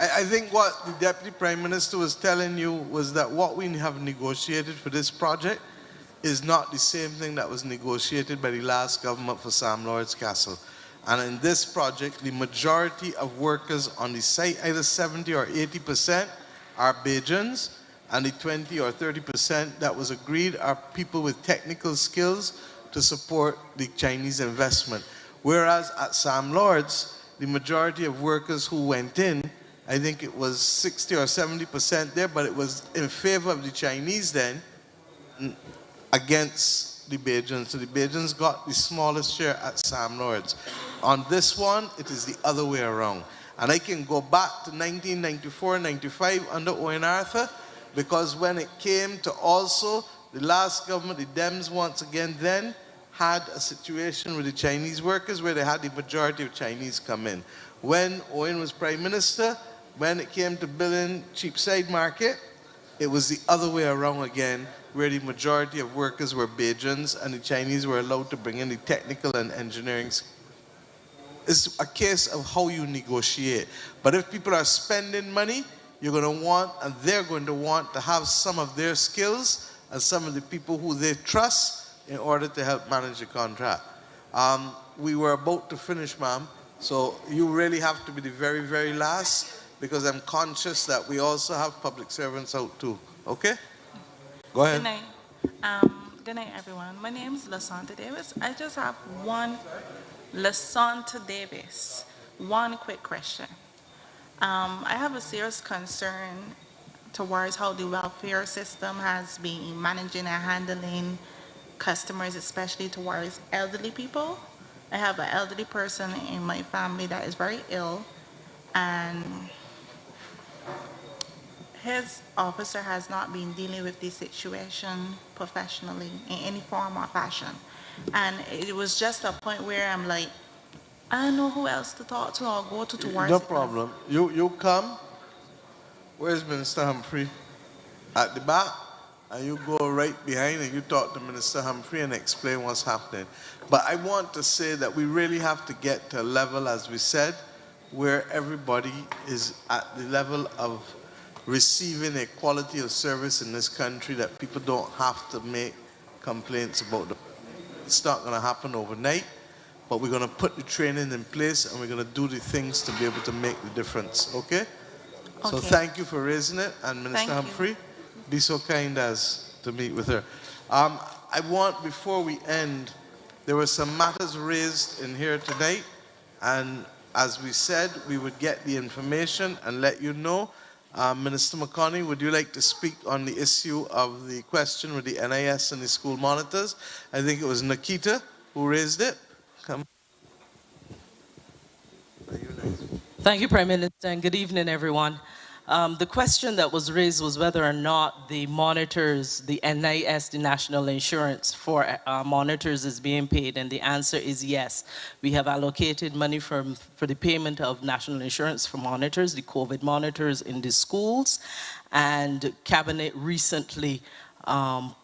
I think what the Deputy Prime Minister was telling you was that what we have negotiated for this project is not the same thing that was negotiated by the last government for Sam Lord's Castle. And in this project, the majority of workers on the site, either 70 or 80%, are Bajans, and the 20 or 30% that was agreed are people with technical skills to support the Chinese investment. Whereas at Sam Lord's, the majority of workers who went in, I think it was 60 or 70% there, but it was in favor of the Chinese then, against the Bajans. So the Bajans got the smallest share at Sam Lord's. On this one, it is the other way around. And I can go back to 1994-95 under Owen Arthur, because when it came to also the last government, the Dems once again then had a situation with the Chinese workers where they had the majority of Chinese come in. When Owen was Prime Minister, when it came to building Cheapside Market, it was the other way around again, where the majority of workers were Bajans and the Chinese were allowed to bring in the technical and engineering. It's a case of how you negotiate. But if people are spending money, you're going to want, and they're going to want to have some of their skills and some of the people who they trust in order to help manage the contract. We were about to finish, ma'am, so you really have to be the very, very last, because I'm conscious that we also have public servants out too. Okay? Go ahead. Good night. Good night, everyone. My name is LaSanta Davis. I just have one quick question. I have a serious concern towards how the welfare system has been managing and handling customers, especially towards elderly people. I have an elderly person in my family that is very ill, and his officer has not been dealing with this situation professionally in any form or fashion. And it was just a point where I'm like, I don't know who else to talk to or go to towards No it. problem. You come. Where's Minister Humphrey? At the back. And you go right behind and you talk to Minister Humphrey and explain what's happening. But I want to say that we really have to get to a level, as we said, where everybody is at the level of receiving a quality of service in this country that people don't have to make complaints about. It's not going to happen overnight, but we're going to put the training in place and we're going to do the things to be able to make the difference, okay? So thank you for raising it, and Minister Humphrey, be so kind as to meet with her. I want, before we end, there were some matters raised in here tonight, and as we said, we would get the information and let you know. Minister McConney, would you like to speak on the issue of the question with the NIS and the school monitors? I think it was Nikita who raised it. Come. Thank you, Prime Minister, and good evening, everyone. The question that was raised was whether or not the monitors, the NIS, the national insurance for monitors is being paid, and the answer is yes. We have allocated money for the payment of national insurance for monitors, the COVID monitors in the schools, and Cabinet recently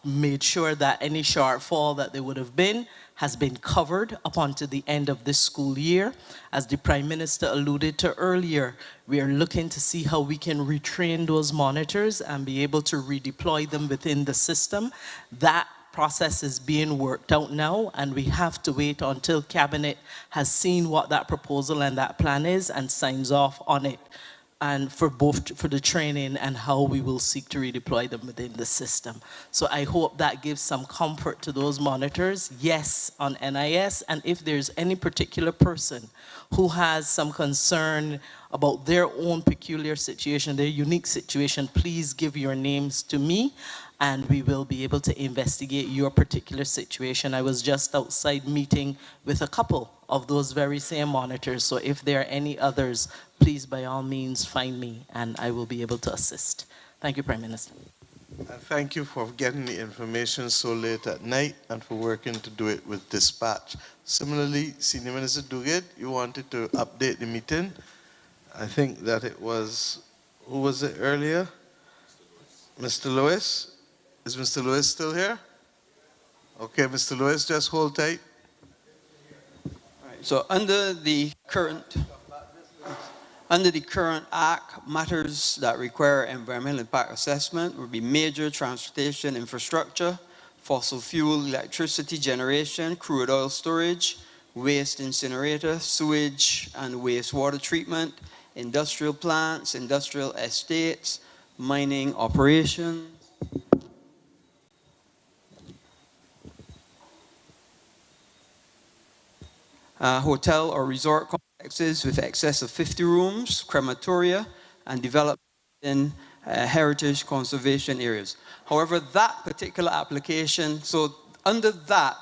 made sure that any shortfall that there would have been has been covered up until the end of this school year. As the Prime Minister alluded to earlier, we are looking to see how we can retrain those monitors and be able to redeploy them within the system. That process is being worked out now, and we have to wait until Cabinet has seen what that proposal and that plan is and signs off on it, and for the training and how we will seek to redeploy them within the system. So I hope that gives some comfort to those monitors, yes, on NIS, and if there's any particular person who has some concern about their own peculiar situation, their unique situation, please give your names to me, and we will be able to investigate your particular situation. I was just outside meeting with a couple of those very same monitors, so if there are any others, please by all means find me and I will be able to assist. Thank you, Prime Minister. Thank you for getting the information so late at night and for working to do it with dispatch. Similarly, Senior Minister Duguid, you wanted to update the meeting. I think that it was, who was it earlier? Mr. Lewis? Is Mr. Lewis still here? Okay, Mr. Lewis, just hold tight. So under the current Act, matters that require environmental impact assessment would be major transportation infrastructure, fossil fuel electricity generation, crude oil storage, waste incinerator, sewage and wastewater treatment, industrial plants, industrial estates, mining operations, hotel or resort complexes with excess of 50 rooms, crematoria, and development in heritage conservation areas. However, that particular application, so under that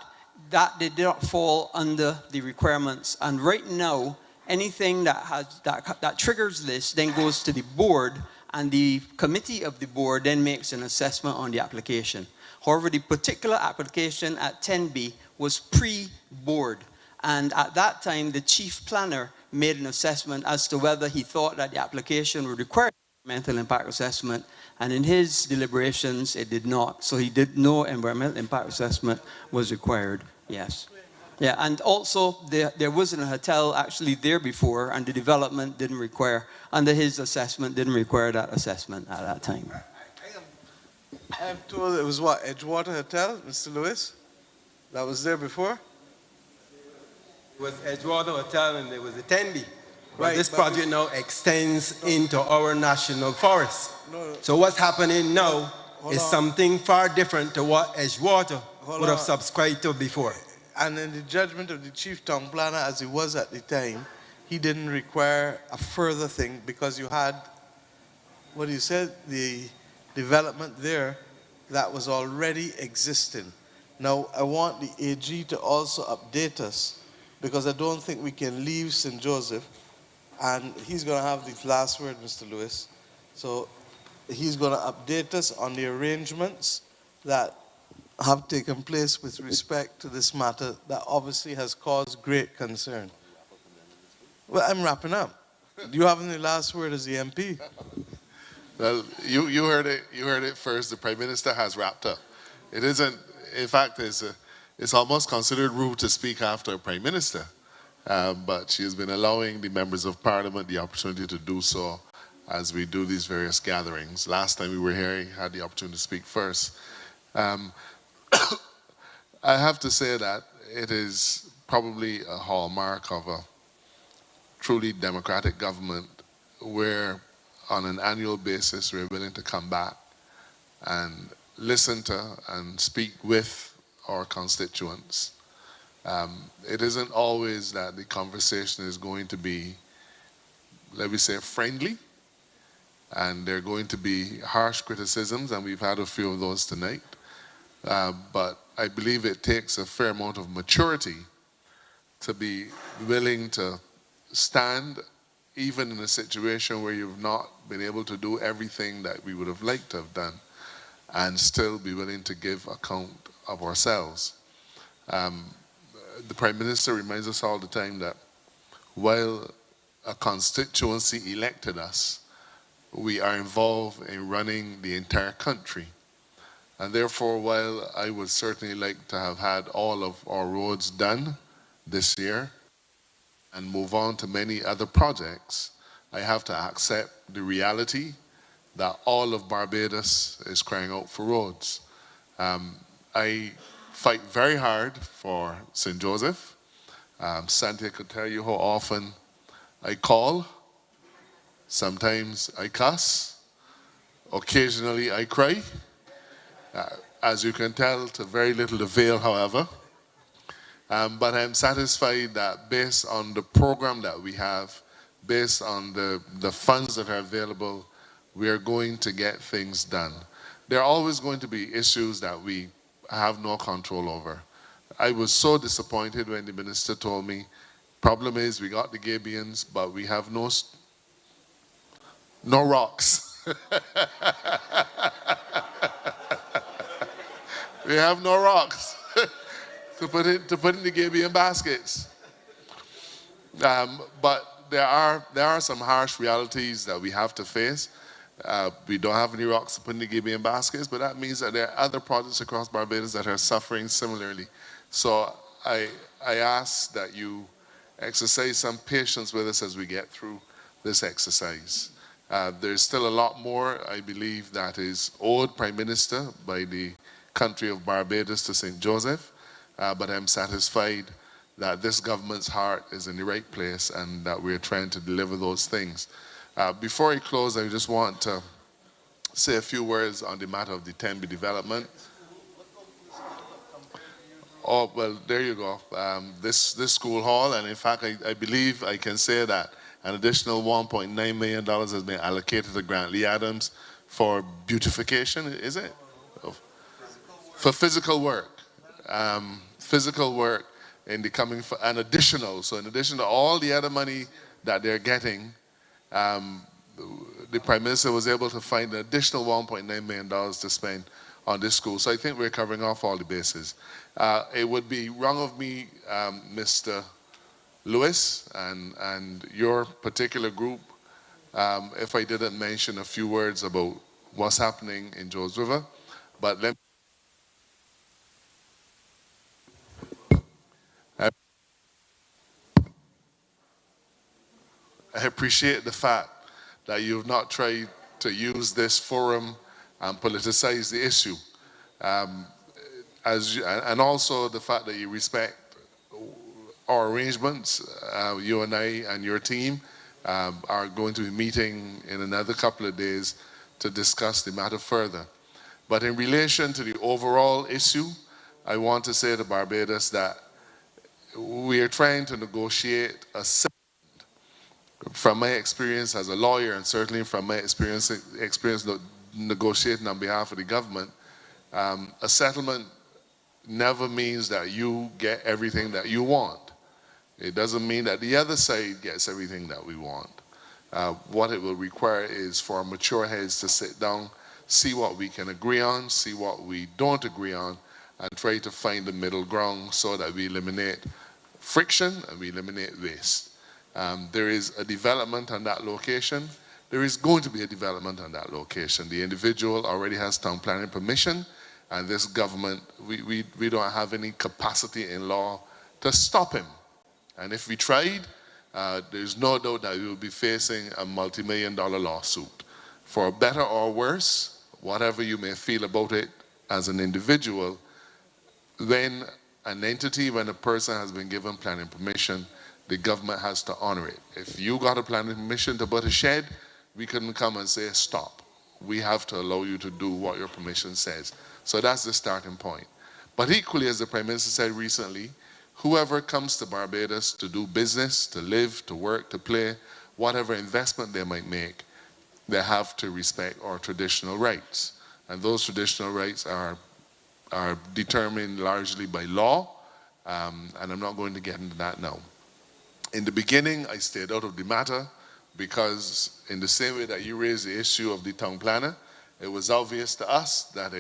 did not fall under the requirements. And right now, anything that triggers this then goes to the board, and the committee of the board then makes an assessment on the application. However, the particular application at 10B was pre-board. And at that time, the chief planner made an assessment as to whether he thought that the application would require environmental impact assessment. And in his deliberations, it did not. So he did no environmental impact assessment was required, yes. Yeah, and also there wasn't a hotel actually there before, and the development didn't require, under his assessment, didn't require that assessment at that time. I'm told it was what, Edgewater Hotel, Mr. Lewis? That was there before? It was Edgewater Hotel and there was a Tenby. Right, This project now extends into our national forest. So what's happening now is something far different to what Edgewater would have subscribed to before. And in the judgment of the chief town planner, as he was at the time, he didn't require a further thing because you had, what you said, the development there that was already existing. Now, I want the AG to also update us, because I don't think we can leave St. Joseph, and he's going to have the last word, Mr. Lewis. So he's going to update us on the arrangements that have taken place with respect to this matter that obviously has caused great concern. Well, I'm wrapping up. Do you have any last word as the MP? Well, you heard it. You heard it first. The Prime Minister has wrapped up. It isn't. In fact, it's almost considered rude to speak after a Prime Minister. But she has been allowing the members of Parliament the opportunity to do so as we do these various gatherings. Last time we were here, he had the opportunity to speak first. I have to say that it is probably a hallmark of a truly democratic government where on an annual basis we're willing to come back and listen to and speak with our constituents. It isn't always that the conversation is going to be, let me say, friendly, and there are going to be harsh criticisms, and we've had a few of those tonight. But I believe it takes a fair amount of maturity to be willing to stand even in a situation where you've not been able to do everything that we would have liked to have done, and still be willing to give account of ourselves. The Prime Minister reminds us all the time that while a constituency elected us, we are involved in running the entire country. And therefore, while I would certainly like to have had all of our roads done this year and move on to many other projects, I have to accept the reality that all of Barbados is crying out for roads. I fight very hard for St. Joseph. Santia could tell you how often I call. Sometimes I cuss. Occasionally I cry. As you can tell, to very little avail, however. But I'm satisfied that based on the program that we have, based on the funds that are available, we are going to get things done. There are always going to be issues that we have no control over. I was so disappointed when the minister told me, problem is we got the Gabions, but we have no rocks. We have no rocks to put in the Gabion baskets. But there are some harsh realities that we have to face. We don't have any rocks to put in the Gabion baskets, but that means that there are other projects across Barbados that are suffering similarly. So I ask that you exercise some patience with us as we get through this exercise. There's still a lot more, I believe, that is owed Prime Minister by the country of Barbados to St. Joseph, but I'm satisfied that this government's heart is in the right place and that we're trying to deliver those things. Before I close, I just want to say a few words on the matter of the Tenby development. Oh, well, there you go. This school hall, and in fact, I believe I can say that an additional $1.9 million has been allocated to Grantley Adams for beautification, is it? For physical work. Physical work in the coming, and additional. So in addition to all the other money that they're getting, the Prime Minister was able to find an additional $1.9 million to spend on this school. So I think we're covering off all the bases. It would be wrong of me, Mr. Lewis, and your particular group, if I didn't mention a few words about what's happening in Joes River. But let me I appreciate the fact that you've not tried to use this forum and politicize the issue. And also the fact that you respect our arrangements. You and I and your team are going to be meeting in another couple of days to discuss the matter further. But in relation to the overall issue, I want to say to Barbados that we are trying to negotiate a settlement. From my experience as a lawyer, and certainly from my experience negotiating on behalf of the government, a settlement never means that you get everything that you want. It doesn't mean that the other side gets everything that we want. What it will require is for mature heads to sit down, see what we can agree on, see what we don't agree on, and try to find the middle ground so that we eliminate friction and we eliminate waste. There is a development on that location. There is going to be a development on that location. The individual already has town planning permission, and this government, we don't have any capacity in law to stop him. And if we tried, there's no doubt that we will be facing a multi-million-dollar lawsuit. For better or worse, whatever you may feel about it as an individual, when an entity, when a person has been given planning permission, the government has to honor it. If you got a planning permission to put a shed, we couldn't come and say, stop. We have to allow you to do what your permission says. So that's the starting point. But equally, as the Prime Minister said recently, whoever comes to Barbados to do business, to live, to work, to play, whatever investment they might make, they have to respect our traditional rights. And those traditional rights are determined largely by law, and I'm not going to get into that now. In the beginning, I stayed out of the matter because in the same way that you raised the issue of the town planner, it was obvious to us that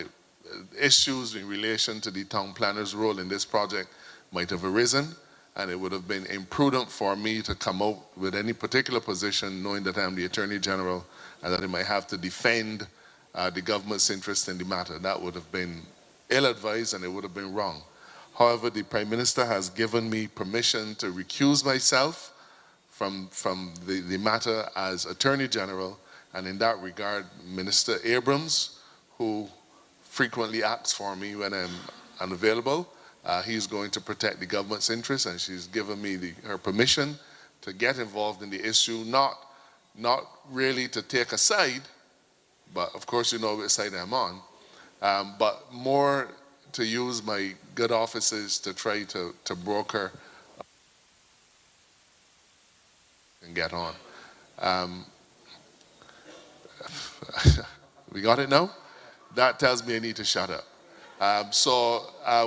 issues in relation to the town planner's role in this project might have arisen, and it would have been imprudent for me to come out with any particular position knowing that I'm the Attorney General and that I might have to defend the government's interest in the matter. That would have been ill-advised and it would have been wrong. However, the Prime Minister has given me permission to recuse myself from the matter as Attorney General, and in that regard, Minister Abrams, who frequently acts for me when I'm unavailable, he's going to protect the government's interests, and she's given me her permission to get involved in the issue, not really to take a side, but of course you know which side I'm on, but more to use my good offices to try to broker and get on. We got it now? That tells me I need to shut up.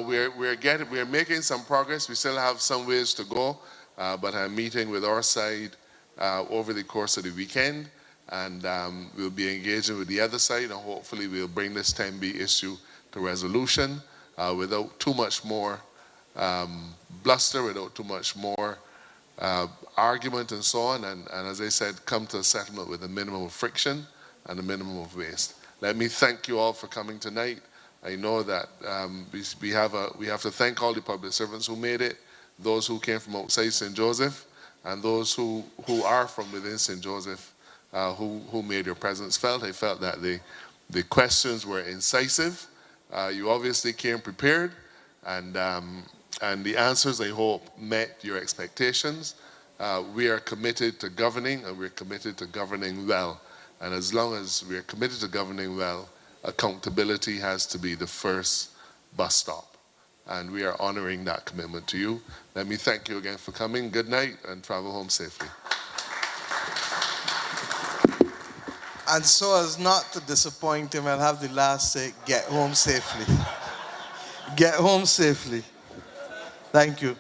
We're making some progress. We still have some ways to go, but I'm meeting with our side over the course of the weekend, and we'll be engaging with the other side, and hopefully we'll bring this 10B issue to resolution without too much more bluster, without too much more argument and so on, and as I said, come to a settlement with a minimum of friction and a minimum of waste. Let me thank you all for coming tonight. I know that we have to thank all the public servants who made it, those who came from outside St. Joseph, and those who are from within St. Joseph who made your presence felt. I felt that the questions were incisive. You obviously came prepared, and the answers, I hope, met your expectations. We are committed to governing, and we're committed to governing well. And as long as we're committed to governing well, accountability has to be the first bus stop. And we are honoring that commitment to you. Let me thank you again for coming. Good night, and travel home safely. And so as not to disappoint him, I'll have the last say, get home safely. Get home safely. Thank you.